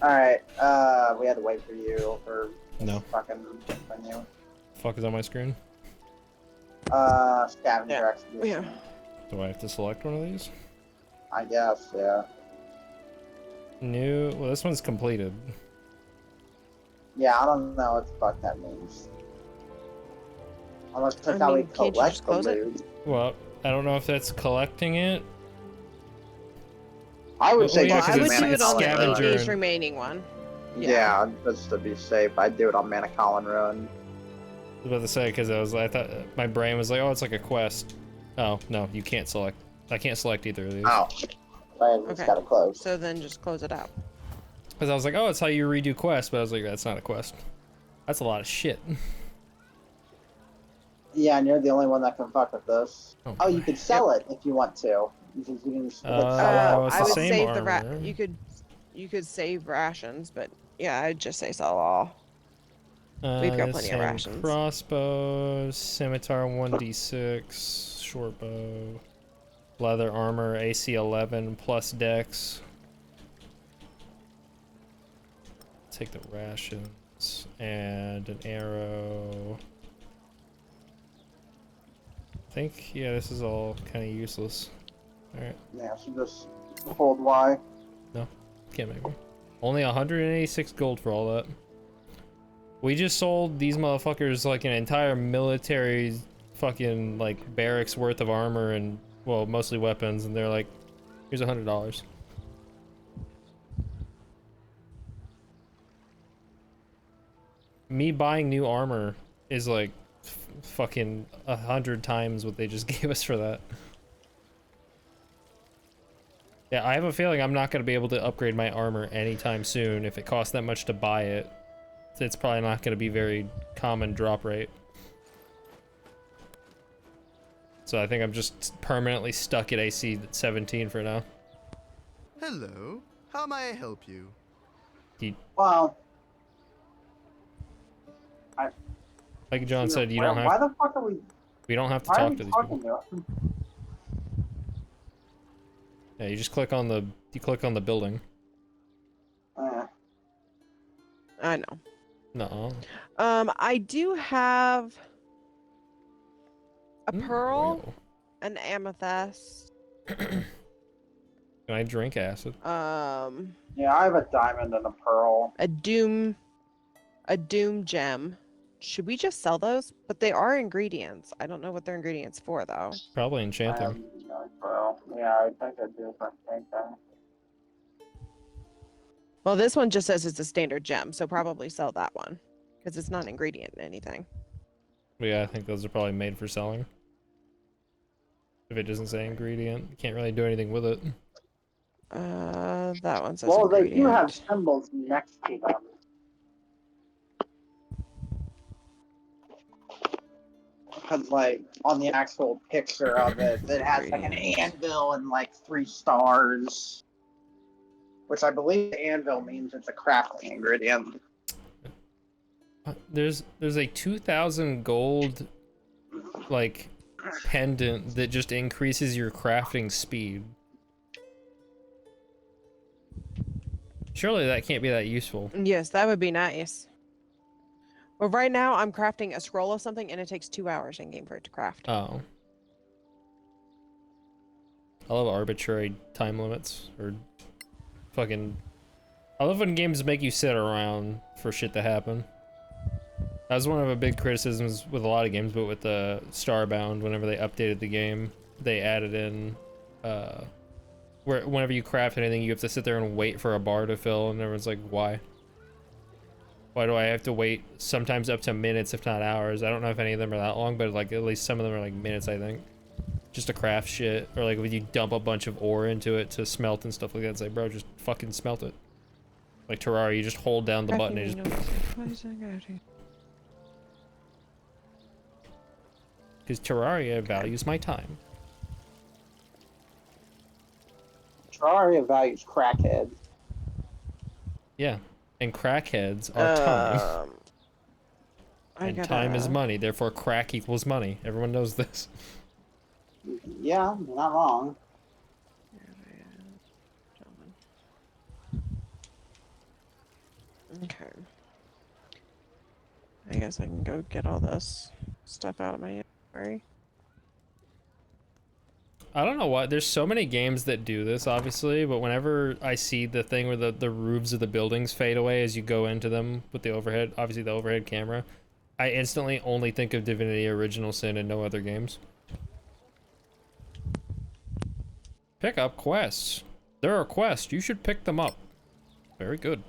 Alright, we had to wait for you for No. fucking menu. Fuck is on my screen? Scavenger expedition. Yeah. Do I have to select one of these? I guess, yeah. New. Well, this one's completed. Yeah, I don't know what the fuck that means. Unless that's I how we mean, can't you collect just the close it? loot. Well, I don't know if that's collecting it. I would say yeah, just I because would it's do it on the scavenger 8 days and- remaining one. Yeah, just to be safe, I'd do it on Manicolin Ruin. I was about to say, because I thought my brain was like, oh, it's like a quest. Oh no, you can't select. I can't select either of these. Oh, I just gotta close. So then just close it out. Because I was like, oh, it's how you redo quests, but I was like, that's not a quest. That's a lot of shit. Yeah, and you're the only one that can fuck with this. Oh, you could sell it if you want to. You can just hit sell it's I the would same save armor. you could save rations, but yeah, I'd just say sell all. We've got plenty of rations. Crossbow, scimitar 1d6, short bow, leather armor, AC 11 plus dex. Take the rations and an arrow. I think, yeah, this is all kind of useless. Alright. Yeah, so just hold Y. No, can't make one. Only 186 gold for all that. We just sold these motherfuckers like an entire military fucking like barracks worth of armor and, well, mostly weapons, and they're like, here's $100. Me buying new armor is like fucking 100 times what they just gave us for that. Yeah, I have a feeling I'm not going to be able to upgrade my armor anytime soon. If it costs that much to buy it, it's probably not going to be very common drop rate. So I think I'm just permanently stuck at AC 17 for now. Hello, how may I help you? Well, like John said, you don't have. Why the fuck are we? We don't have to Why are talk we to these talking people. to them? Yeah, you just click on the building. I know. No. I do have a pearl, Well. an amethyst. Can I drink acid? Yeah, I have a diamond and a pearl. A doom gem. Should we just sell those? But they are ingredients. I don't know what they're ingredients for though. Probably enchant them. Pearl. Yeah, I think I do something. Well, this one just says it's a standard gem, so probably sell that one because it's not an ingredient in anything. But yeah, I think those are probably made for selling. If it doesn't say ingredient, you can't really do anything with it. That one says Well, they ingredient. do have symbols next to them. Because, like, on the actual picture of it, it has like an anvil and like 3 stars. Which I believe anvil means it's a crafting ingredient. There's a 2,000 gold like pendant that just increases your crafting speed. Surely that can't be that useful. Yes, that would be nice. Well, right now I'm crafting a scroll of something, and it takes 2 hours in game for it to craft. Oh. I love arbitrary time limits, or fucking... I love when games make you sit around for shit to happen. That was one of the big criticisms with a lot of games, but with the Starbound, whenever they updated the game, they added in, where whenever you craft anything, you have to sit there and wait for a bar to fill, and everyone's like, why? Why do I have to wait sometimes up to minutes, if not hours? I don't know if any of them are that long, but like at least some of them are like minutes, I think. Just to craft shit, or like when you dump a bunch of ore into it to smelt and stuff like that, it's like, bro, just fucking smelt it. Like Terraria, you just hold down the button and just... Because Terraria values my time. Terraria values crackheads. Yeah, and crackheads are time. And time is gotta- money, therefore crack equals money. Everyone knows this. Yeah, you're not wrong. Okay. I guess I can go get all this stuff out of my inventory. I don't know why, there's so many games that do this, obviously, but whenever I see the thing where the roofs of the buildings fade away as you go into them with the overhead, obviously the overhead camera, I instantly only think of Divinity Original Sin and no other games. Pick up quests. There are quests. You should pick them up. Very good.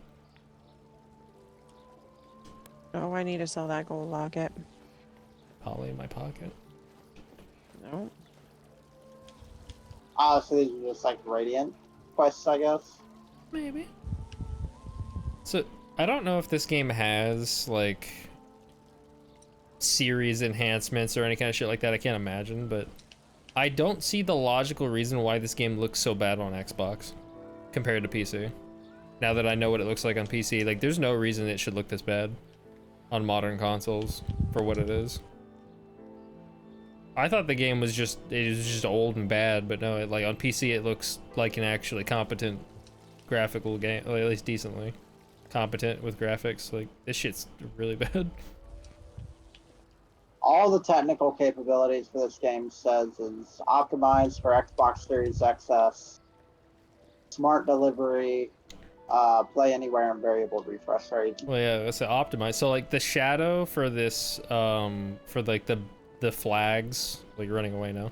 Oh, I need to sell that gold locket. Polly in my pocket. No. So these are just like Radiant quests, I guess. Maybe. So, I don't know if this game has, like, series enhancements or any kind of shit like that. I can't imagine, but I don't see the logical reason why this game looks so bad on Xbox compared to PC. Now that I know what it looks like on PC, like, there's no reason it should look this bad on modern consoles for what it is. I thought the game was just, it was just old and bad, but no, like, on PC it looks like an actually competent graphical game, or at least decently competent with graphics. Like, this shit's really bad. All the technical capabilities for this game says is optimized for Xbox Series XS, smart delivery, play anywhere and variable refresh rate. Well, yeah, that's optimized. So, like, the shadow for this, for like the flags, like, you're running away now.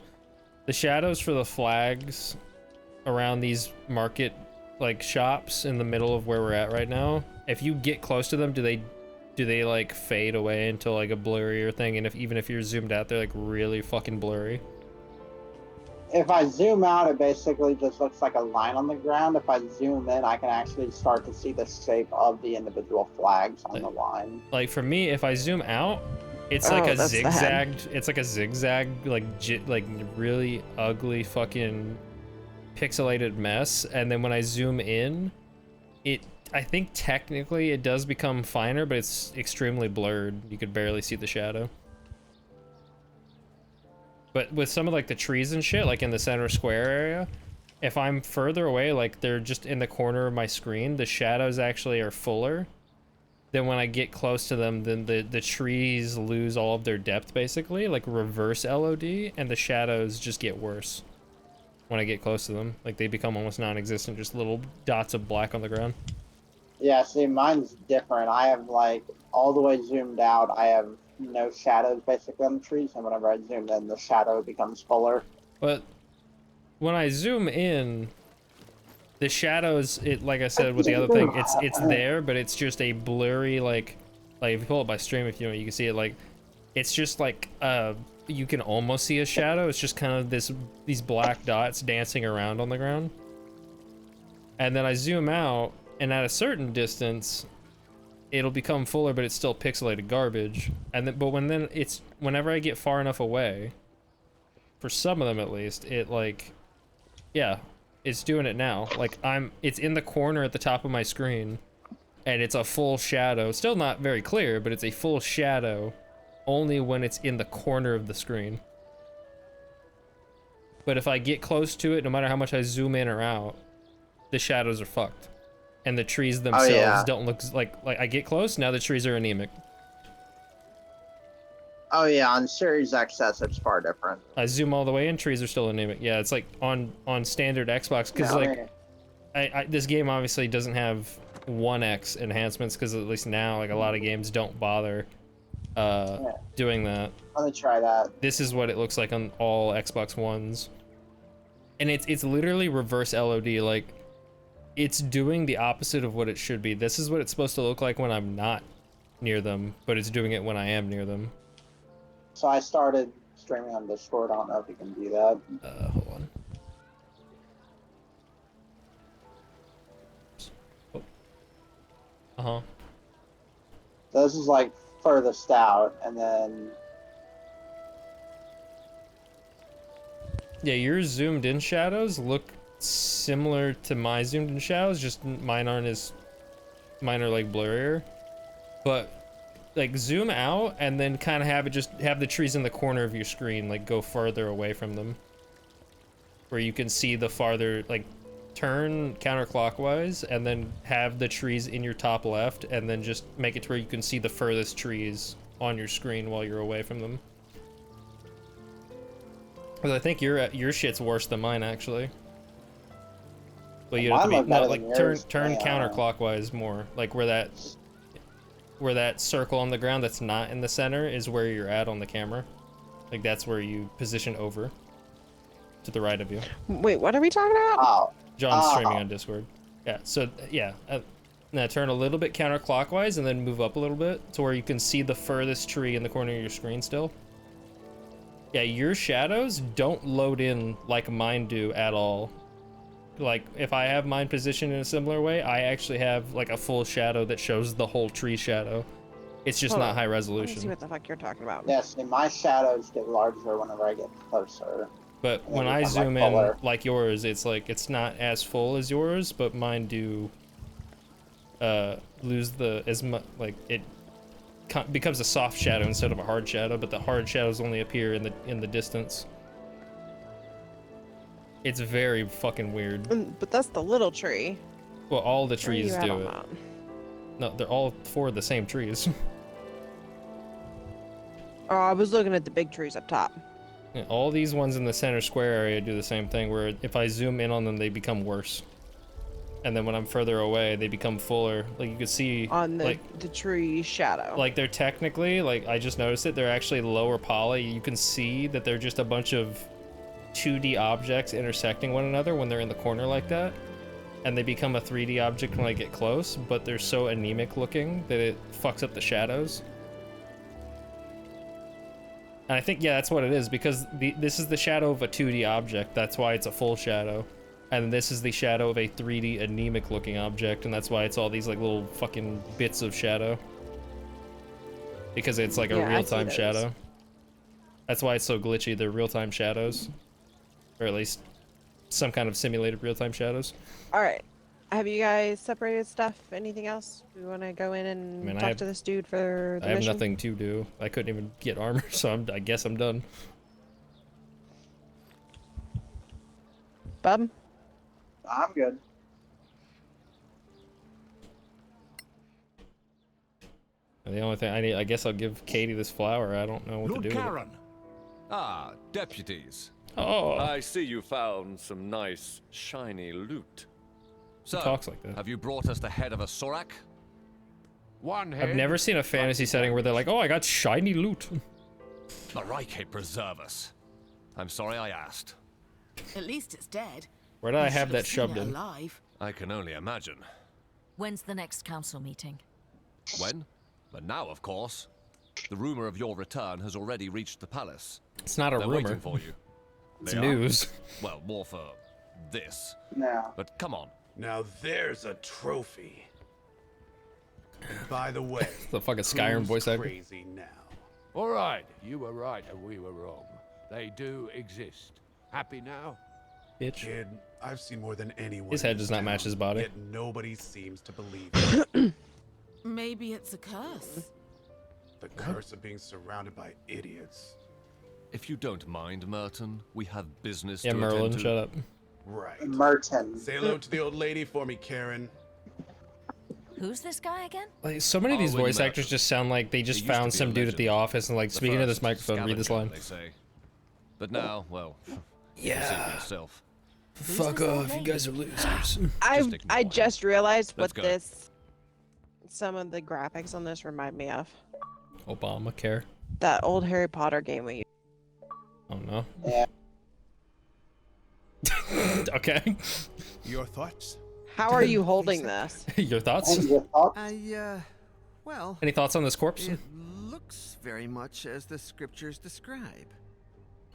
The shadows for the flags around these market, like, shops in the middle of where we're at right now, if you get close to them, do they like fade away into like a blurrier thing? And even if you're zoomed out, they're like really fucking blurry. If I zoom out, it basically just looks like a line on the ground. If I zoom in, I can actually start to see the shape of the individual flags on the line. Like, for me, if I zoom out, it's like a zigzagged, it's like a zigzag, like really ugly fucking pixelated mess. And then when I zoom in, I think technically it does become finer, but it's extremely blurred. You could barely see the shadow. But with some of like the trees and shit, like in the center square area, if I'm further away, like they're just in the corner of my screen, the shadows actually are fuller. Then when I get close to them, then the trees lose all of their depth, basically, like reverse LOD, and the shadows just get worse when I get close to them. Like, they become almost non-existent, just little dots of black on the ground. Yeah, see, mine's different. I have, like, all the way zoomed out, I have no shadows basically on the trees, and whenever I zoom in, the shadow becomes fuller. But when I zoom in, the shadows, like I said with the other thing, it's there, but it's just a blurry, like if you pull it by stream, if you can see it, like, it's just like, you can almost see a shadow. It's just kind of these black dots dancing around on the ground. And then I zoom out, and at a certain distance, it'll become fuller, but it's still pixelated garbage. And then, but whenever I get far enough away, for some of them at least, it like, yeah, it's doing it now. Like, it's in the corner at the top of my screen, and it's a full shadow. Still not very clear, but it's a full shadow only when it's in the corner of the screen. But if I get close to it, no matter how much I zoom in or out, the shadows are fucked. And the trees themselves don't look like I get close, now the trees are anemic. Oh yeah, on Series XS it's far different. I zoom all the way in, trees are still anemic. Yeah, it's like on standard Xbox, because like this game obviously doesn't have 1x enhancements, because at least now like a lot of games don't bother doing that. Let me try that. This is what it looks like on all Xbox Ones. And it's literally reverse LOD, like it's doing the opposite of what it should be. This is what it's supposed to look like when I'm not near them, but it's doing it when I am near them. So I started streaming on Discord. I don't know if you can do that. Hold on. Oh. Uh-huh. So this is like furthest out, and then... Yeah, your zoomed in shadows look similar to my zoomed in shadows, just mine are like blurrier. But like zoom out and then kind of have the trees in the corner of your screen, like go farther away from them, where you can see the farther, like turn counterclockwise and then have the trees in your top left, and then just make it to where you can see the furthest trees on your screen while you're away from them. Because I think your shit's worse than mine, actually. But you have to be like turn counterclockwise more, like where that. where that circle on the ground that's not in the center is where you're at on the camera. Like that's where you position over to the right of you. Wait, what are we talking about? Oh. John's streaming on Discord. Yeah, so yeah, now turn a little bit counterclockwise and then move up a little bit to where you can see the furthest tree in the corner of your screen still. Yeah, your shadows don't load in like mine do at all. Like, if I have mine positioned in a similar way, I actually have like a full shadow that shows the whole tree shadow. It's just not high Let me resolution. see what the fuck you're talking about. Yeah, see, my shadows get larger whenever I get closer. But And when they I become, like, zoom in fuller. like yours, it's like, it's not as full as yours, but mine do lose the, as much, like, it becomes a soft shadow instead of a hard shadow, but the hard shadows only appear in the distance. It's very fucking weird. But that's the little tree. Well, all the Where are you trees at do on it. that? No, they're all 4 of the same trees. Oh, I was looking at the big trees up top. Yeah, all these ones in the center square area do the same thing, where if I zoom in on them, they become worse. And then when I'm further away, they become fuller. Like you can see On the, like, the tree shadow. like they're technically, like I just noticed it, they're actually lower poly. You can see that they're just a bunch of 2D objects intersecting one another when they're in the corner like that. And they become a 3D object when I get close, but they're so anemic looking that it fucks up the shadows. And I think, yeah, that's what it is, because this is the shadow of a 2D object, that's why it's a full shadow. And this is the shadow of a 3D anemic looking object, and that's why it's all these like little fucking bits of shadow. Because it's like a Yeah, I see real-time those. shadow. That's why it's so glitchy, they're real-time shadows. Or at least some kind of simulated real-time shadows. Alright. Have you guys separated stuff? Anything else? We want to go in and I mean, talk to this dude for the I have mission? nothing to do. I couldn't even get armor, so I guess I'm done. Bub? I'm good. The only thing I need, I guess I'll give Katie this flower. I don't know what Lord to do with it. Karen. Ah, deputies. Oh, I see you found some nice, shiny loot. So, talks like that. have you brought us the head of a Sorak? One I've head. never seen a fantasy setting where they're like, oh, I got shiny loot. Marike preserve us. I'm sorry I asked. At least it's dead. Where did I You have should that seen shoved it in? alive. I can only imagine. When's the next council meeting? When? But now, of course. The rumor of your return has already reached the palace. It's not a They're rumor. waiting for you. It's They are. news. Well, more for this. No. But come on. Now there's a trophy. And by the way, The fucking Skyrim who's voice actor. crazy now? All right, you were right and we were wrong. They do exist. Happy now? Bitch. Kid, I've seen more than anyone. His in head this does not match town, his body. Yet nobody seems to believe it. Maybe it's a curse. The curse of being surrounded by idiots. If you don't mind, Merton, we have business Yeah, to Merlin, attend to. shut up. Right. Merton. Say hello to the old lady for me, Karen. Who's this guy again? Like, so many of these Owen voice Merton. actors just sound like they just He used to found be some a dude at the legend. office and like, The speaking to this first microphone, read this scavenger, line. They say. But now, well, Yeah. see for yourself. Fuck this old off, you lady? guys are losers. I ignore him. just realized Let's what go. some of the graphics on this remind me of. Obamacare. That old Harry Potter game we used. Oh no. Yeah. Okay. Your thoughts? How are you holding this? Your thoughts? And your thoughts? Well, Any thoughts on this corpse? it looks very much as the scriptures describe.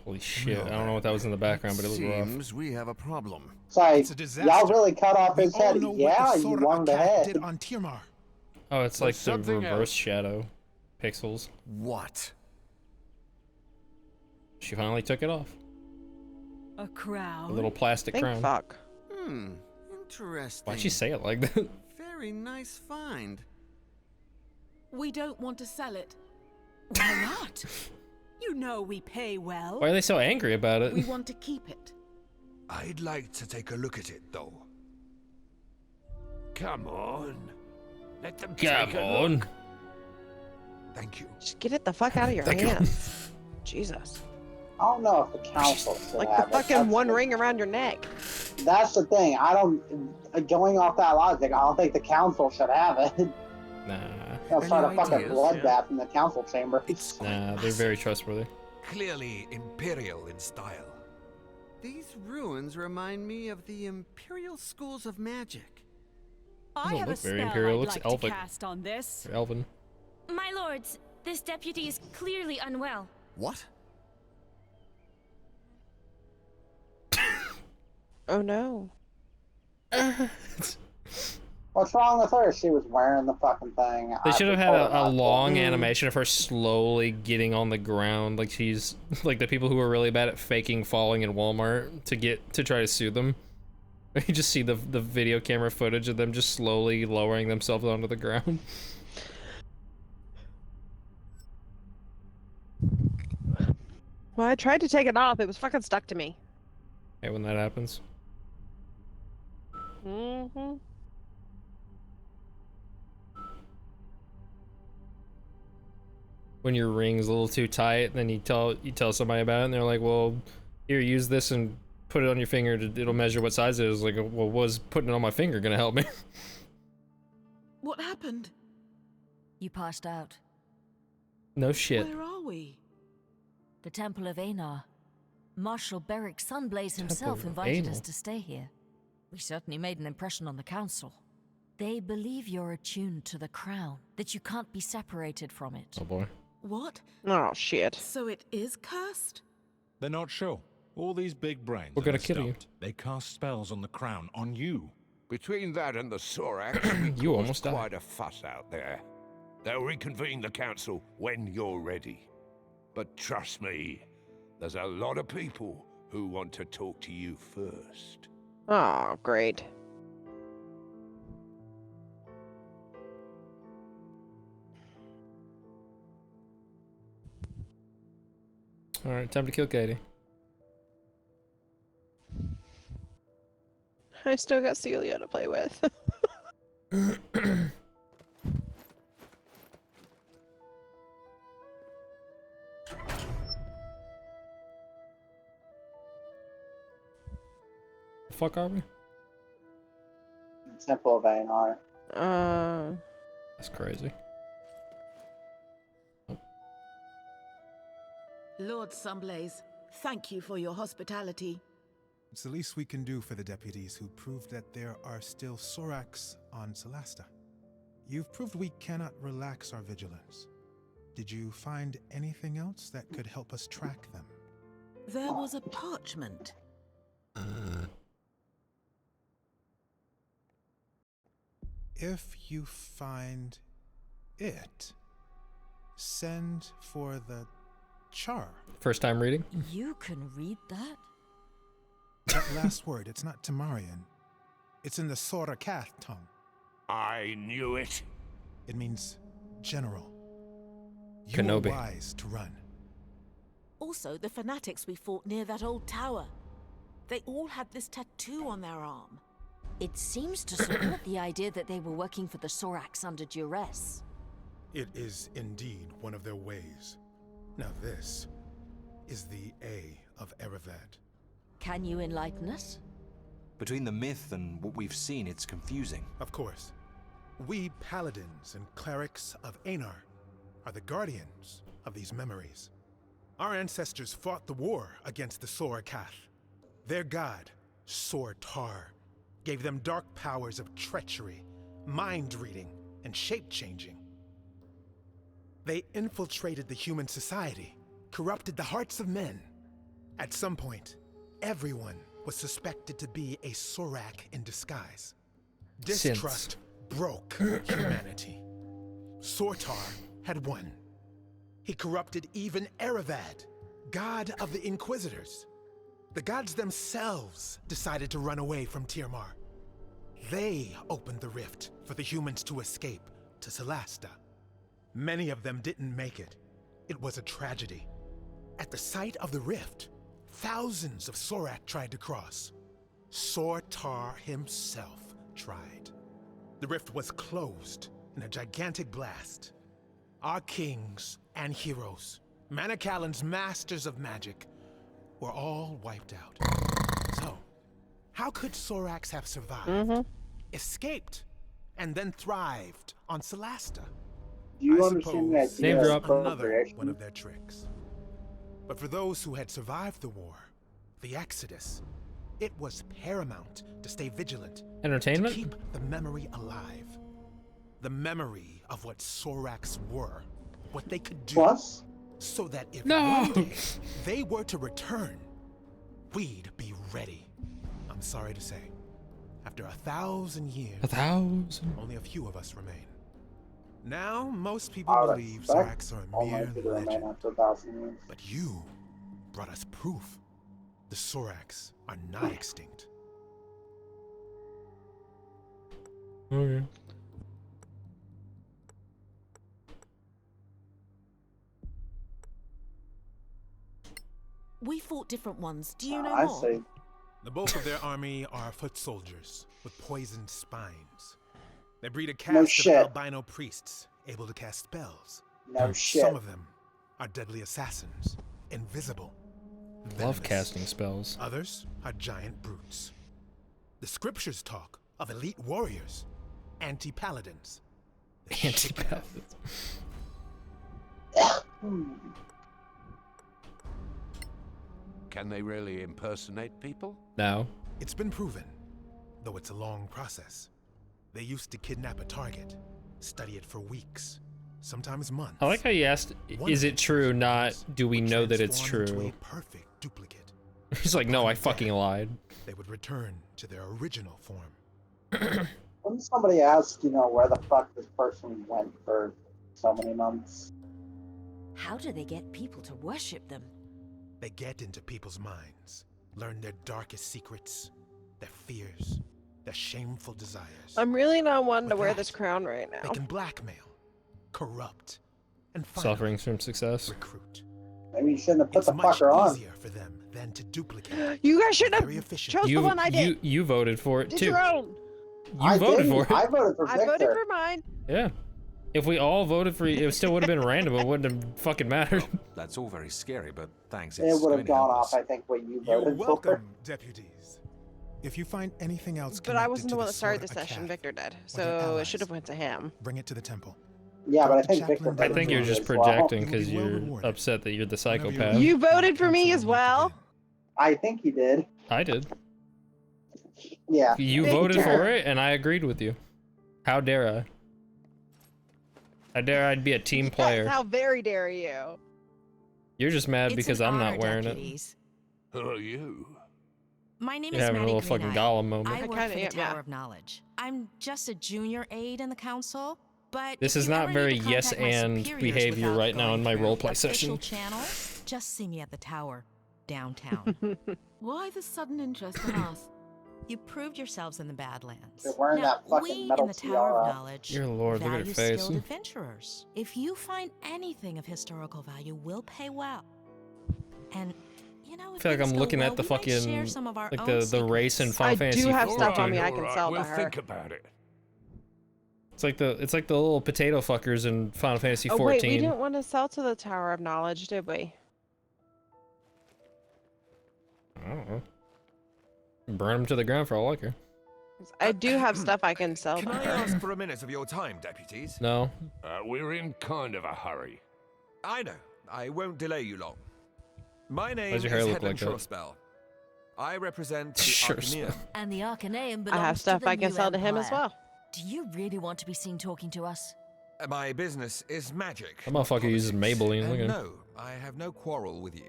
Holy shit, I don't know what that was in the background, but it was rough. Seems we have a problem. Sorry, It's a disaster. y'all really cut off his We all head. know Yeah, what the you Sorak wanted a attack head. did on Tirmar. Oh, it's like the something reverse else. shadow pixels. What? She finally took it off. A A crown. little plastic Think crown. fuck. Interesting. Why'd she say it like that? Very nice find. We don't want to sell it. Why not? You know we pay well. Why are they so angry about it? We want to keep it. I'd like to take a look at it, though. Come on. Let them Come take a on. look. Thank you. Just get it the fuck out of your Thank you. hands. Jesus. I don't know if the council should Like have the it. fucking That's one the- ring around your neck. That's the thing. I don't. Going off that logic, I don't think the council should have it. Nah. They'll start a Any fucking ideas? bloodbath in the council chamber. It's quite Nah, they're massive. very trustworthy. Clearly imperial in style. These ruins remind me of the Imperial schools of magic. I Doesn't have look a very spell imperial, I'd looks like elfic. to cast on this. Or Elven. My lords, this deputy is clearly unwell. What? Oh no. What's wrong with her? She was wearing the fucking thing. They should have had a long Mm. animation of her slowly getting on the ground, like she's like the people who are really bad at faking falling in Walmart to try to sue them. You just see the video camera footage of them just slowly lowering themselves onto the ground. Well, I tried to take it off. It was fucking stuck to me. Hey, when that happens. Mm-hmm. When your ring's a little too tight, then you tell somebody about it, and they're like, "Well, here, use this and put it on your finger. It'll measure what size it is." Like, well, was putting it on my finger gonna help me? What happened? You passed out. No shit. Where are we? The Temple of Einar. Marshal Beric Sunblaze himself of invited Einar. us to stay here. We certainly made an impression on the council. They believe you're attuned to the crown, that you can't be separated from it. Oh boy. What? Oh shit. So it is cursed? They're not sure. All these big brains We're are gonna messed kill you. up. They cast spells on the crown, on you. Between that and the Soraks, we You caused almost died. quite a fuss out there. They'll reconvene the council when you're ready. But trust me, there's a lot of people who want to talk to you first. Oh, great. All right, time to kill Katie. I still got Celia to play with. The fuck are we? Temple of Einar. That's crazy. Lord Sunblaze, thank you for your hospitality. It's the least we can do for the deputies who proved that there are still Soraks on Solasta. You've proved we cannot relax our vigilance. Did you find anything else that could help us track them? There was a parchment. If you find it, send for the char. First time reading? You can read that? That last word, it's not Tamarian. It's in the Sorakath tongue. I knew it. It means general. You Kenobi. were wise to run. Also, the fanatics we fought near that old tower. They all had this tattoo on their arm. It seems to support the idea that they were working for the Soraks under duress. It is indeed one of their ways. Now this is the A of Erevad. Can you enlighten us? Between the myth and what we've seen, it's confusing. Of course. We paladins and clerics of Einar are the guardians of these memories. Our ancestors fought the war against the Sorakath. Their god, Sortar, gave them dark powers of treachery, mind-reading, and shape-changing. They infiltrated the human society, corrupted the hearts of men. At some point, everyone was suspected to be a Sorak in disguise. Distrust broke humanity. Sortar had won. He corrupted even Erevad, god of the Inquisitors. The gods themselves decided to run away from Tirmar. They opened the rift for the humans to escape to Solasta. Many of them didn't make it. It was a tragedy. At the site of the rift, thousands of Sorak tried to cross. Sortar himself tried. The rift was closed in a gigantic blast. Our kings and heroes, Manicalan's masters of magic, were all wiped out. So, how could Soraks have survived, escaped, and then thrived on Solasta? Do you I understand the suppose Name idea drop. of another appropriation? one of their tricks. But for those who had survived the war, the Exodus, it was paramount to stay vigilant, Entertainment? to keep the memory alive. The memory of what Soraks were, what they could do. Plus? So that if No. one day they were to return, we'd be ready. I'm sorry to say, after 1,000 years, 1,000. only a few of us remain. Now, most people I would believe expect Soraks are a only mere to remain legend. after 1,000 years. But you brought us proof. The Soraks are not extinct. Okay. We fought different ones. Do you know I more? see. The bulk of their army are foot soldiers with poisoned spines. They breed a caste shit. of albino priests able to cast spells. No shit. Some of them are deadly assassins, invisible. Love venomous. casting spells. Others are giant brutes. The scriptures talk of elite warriors, anti-paladins. Anti-paladins. Can they really impersonate people? No. It's been proven, though it's a long process. They used to kidnap a target, study it for weeks, sometimes months. I like how you asked, is it true, not do we know that it's Transform into true? a perfect duplicate. He's like, no, I fucking lied. They would return to their original form. When somebody asks, where the fuck this person went for so many months? How do they get people to worship them? They get into people's minds, learn their darkest secrets, their fears, their shameful desires. I'm really not one to With wear that, this crown right They now. can blackmail, corrupt, and finally Suffering from success. recruit. Maybe you shouldn't have put It's the much fucker on. easier for them than to duplicate. You guys should have Very efficient. chose the You, one I did. you voted for it Did too. your own. You voted didn't. for it. I voted for I Victor. voted for mine. Yeah. If we all voted for you, it still would have been random. It wouldn't have fucking mattered. That's all very scary, but thanks. It It's would going have to gone help off, us. I think, what you You're voted for. welcome, deputies. If you find anything else But I connected wasn't to the one that started the Sword session. Akath, Victor did. or their So it allies, should have went to him. bring it to the temple. Yeah, but I Dr. think Chaplin Victor I voted think for you're me just as well. projecting You will because be well you're rewarded. upset that you're the Whenever you're psychopath. ready, You voted for me council as will meet well. again. I think he did. I did. Yeah. You Victor. voted for it, and I agreed with you. How dare I? How dare I'd be a team player? Yes, how very dare you? You're just mad It's because an I'm not honor, wearing deputies. Who are you? My name You're is having a Maddie little fucking Greeneye. Gollum moment. I I work kinda for the am, Tower yeah. of Knowledge. I'm just a junior aide in the council, but This if is you not ever very need to yes contact my and superiors behavior without right now in going my through roleplay official session. channel, just see me at the tower, downtown. Why the sudden interest in us? You proved yourselves in the Badlands. You're wearing Now, that fucking we metal in the Tower of tiara. Knowledge Dear Lord, look at her value face. skilled adventurers. If you find anything of historical value, we'll pay well. And I feel like I'm looking at the fucking like the race in Final I Fantasy do have 14. stuff on me I can sell we'll to her. think about it. It's like the little potato fuckers in Final Fantasy 14. Oh wait, we didn't want to sell to the Tower of Knowledge, did we? I don't know. Burn them to the ground for all I care. I do have stuff I can sell to Can I her. ask for a minute of your time, deputies? No. We're in kind of a hurry. I know. I won't delay you long. My name Why's is your hair look Headland like that? Shorespell. I represent the Sure Arcaneum. And the Arcaneum belongs I have stuff to the I can new sell to him as Empire. well. Do you really want to be seen talking to us? My business is magic. That motherfucker uses Maybelline. Look And at him. no, I have no quarrel with you.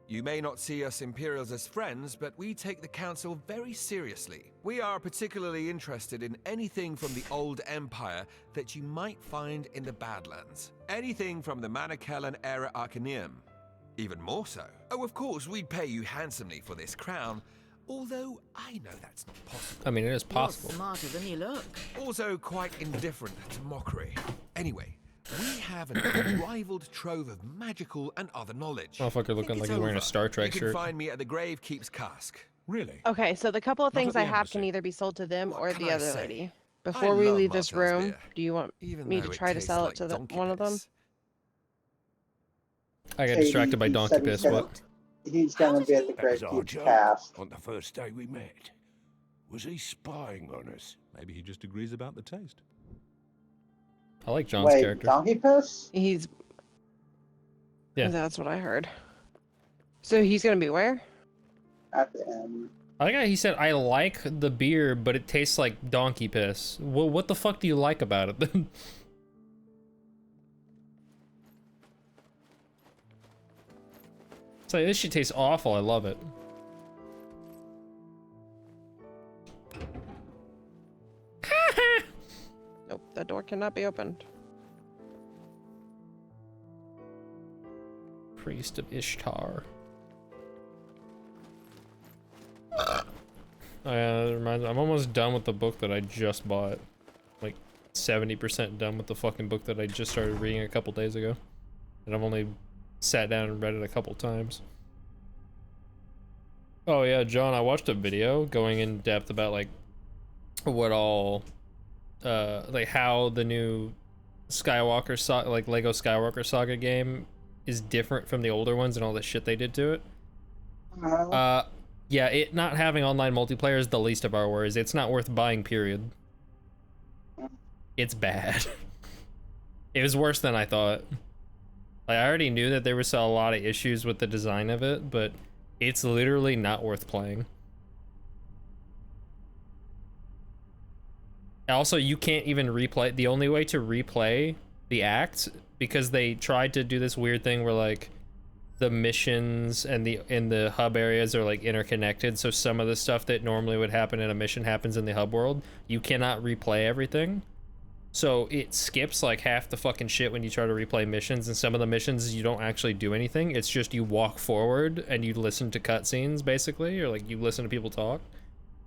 You may not see us Imperials as friends, but we take the Council very seriously. We are particularly interested in anything from the old Empire that you might find in the Badlands. Anything from the Manichaelan era Arcaneum. Even more so. Oh, of course, we'd pay you handsomely for this crown, although I know that's not possible. I mean, it is possible. You're smarter than you look. Also quite indifferent to mockery. Anyway, we have an unrivaled trove of magical and other knowledge. Motherfucker looking Think like it's he's wearing a over. Star Trek You shirt. can find me at the Grave Keeps Cask. Really? Okay, so the couple of Not things at I the have can embassy. either be sold to them What or can the I other say? lady. I Before we love leave this Martel's room, beer, do you want even me though to it try to tastes sell like it to the, donkey one of them? piss. I got Hey, distracted by he donkey said piss. he's What? He's gonna be at the That was Great our Keeps job cast. on the first day we met. Was he spying on us? Maybe he just agrees about the taste. I like John's Wait, character. Donkey Piss? He's. Yeah. That's what I heard. So he's gonna be where? At the end. I like how he said, I like the beer, but it tastes like donkey piss. Well, what the fuck do you like about it then? It's like, this shit tastes awful, I love it. Nope, that door cannot be opened. Priest of Ishtar. That reminds me, I'm almost done with the book that I just bought. Like 70% done with the fucking book that I just started reading a couple days ago. And I've only sat down and read it a couple times. Oh yeah, John, I watched a video going in depth about like what all like how the new Skywalker saga, like Lego Skywalker Saga game is different from the older ones and all the shit they did to it. Yeah, it not having online multiplayer is the least of our worries. It's not worth buying, period. It's bad. It was worse than I thought. Like, I already knew that there was a lot of issues with the design of it, but it's literally not worth playing. Also, you can't even replay. The only way to replay the acts, because they tried to do this weird thing where like the missions and the hub areas are like interconnected, so some of the stuff that normally would happen in a mission happens in the hub world. You cannot replay everything, so it skips like half the fucking shit when you try to replay missions, and some of the missions you don't actually do anything. It's just you walk forward and you listen to cutscenes basically, or like you listen to people talk,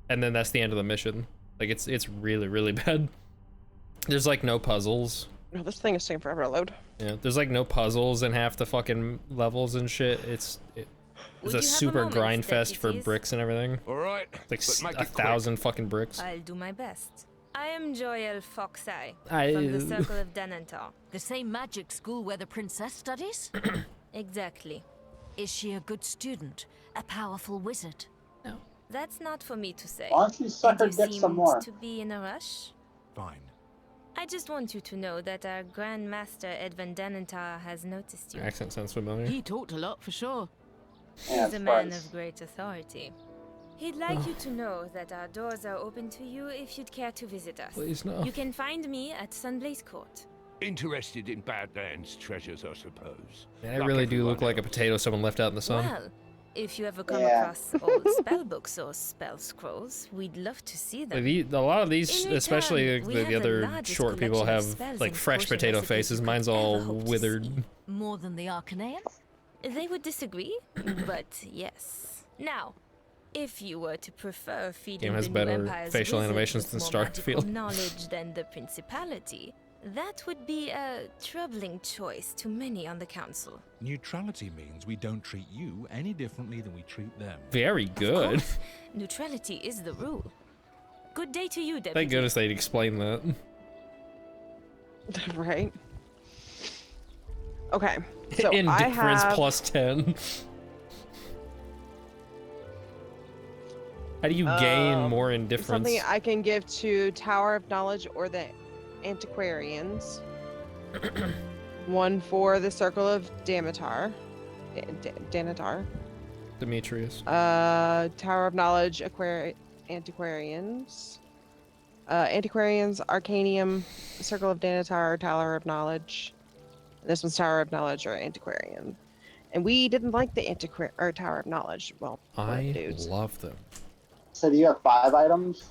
and then that's the end of the mission. Like it's really, really bad. There's like no puzzles. No, this thing is taking forever to load. Yeah, there's like no puzzles in half the fucking levels and shit. It's a super grind fest for bricks and everything. All right, It's like 1,000 fucking bricks. I'll do my best. I am Joyel Foxeye I- from the Circle of Denantar. The same magic school where the princess studies? Exactly. Is she a good student? A powerful wizard? No. That's not for me to say. Why don't you suck her And you dick some seemed more? to be in a rush? Fine. I just want you to know that our Grand Master Edvin Denantar has noticed you. Accent sounds familiar. He talked a lot for sure. He's a man of great authority. He'd like you to know that our doors are open to you if you'd care to visit us. Please, no. You can find me at Sunblaze Court. Interested in Badlands treasures, I suppose. Yeah, I really do look like a potato someone left out in the sun. Well, if you ever come Yeah. across old spell books or spell scrolls, we'd love to see them. Like, a lot of these, In return, especially we the have the other largest short people, collection of have spells like and fresh potion potato recipes faces. you could Mine's ever all hope to withered. More than the Arcanean? They would disagree, but yes. Now, if you were to prefer feeding Game has the better new Empire's facial wizard animations with than more magical Starfield. knowledge than the Principality, that would be a troubling choice to many on the Council. Neutrality means we don't treat you any differently than we treat them. Very Of good. course, neutrality is the rule. Good day to you, Deputy. Thank goodness they'd explain that. Right. Okay. So I Indifference have plus 10. How do you gain more indifference? something I can give to Tower of Knowledge or the Antiquarians. One for the Circle of Danatar. Danatar. Demetrius. Tower of Knowledge Antiquarians. Antiquarians, Arcanium, Circle of Danatar, Tower of Knowledge. This one's Tower of Knowledge or Antiquarian. And we didn't like the Tower of Knowledge. Well, I dudes. love them. So do you have 5 items?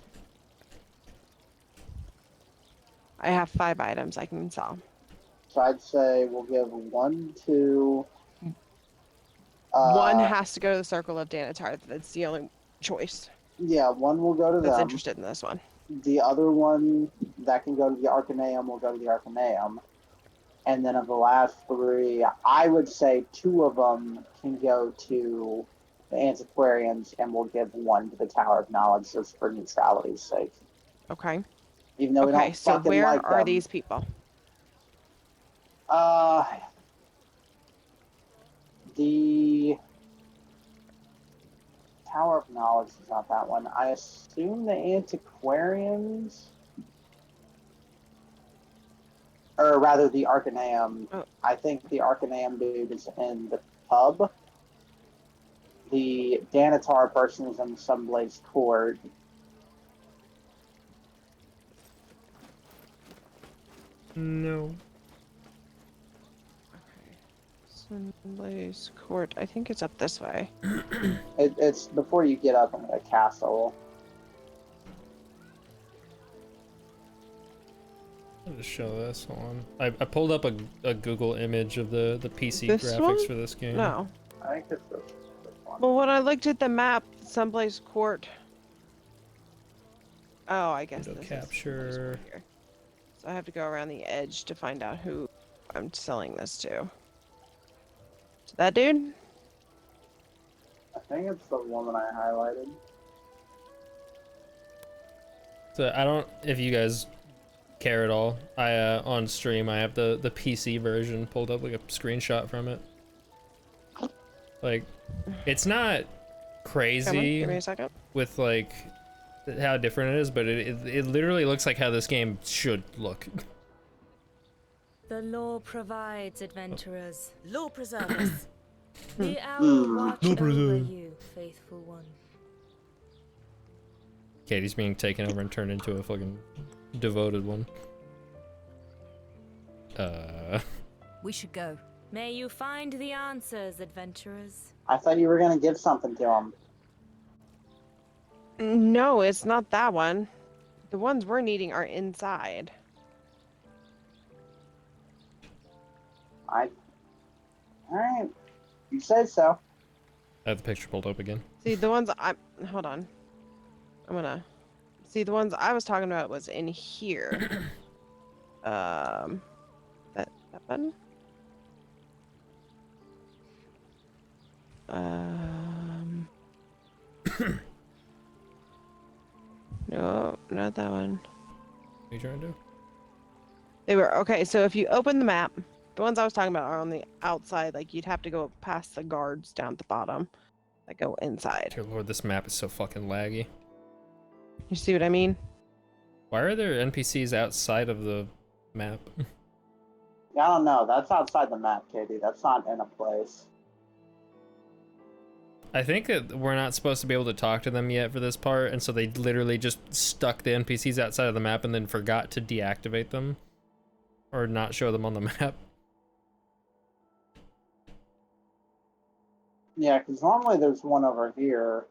I have 5 items I can sell. So I'd say we'll give 1 to... One has to go to the Circle of Danatar. That's the only choice. Yeah, 1 will go to That's them. interested in this one. The other one that can go to the Arcaneum will go to the Arcaneum. And then of the last 3, I would say 2 of them can go to the Antiquarians, and we'll give 1 to the Tower of Knowledge just for neutrality's sake. Okay. Even though we Okay, don't so fucking where like are them. these people? The Tower of Knowledge is not that one. I assume the Antiquarians. or rather the Arcaneum. Oh. I think the Arcaneum dude is in the pub. The Danatar person is in Sunblaze Court. No. Sunblaze Court. I think it's up this way. It's before you get up into the castle. I'll just show this. Hold on. I pulled up a Google image of the PC This graphics one? for this game. No. I think it's this one. Well, when I looked at the map, Sunblaze Court. Oh, I guess Window this capture. is Sunblaze Court here. So I have to go around the edge to find out who I'm selling this to. That dude? I think it's the woman I highlighted. So I don't, if you guys care at all, I on stream I have the PC version pulled up, like a screenshot from it. Like, it's not crazy. Give me a second. With like how different it is, but it literally looks like how this game should look. The law provides, adventurers. Law preservers. The owl will watch Law over preserver. you, faithful one. Katie's being taken over and turned into a fucking devoted one. We should go. May you find the answers, adventurers. I thought you were gonna give something to him. No, it's not that one. The ones we're needing are inside. Alright. You say so. I have the picture pulled up again. See, the ones hold on. I'm gonna see the ones I was talking about was in here. That button. No, not that one. What are you trying to do? They were okay. So if you open the map, the ones I was talking about are on the outside. Like you'd have to go past the guards down at the bottom that go inside. Dear Lord, this map is so fucking laggy. You see what I mean? Why are there NPCs outside of the map? Yeah, I don't know. That's outside the map, Katie. That's not in a place. I think that we're not supposed to be able to talk to them yet for this part, and so they literally just stuck the NPCs outside of the map and then forgot to deactivate them. Or not show them on the map. Yeah, because normally there's one over here.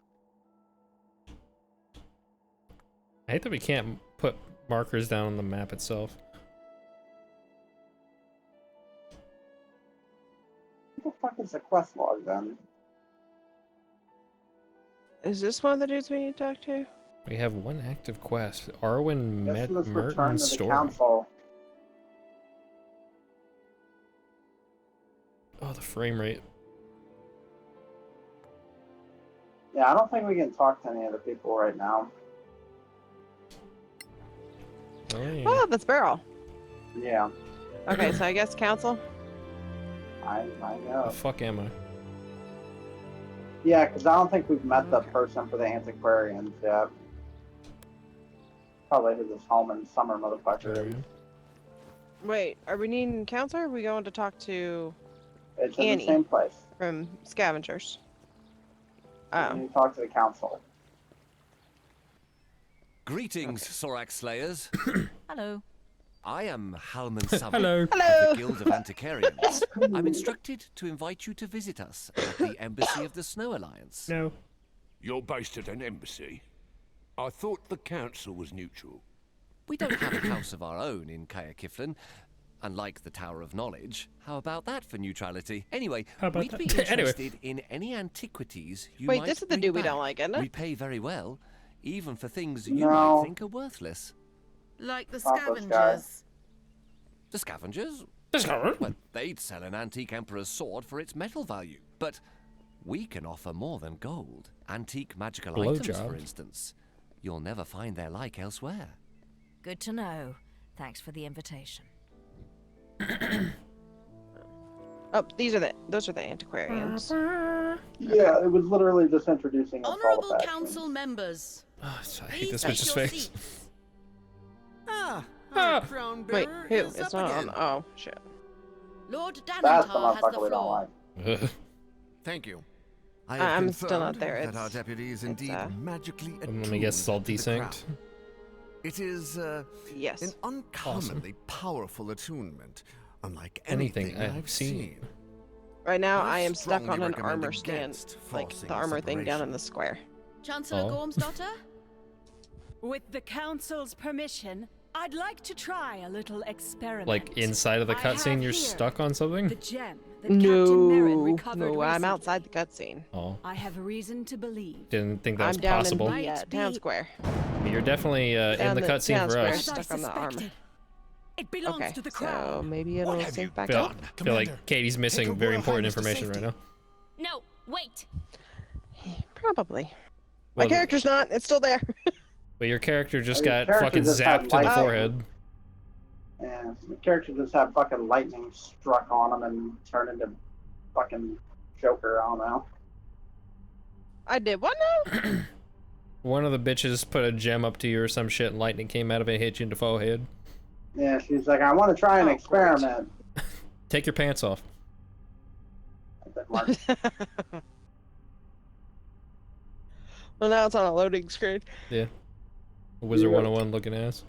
I hate that we can't put markers down on the map itself. What the fuck is the quest log then? Is this one of the dudes we need to talk to? We have one active quest. Arwen This was return Merton's to the story. council. Oh, the frame rate. Yeah, I don't think we can talk to any of the people right now. Oh, yeah. Oh, that's Beryl. Yeah, Okay, so I guess council. I The know. fuck am I? Yeah, because I don't think we've met the person for the antiquarians yet. Probably his home in Summer, motherfucker. Wait, are we needing council or are we going to talk to It's in Annie the same place. from Scavengers? You need to talk to the council. Greetings, Soraks Slayers. Hello. I am Halman Summit Hello. of the Guild of Antiquarians. I'm instructed to invite you to visit us at the Embassy of the Snow Alliance. No. You're based at an embassy? I thought the council was neutral. We don't have a house of our own in Kaya Kiflin, unlike the Tower of Knowledge. How about that for neutrality? Anyway, How about we'd that? be Anyway. interested in any antiquities you Wait, might this is the bring dude we back. don't like, isn't it? We pay very well, even for things you No. might think are worthless. Like the Not this guy. scavengers. The scavengers? The scavengers? Well, they'd sell an antique emperor's sword for its metal value. But we can offer more than gold. Antique magical items, Blowjob. for instance. You'll never find their like elsewhere. Good to know. Thanks for the invitation. Oh, those are the antiquarians. Yeah, it was literally just introducing us all Honorable the facts. council members. Oh, I hate Please this take bitch's your face. seats. Ah, Our crown Wait, bearer who? is It's up not again. on. Oh, shit. Lord That's the Danantar has the motherfucker we don't floor. like. Thank you. I have I'm still not confirmed there. that our It's, deputy is it's, indeed magically attuned Let me guess, it's all to the desynced. crown. It is yes. an uncommonly powerful attunement, unlike Anything anything I've seen. Right now, I I am stuck strongly on an recommend armor stand, against like forcing the a armor thing down separation. in the square. Chancellor Oh. Gorm's daughter? With the council's permission, I'd like to try a little experiment. Like inside of the I have cutscene, you're here stuck on something? The gem that Captain Merrin No, recovered no, I'm recently. outside the cutscene. Oh, I have reason to believe. didn't think that was I'm down possible. in the town square. You're definitely in Down the cutscene town for square, us. stuck on the armor. It belongs Okay, to the so crown. maybe it'll sync back Feel, up. feel like Katie's missing very important information right now. No, wait. Probably. Well, My character's not. It's still there. But your character just Your got character fucking just got zapped to the light- forehead. Yeah, the character just had fucking lightning struck on him and turned into fucking Joker. I don't know. I did what now? One of the bitches put a gem up to you or some shit and lightning came out of it and hit you in the forehead. Yeah, she's like, I want to try an experiment. Take your pants off. Well, now it's on a loading screen. Yeah. Wizard 101 looking ass.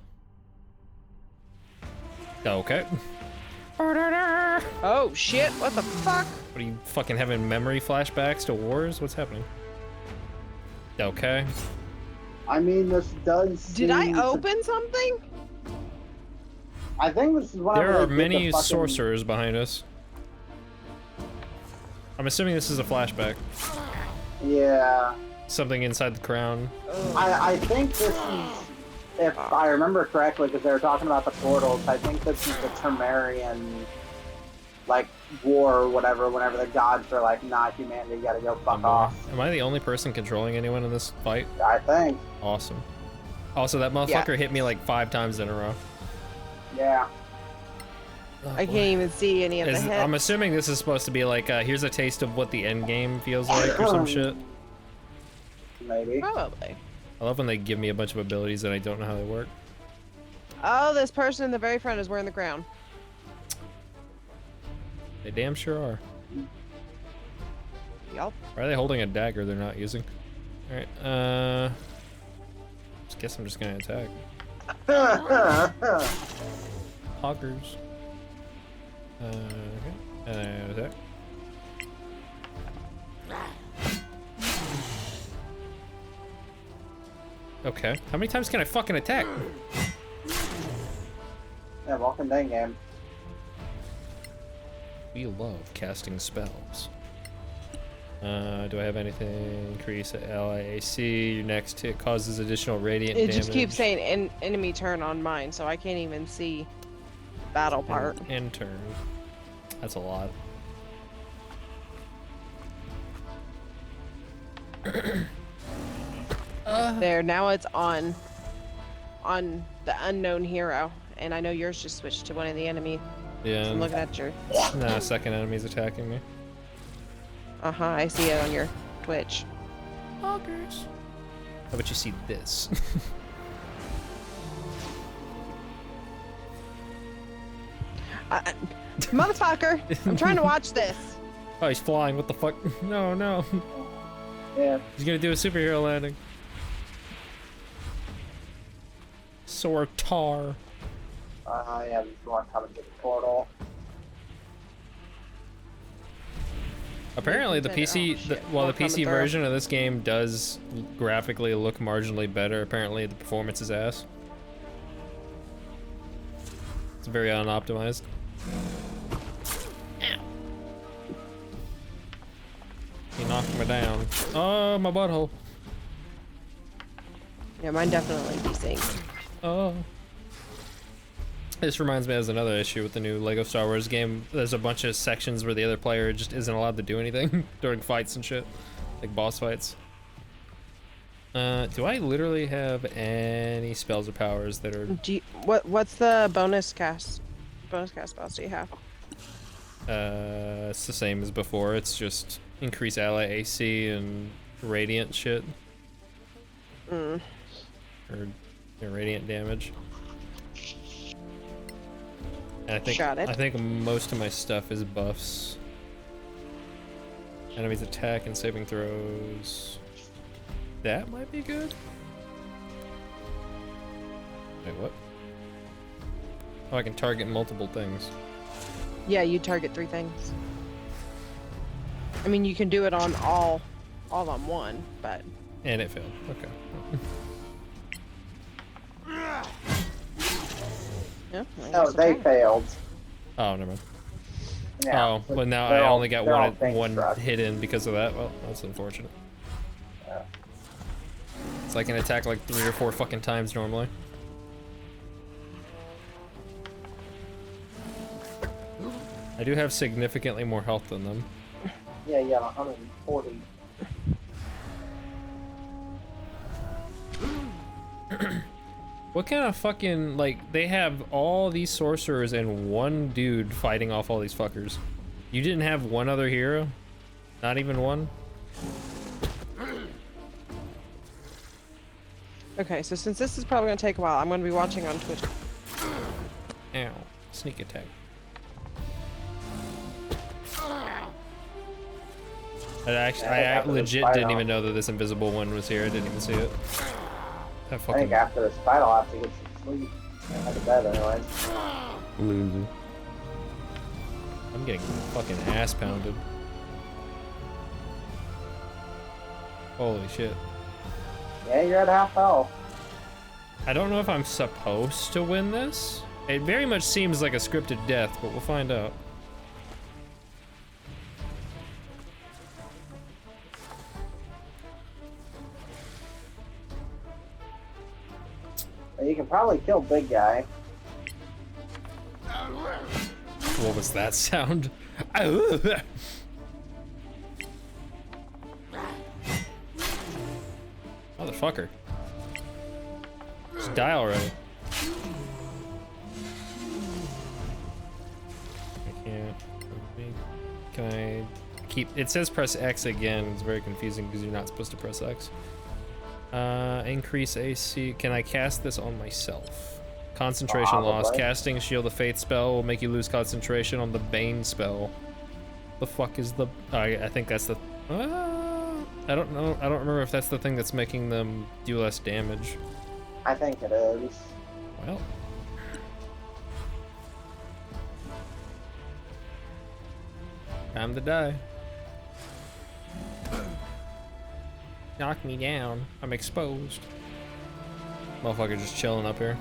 Okay. Oh shit! What the fuck? What are you fucking having memory flashbacks to wars? What's happening? Okay. I mean, this does. Did I seem to- open something? I think this is one. There are many sorcerers behind us. I'm assuming this is a flashback. Yeah. Something inside the crown. I think this is, if I remember correctly, because they were talking about the portals. I think this is the Temerian, like, war or whatever. Whenever the gods are like, "Nah, humanity, you gotta go fuck off." Am I the only person controlling anyone in this fight? I think. Awesome. Also, that motherfucker hit me like 5 times in a row. Yeah. I can't even see any of the hits. I'm assuming this is supposed to be like, here's a taste of what the end game feels like or some shit. Maybe. Probably. I love when they give me a bunch of abilities and I don't know how they work. Oh, this person in the very front is wearing the crown. They damn sure are. Yup. Why are they holding a dagger they're not using? Alright, guess I'm just gonna attack. Hoggers. Okay. And attack. Okay. How many times can I fucking attack? Yeah, Walking Dead game. We love casting spells. Do I have anything? Increase LIAC. Your next hit causes additional radiant It damage. just keeps saying enemy turn on mine, so I can't even see battle part. And turn. That's a lot. There, now it's on the unknown hero, and I know yours just switched to one of the enemy. Yeah. I'm looking at your. No, second enemy's attacking me. I see it on your Twitch. Hoggers. How about you see this? Motherfucker! I'm trying to watch this. Oh, he's flying. What the fuck? No, no. Yeah. He's gonna do a superhero landing. Sortar. Yeah, there's one coming to the portal. Apparently, the PC, while the Coming PC through. version of this game does graphically look marginally better, apparently the performance is ass. It's very unoptimized. He knocked me down. Oh, my butthole. Yeah, mine definitely desynced. Oh. This reminds me, there's another issue with the new Lego Star Wars game. There's a bunch of sections where the other player just isn't allowed to do anything during fights and shit. Like boss fights. Do I literally have any spells or powers that are... What's the bonus cast spells do you have? It's the same as before. It's just increase ally AC and radiant shit. Or radiant damage. And I think most of my stuff is buffs. Enemies attack and saving throws. That might be good. Wait, what? Oh, I can target multiple things. Yeah, you target 3 things. I mean, you can do it on all on one, but. And it failed. Okay. Yeah, No, they failed. Oh, never mind. Yeah, oh, well now they're I all- only got they're all one things hit in because of that. Well, that's unfortunate. Yeah. So I can attack like 3 or 4 fucking times normally. I do have significantly more health than them. Yeah, 140. What kind of fucking, like, they have all these sorcerers and one dude fighting off all these fuckers. You didn't have one other hero? Not even one? Okay, so since this is probably gonna take a while, I'm gonna be watching on Twitch. Ow. Sneak attack. I legit didn't even know that this invisible one was here. I didn't even see it. That I fucking think after this fight, I'll have to get some sleep. I have to bed anyways. loser. I'm getting fucking ass pounded. Holy shit. Yeah, you're at half health. I don't know if I'm supposed to win this. It very much seems like a scripted death, but we'll find out. You can probably kill big guy. What was that sound? Motherfucker. Just die already. I can't. Can I keep... It says press X again. It's very confusing because you're not supposed to press X. Increase AC. Can I cast this on myself? Concentration loss. Casting Shield of Faith spell will make you lose concentration on the Bane spell. The fuck is the... I think that's the... I don't know. I don't remember if that's the thing that's making them do less damage. I think it is. Well. Time to die. Knock me down. I'm exposed. Motherfucker just chilling up here.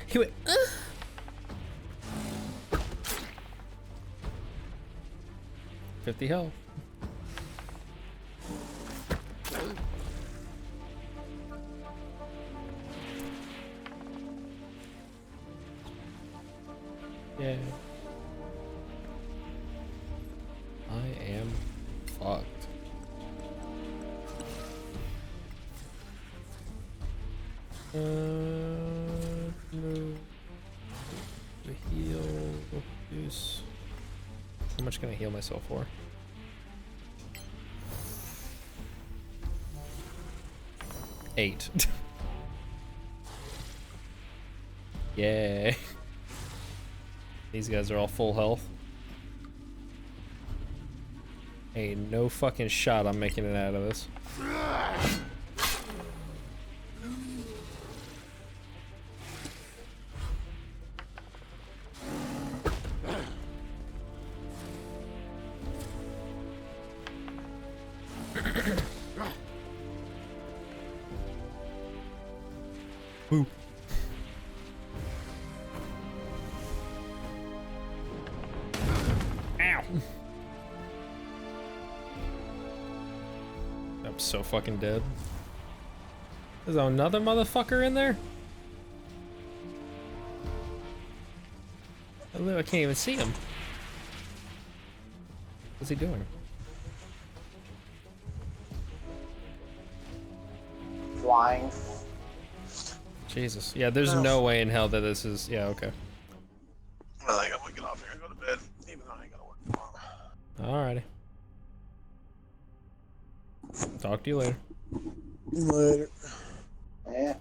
He went, 50 health. Yeah. I am fucked. No. The heal. Use. How much can I heal myself for? Eight. Yay. These guys are all full health. Hey, no fucking shot I'm making it out of this. Woo. Ow. I'm so fucking dead. There's another motherfucker in there? I can't even see him. What's he doing? flying. Jesus. Yeah, there's no way in hell that this is. Yeah, okay. Well, I gotta get off here and go to bed, even though I ain't gotta work tomorrow. Alrighty. Talk to you later. Later. Yeah.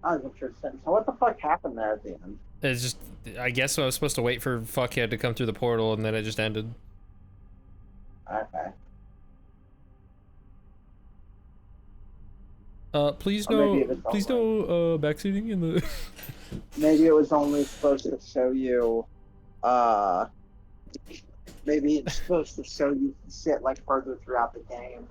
I was interested. So what the fuck happened there at the end? It's just, I guess I was supposed to wait for Fuckhead to come through the portal, and then it just ended. Okay. Please Or maybe it was please no, backseating in the... Maybe it was only supposed to show you, maybe it's supposed to show you shit like further throughout the game.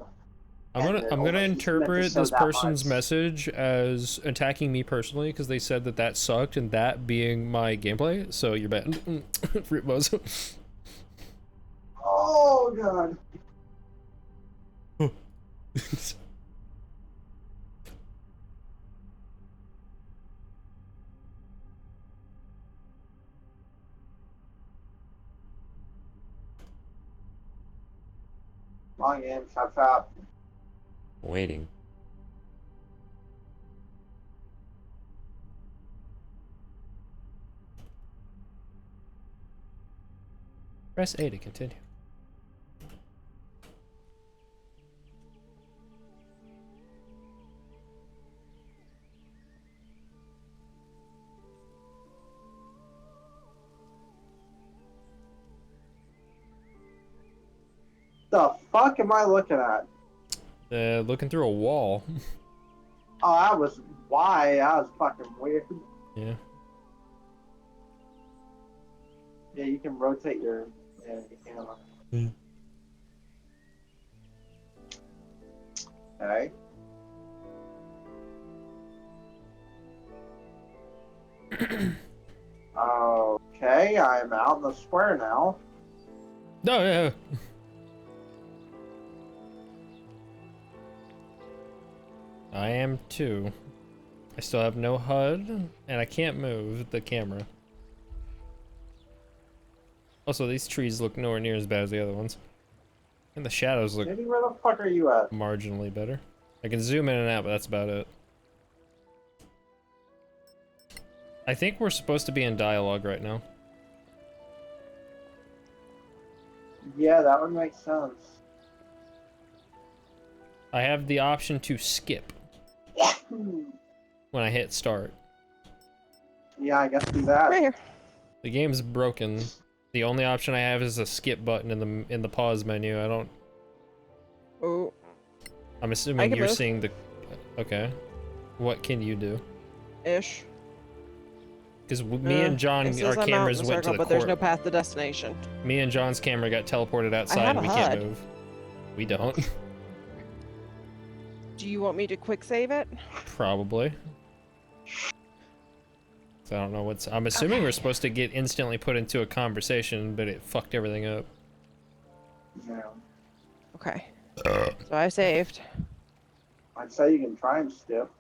I'm gonna interpret this person's much. message as attacking me personally, because they said that that sucked, and that being my gameplay, so you're banned. Fruit bozo. Oh, God. Long game, chop chop. Waiting. Press A to continue. The fuck am I looking at? Looking through a wall. Oh, that was why. That was fucking weird. Yeah. Yeah, you can rotate your camera. Okay. Okay, I'm out in the square now. No, yeah. I am too. I still have no HUD, and I can't move the camera. Also, these trees look nowhere near as bad as the other ones. And the shadows look Maybe where the fuck are you at? marginally better. I can zoom in and out, but that's about it. I think we're supposed to be in dialogue right now. Yeah, that would make sense. I have the option to skip when I hit start. Yeah, I guess do that. Right here. The game's broken. The only option I have is a skip button in the pause menu. I don't. Oh. I'm assuming can you're move. seeing the. Okay. What can you do? Ish. Because me and John, It says our I'm out in cameras the went to circle, the but there's court. no path to destination. Me and John's camera got teleported outside have and we a can't HUD. move. We don't. Do you want me to quick save it? Probably. So I don't know what's. I'm assuming we're supposed to get instantly put into a conversation, but it fucked everything up. Yeah. Okay. So I saved. I'd say you can try and skip.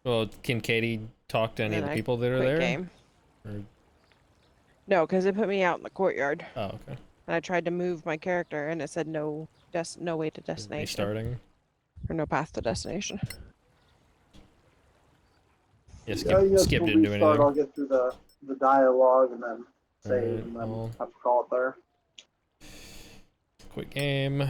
Well, can Katie talk to any of And the I people that are quit there? game. Or... No, because it put me out in the courtyard. Oh, okay. And I tried to move my character, and it said no way to destination. Restarting. Or no path to destination. Yeah, Yeah, skip we'll didn't do restart, anything. I'll get through the dialogue and then save Alright, and then well. have to call it there. Quick game.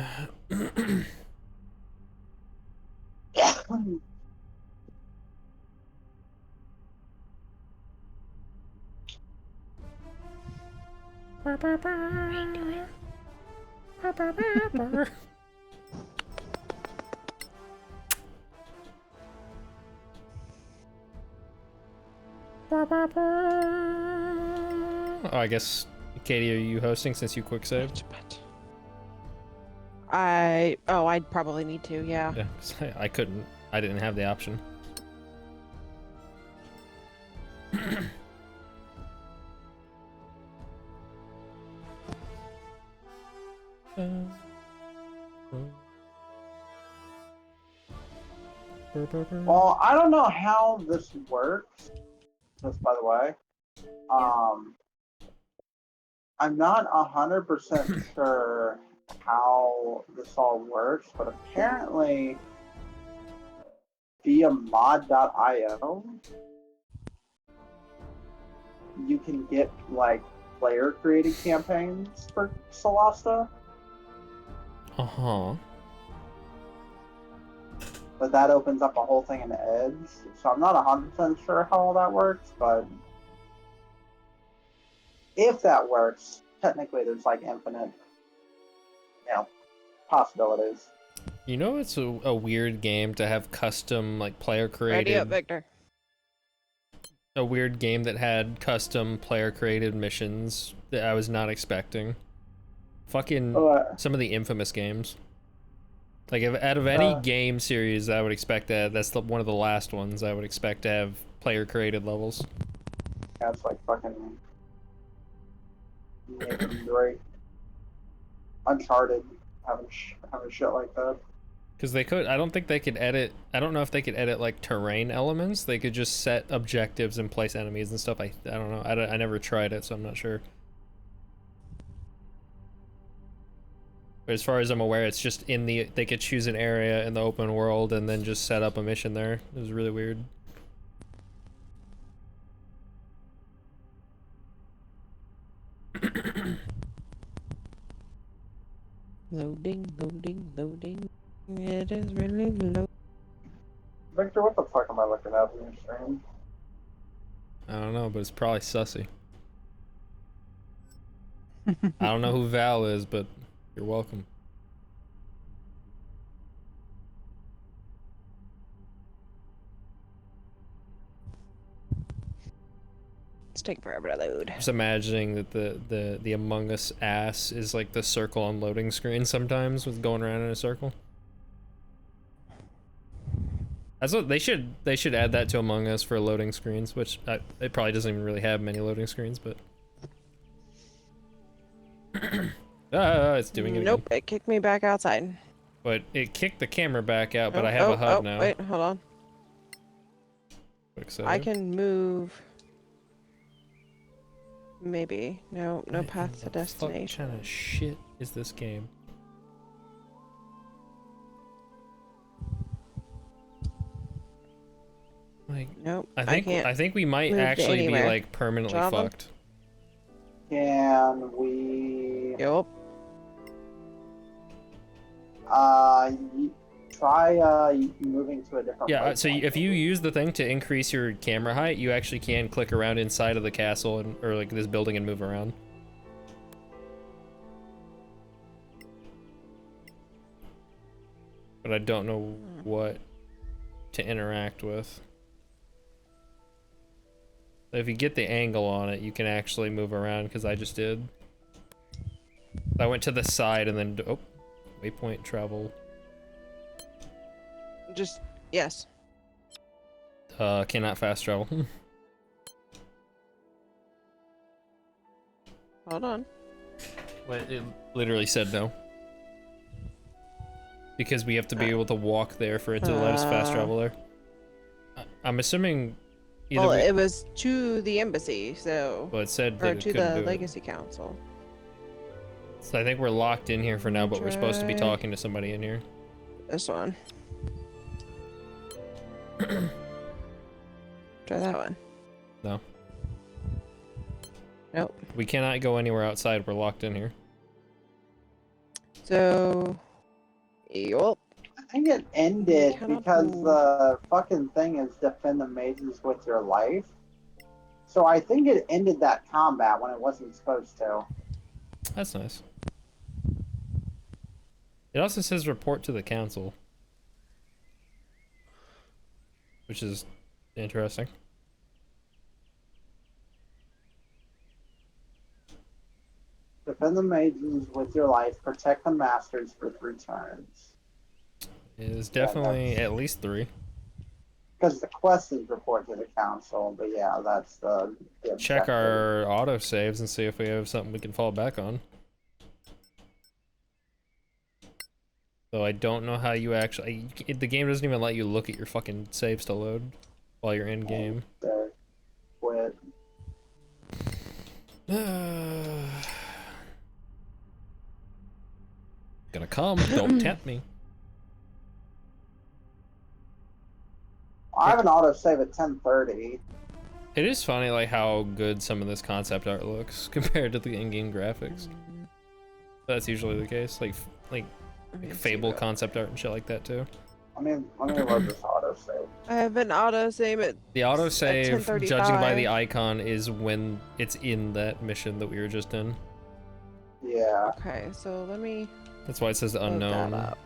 Oh, I guess, Katie, are you hosting since you quick saved? I'd probably need to, yeah. Yeah, 'cause I couldn't. I didn't have the option. Well, I don't know how this works. Just by the way, I'm not 100% sure how this all works, but apparently via mod.io you can get like player created campaigns for Solasta. Uh-huh. But that opens up a whole thing in Edge, so I'm not 100% sure how all that works, but if that works, technically there's like infinite, possibilities. You know, it's a weird game to have custom, like, player created. Ready up, Victor. A weird game that had custom player created missions that I was not expecting. Fucking some of the infamous games. Like, if, out of any game series I would expect that, that's one of the last ones I would expect to have player created levels. Yeah, it's like fucking great. Uncharted having shit like that. Because they could, I don't think they could edit, I don't know if they could edit, like, terrain elements. They could just set objectives and place enemies and stuff. I don't know. I never tried it, so I'm not sure. But as far as I'm aware, it's just in the, they could choose an area in the open world and then just set up a mission there. It was really weird. Loading. It is really low. Victor, what the fuck am I looking at in your stream? I don't know, but it's probably sussy. I don't know who Val is, but you're welcome. It's taking forever to load. Just imagining that the Among Us ass is like the circle on loading screen sometimes with going around in a circle. That's what they should add that to Among Us for loading screens, which it probably doesn't even really have many loading screens, but it's doing it Nope, again. it kicked me back outside. But it kicked the camera back out, but I have a HUD now. Wait, hold on. Quick save. I can move. Maybe. No path to destination. What kind of shit is this game? Like, nope. I think we might actually be like permanently fucked. Can we? Yep. Try moving to a different. Yeah. So if you use the thing to increase your camera height, you actually can click around inside of the castle or like this building and move around. But I don't know what to interact with. If you get the angle on it, you can actually move around, because I just did. I went to the side and then, oh, waypoint travel. Just, yes. Cannot fast travel. Hold on. Wait, it literally said no. Because we have to be able to walk there for it to let us fast travel there. I'm assuming... Well, it was to the embassy, so... Well, it said that or it to couldn't the do Legacy Council. So I think we're locked in here for now, but we're supposed to be talking to somebody in here. This one. Try that one. No. Nope. We cannot go anywhere outside. We're locked in here. So... Yup. I think it ended because the fucking thing is defend the mazes with your life. So I think it ended that combat when it wasn't supposed to. That's nice. It also says report to the council. Which is interesting. Defend the mazes with your life. Protect the masters for 3 turns. It is definitely at least 3. Because the quest is report to the council, but yeah, that's the Check our auto saves and see if we have something we can fall back on. Though I don't know how you actually... the game doesn't even let you look at your fucking saves to load while you're in game. Quit. come. Don't tempt me. I have an autosave at 10:30. It is funny, like, how good some of this concept art looks compared to the in-game graphics. That's usually the case, like Fable concept art and shit like that too. Let me load this autosave. I have an autosave at The autosave, 10:35. judging by the icon, is when it's in that mission that we were just in. Yeah. Okay, so let me. That's why it says load that unknown. up.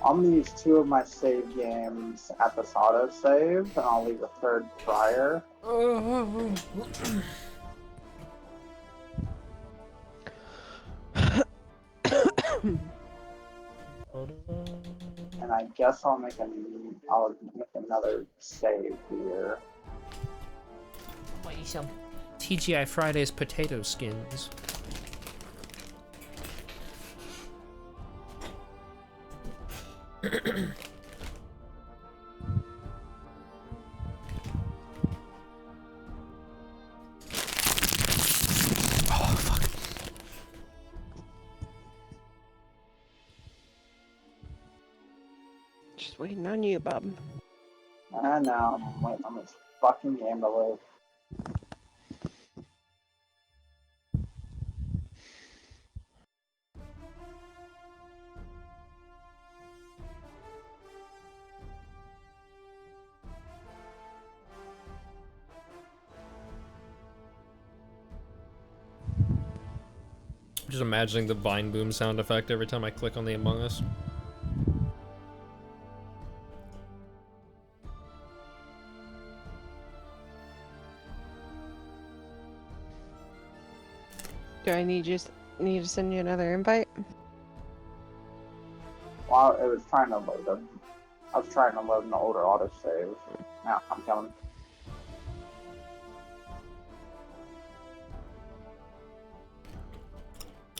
I'm gonna use 2 of my save games at this autosave, and I'll leave a third prior. And I guess I'll make another save here. What you some TGI Fridays potato skins. Oh fuck. Just waiting on you, bub. I know. I'm waiting on this fucking game to load. Just imagining the Vine Boom sound effect every time I click on the Among Us. Do I need to send you another invite? Well, it was trying to load them. I was trying to load an older autosave. Now I'm coming.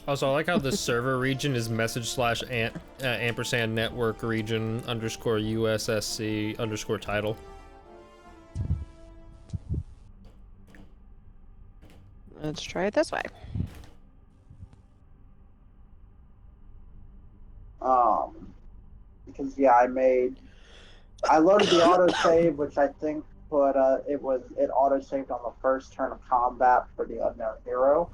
Also, I like how the server region is message / ampersand network region _ USSC _ title. Let's try it this way. Because yeah, I loaded the autosave, which I think put it autosaved on the first turn of combat for the unknown hero.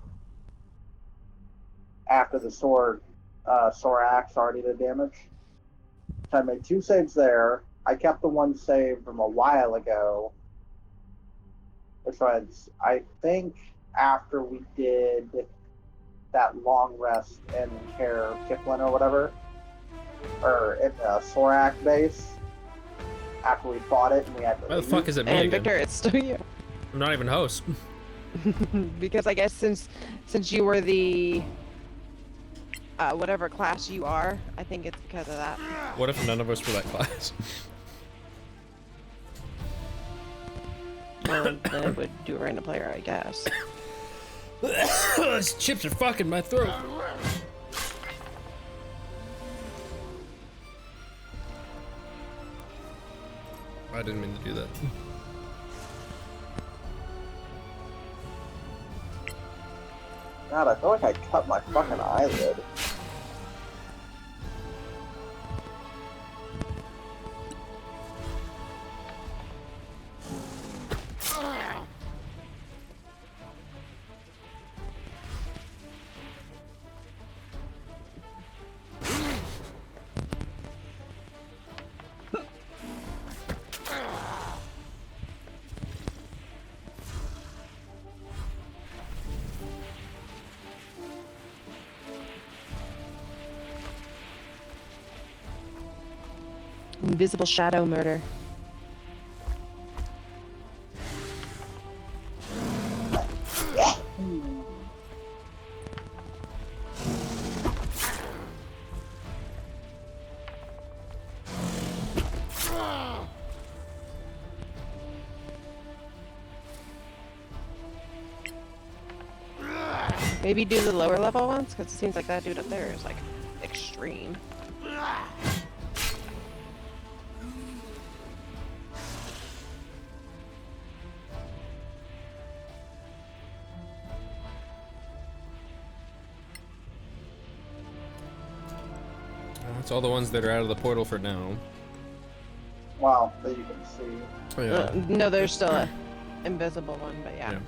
After the Soraks already did damage. So I made 2 saves there. I kept the one save from a while ago, which was, I think, after we did that long rest in Care Kipling or whatever, or in the Sorak base, after we fought it and we had to Why the leave. fuck is it me And again? Victor, it's still you. I'm not even host. Because I guess since you were the whatever class you are, I think it's because of that. What if none of us were that class? Well, then it would do a random player, I guess. These chips are fucking my throat. I didn't mean to do that. God, I feel like I cut my fucking eyelid. Invisible shadow murder. Maybe do the lower level ones, because it seems like that dude up there is like extreme. That's all the ones that are out of the portal for now. Well, that you can see. Oh, yeah. No, there's still a invisible one, but yeah.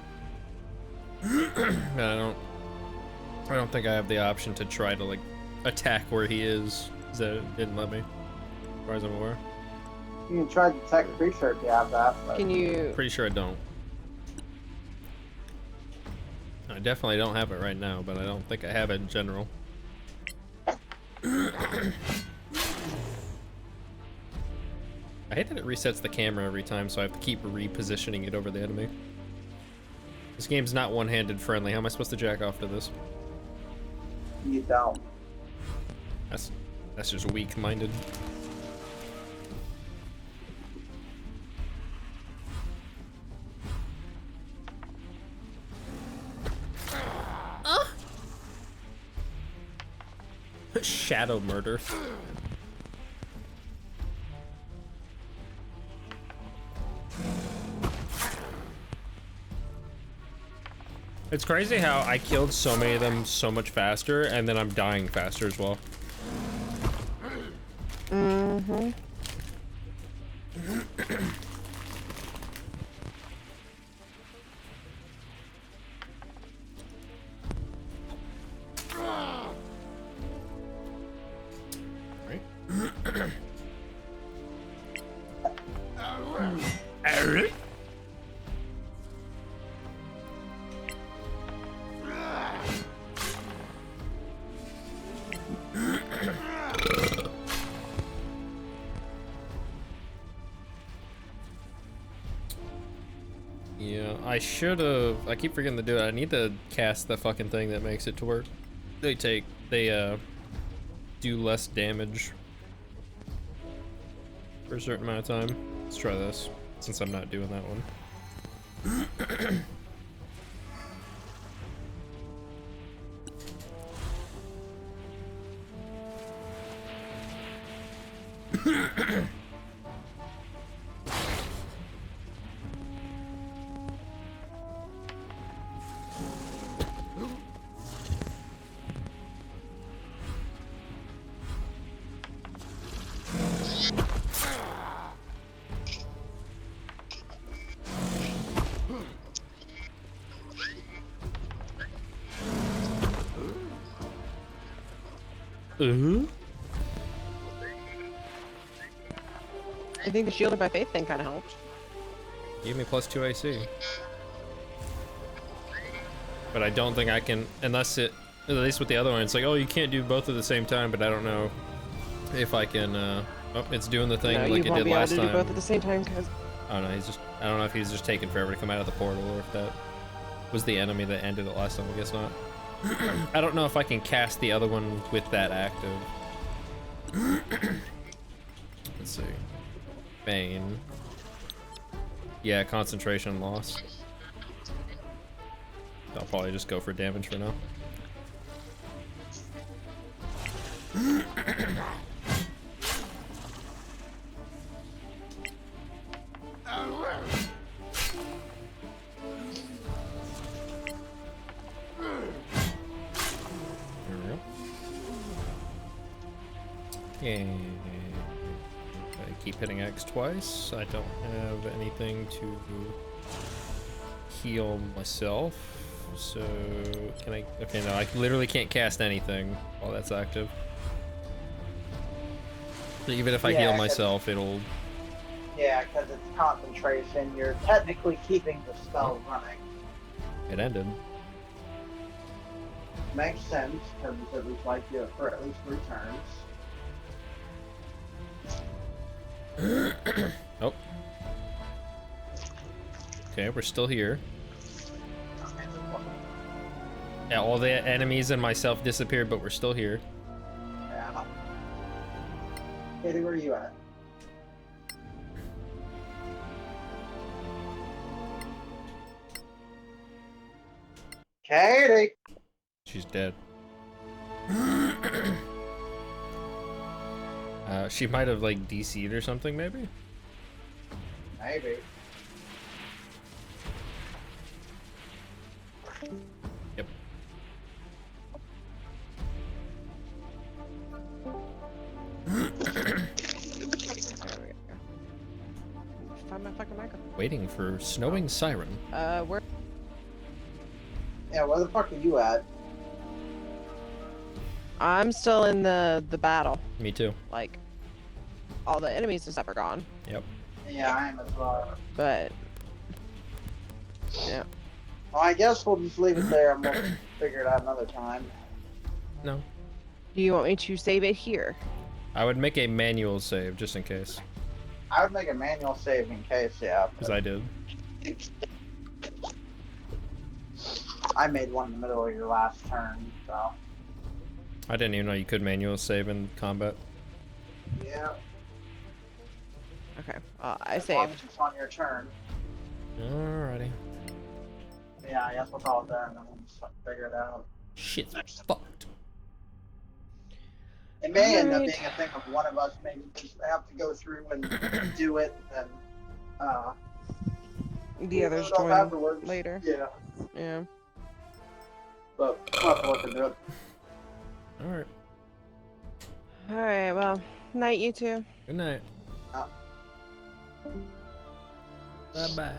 I don't think I have the option to try to like attack where he is. That didn't let me, as far as I'm aware. You can try to detect creature if you have that. But... Can you? Pretty sure I don't. I definitely don't have it right now, but I don't think I have it in general. I hate that it resets the camera every time, so I have to keep repositioning it over the enemy. This game's not one-handed friendly. How am I supposed to jack off to this? You don't. That's just weak-minded. Shadow murder. It's crazy how I killed so many of them so much faster, and then I'm dying faster as well. Mm-hmm. Yeah, I should have. I keep forgetting to do it. I need to cast the fucking thing that makes it to work. They do less damage for a certain amount of time. Let's try this, since I'm not doing that one. I think the Shielded by Faith thing kind of helped. Give me +2 AC. But I don't think I can, unless it, at least with the other one, it's like, oh, you can't do both at the same time, but I don't know if I can, oh, it's doing the thing No, like it did last time. You won't be able to do both at the same time, because... Oh no, I don't know if he's just taking forever to come out of the portal, or if that was the enemy that ended it last time, I guess not. I don't know if I can cast the other one with that active. Let's see. Bane. Yeah, concentration loss. I'll probably just go for damage for now. And I keep hitting X twice. I don't have anything to heal myself. So, can I? Okay, no, I literally can't cast anything while that's active. So even if I heal myself, it'll... Yeah, because it's concentration. You're technically keeping the spell running. It ended. Makes sense, because it was like you for at least 3 turns. Oh. Okay, we're still here. Yeah, all the enemies and myself disappeared, but we're still here. Yeah. Katie, where are you at? Katie! She's dead. She might have like DC'd or something, maybe? Maybe. Yep. fucking micro. Waiting for snowing siren. Where? Yeah, where the fuck are you at? I'm still in the battle. Me too. Like, all the enemies and stuff are gone. Yep. Yeah, I am as well. But yeah. Well, I guess we'll just leave it there and we'll figure it out another time. No. Do you want me to save it here? I would make a manual save just in case. I would make a manual save in case, yeah. Because I did. I made one in the middle of your last turn, so. I didn't even know you could manual save in combat. Yeah. Okay. I As long saved. as it's on your turn. Alrighty. Yeah, I guess we'll call it there and then we'll just figure it out. Shit's fucked. It may end up Alright. being a thing of one of us maybe just have to go through and do it and The others off join afterwards. later. Yeah. Yeah. But we'll have to look into it. Alright. Alright, well, night, you two. Good night. Uh, Bye bye.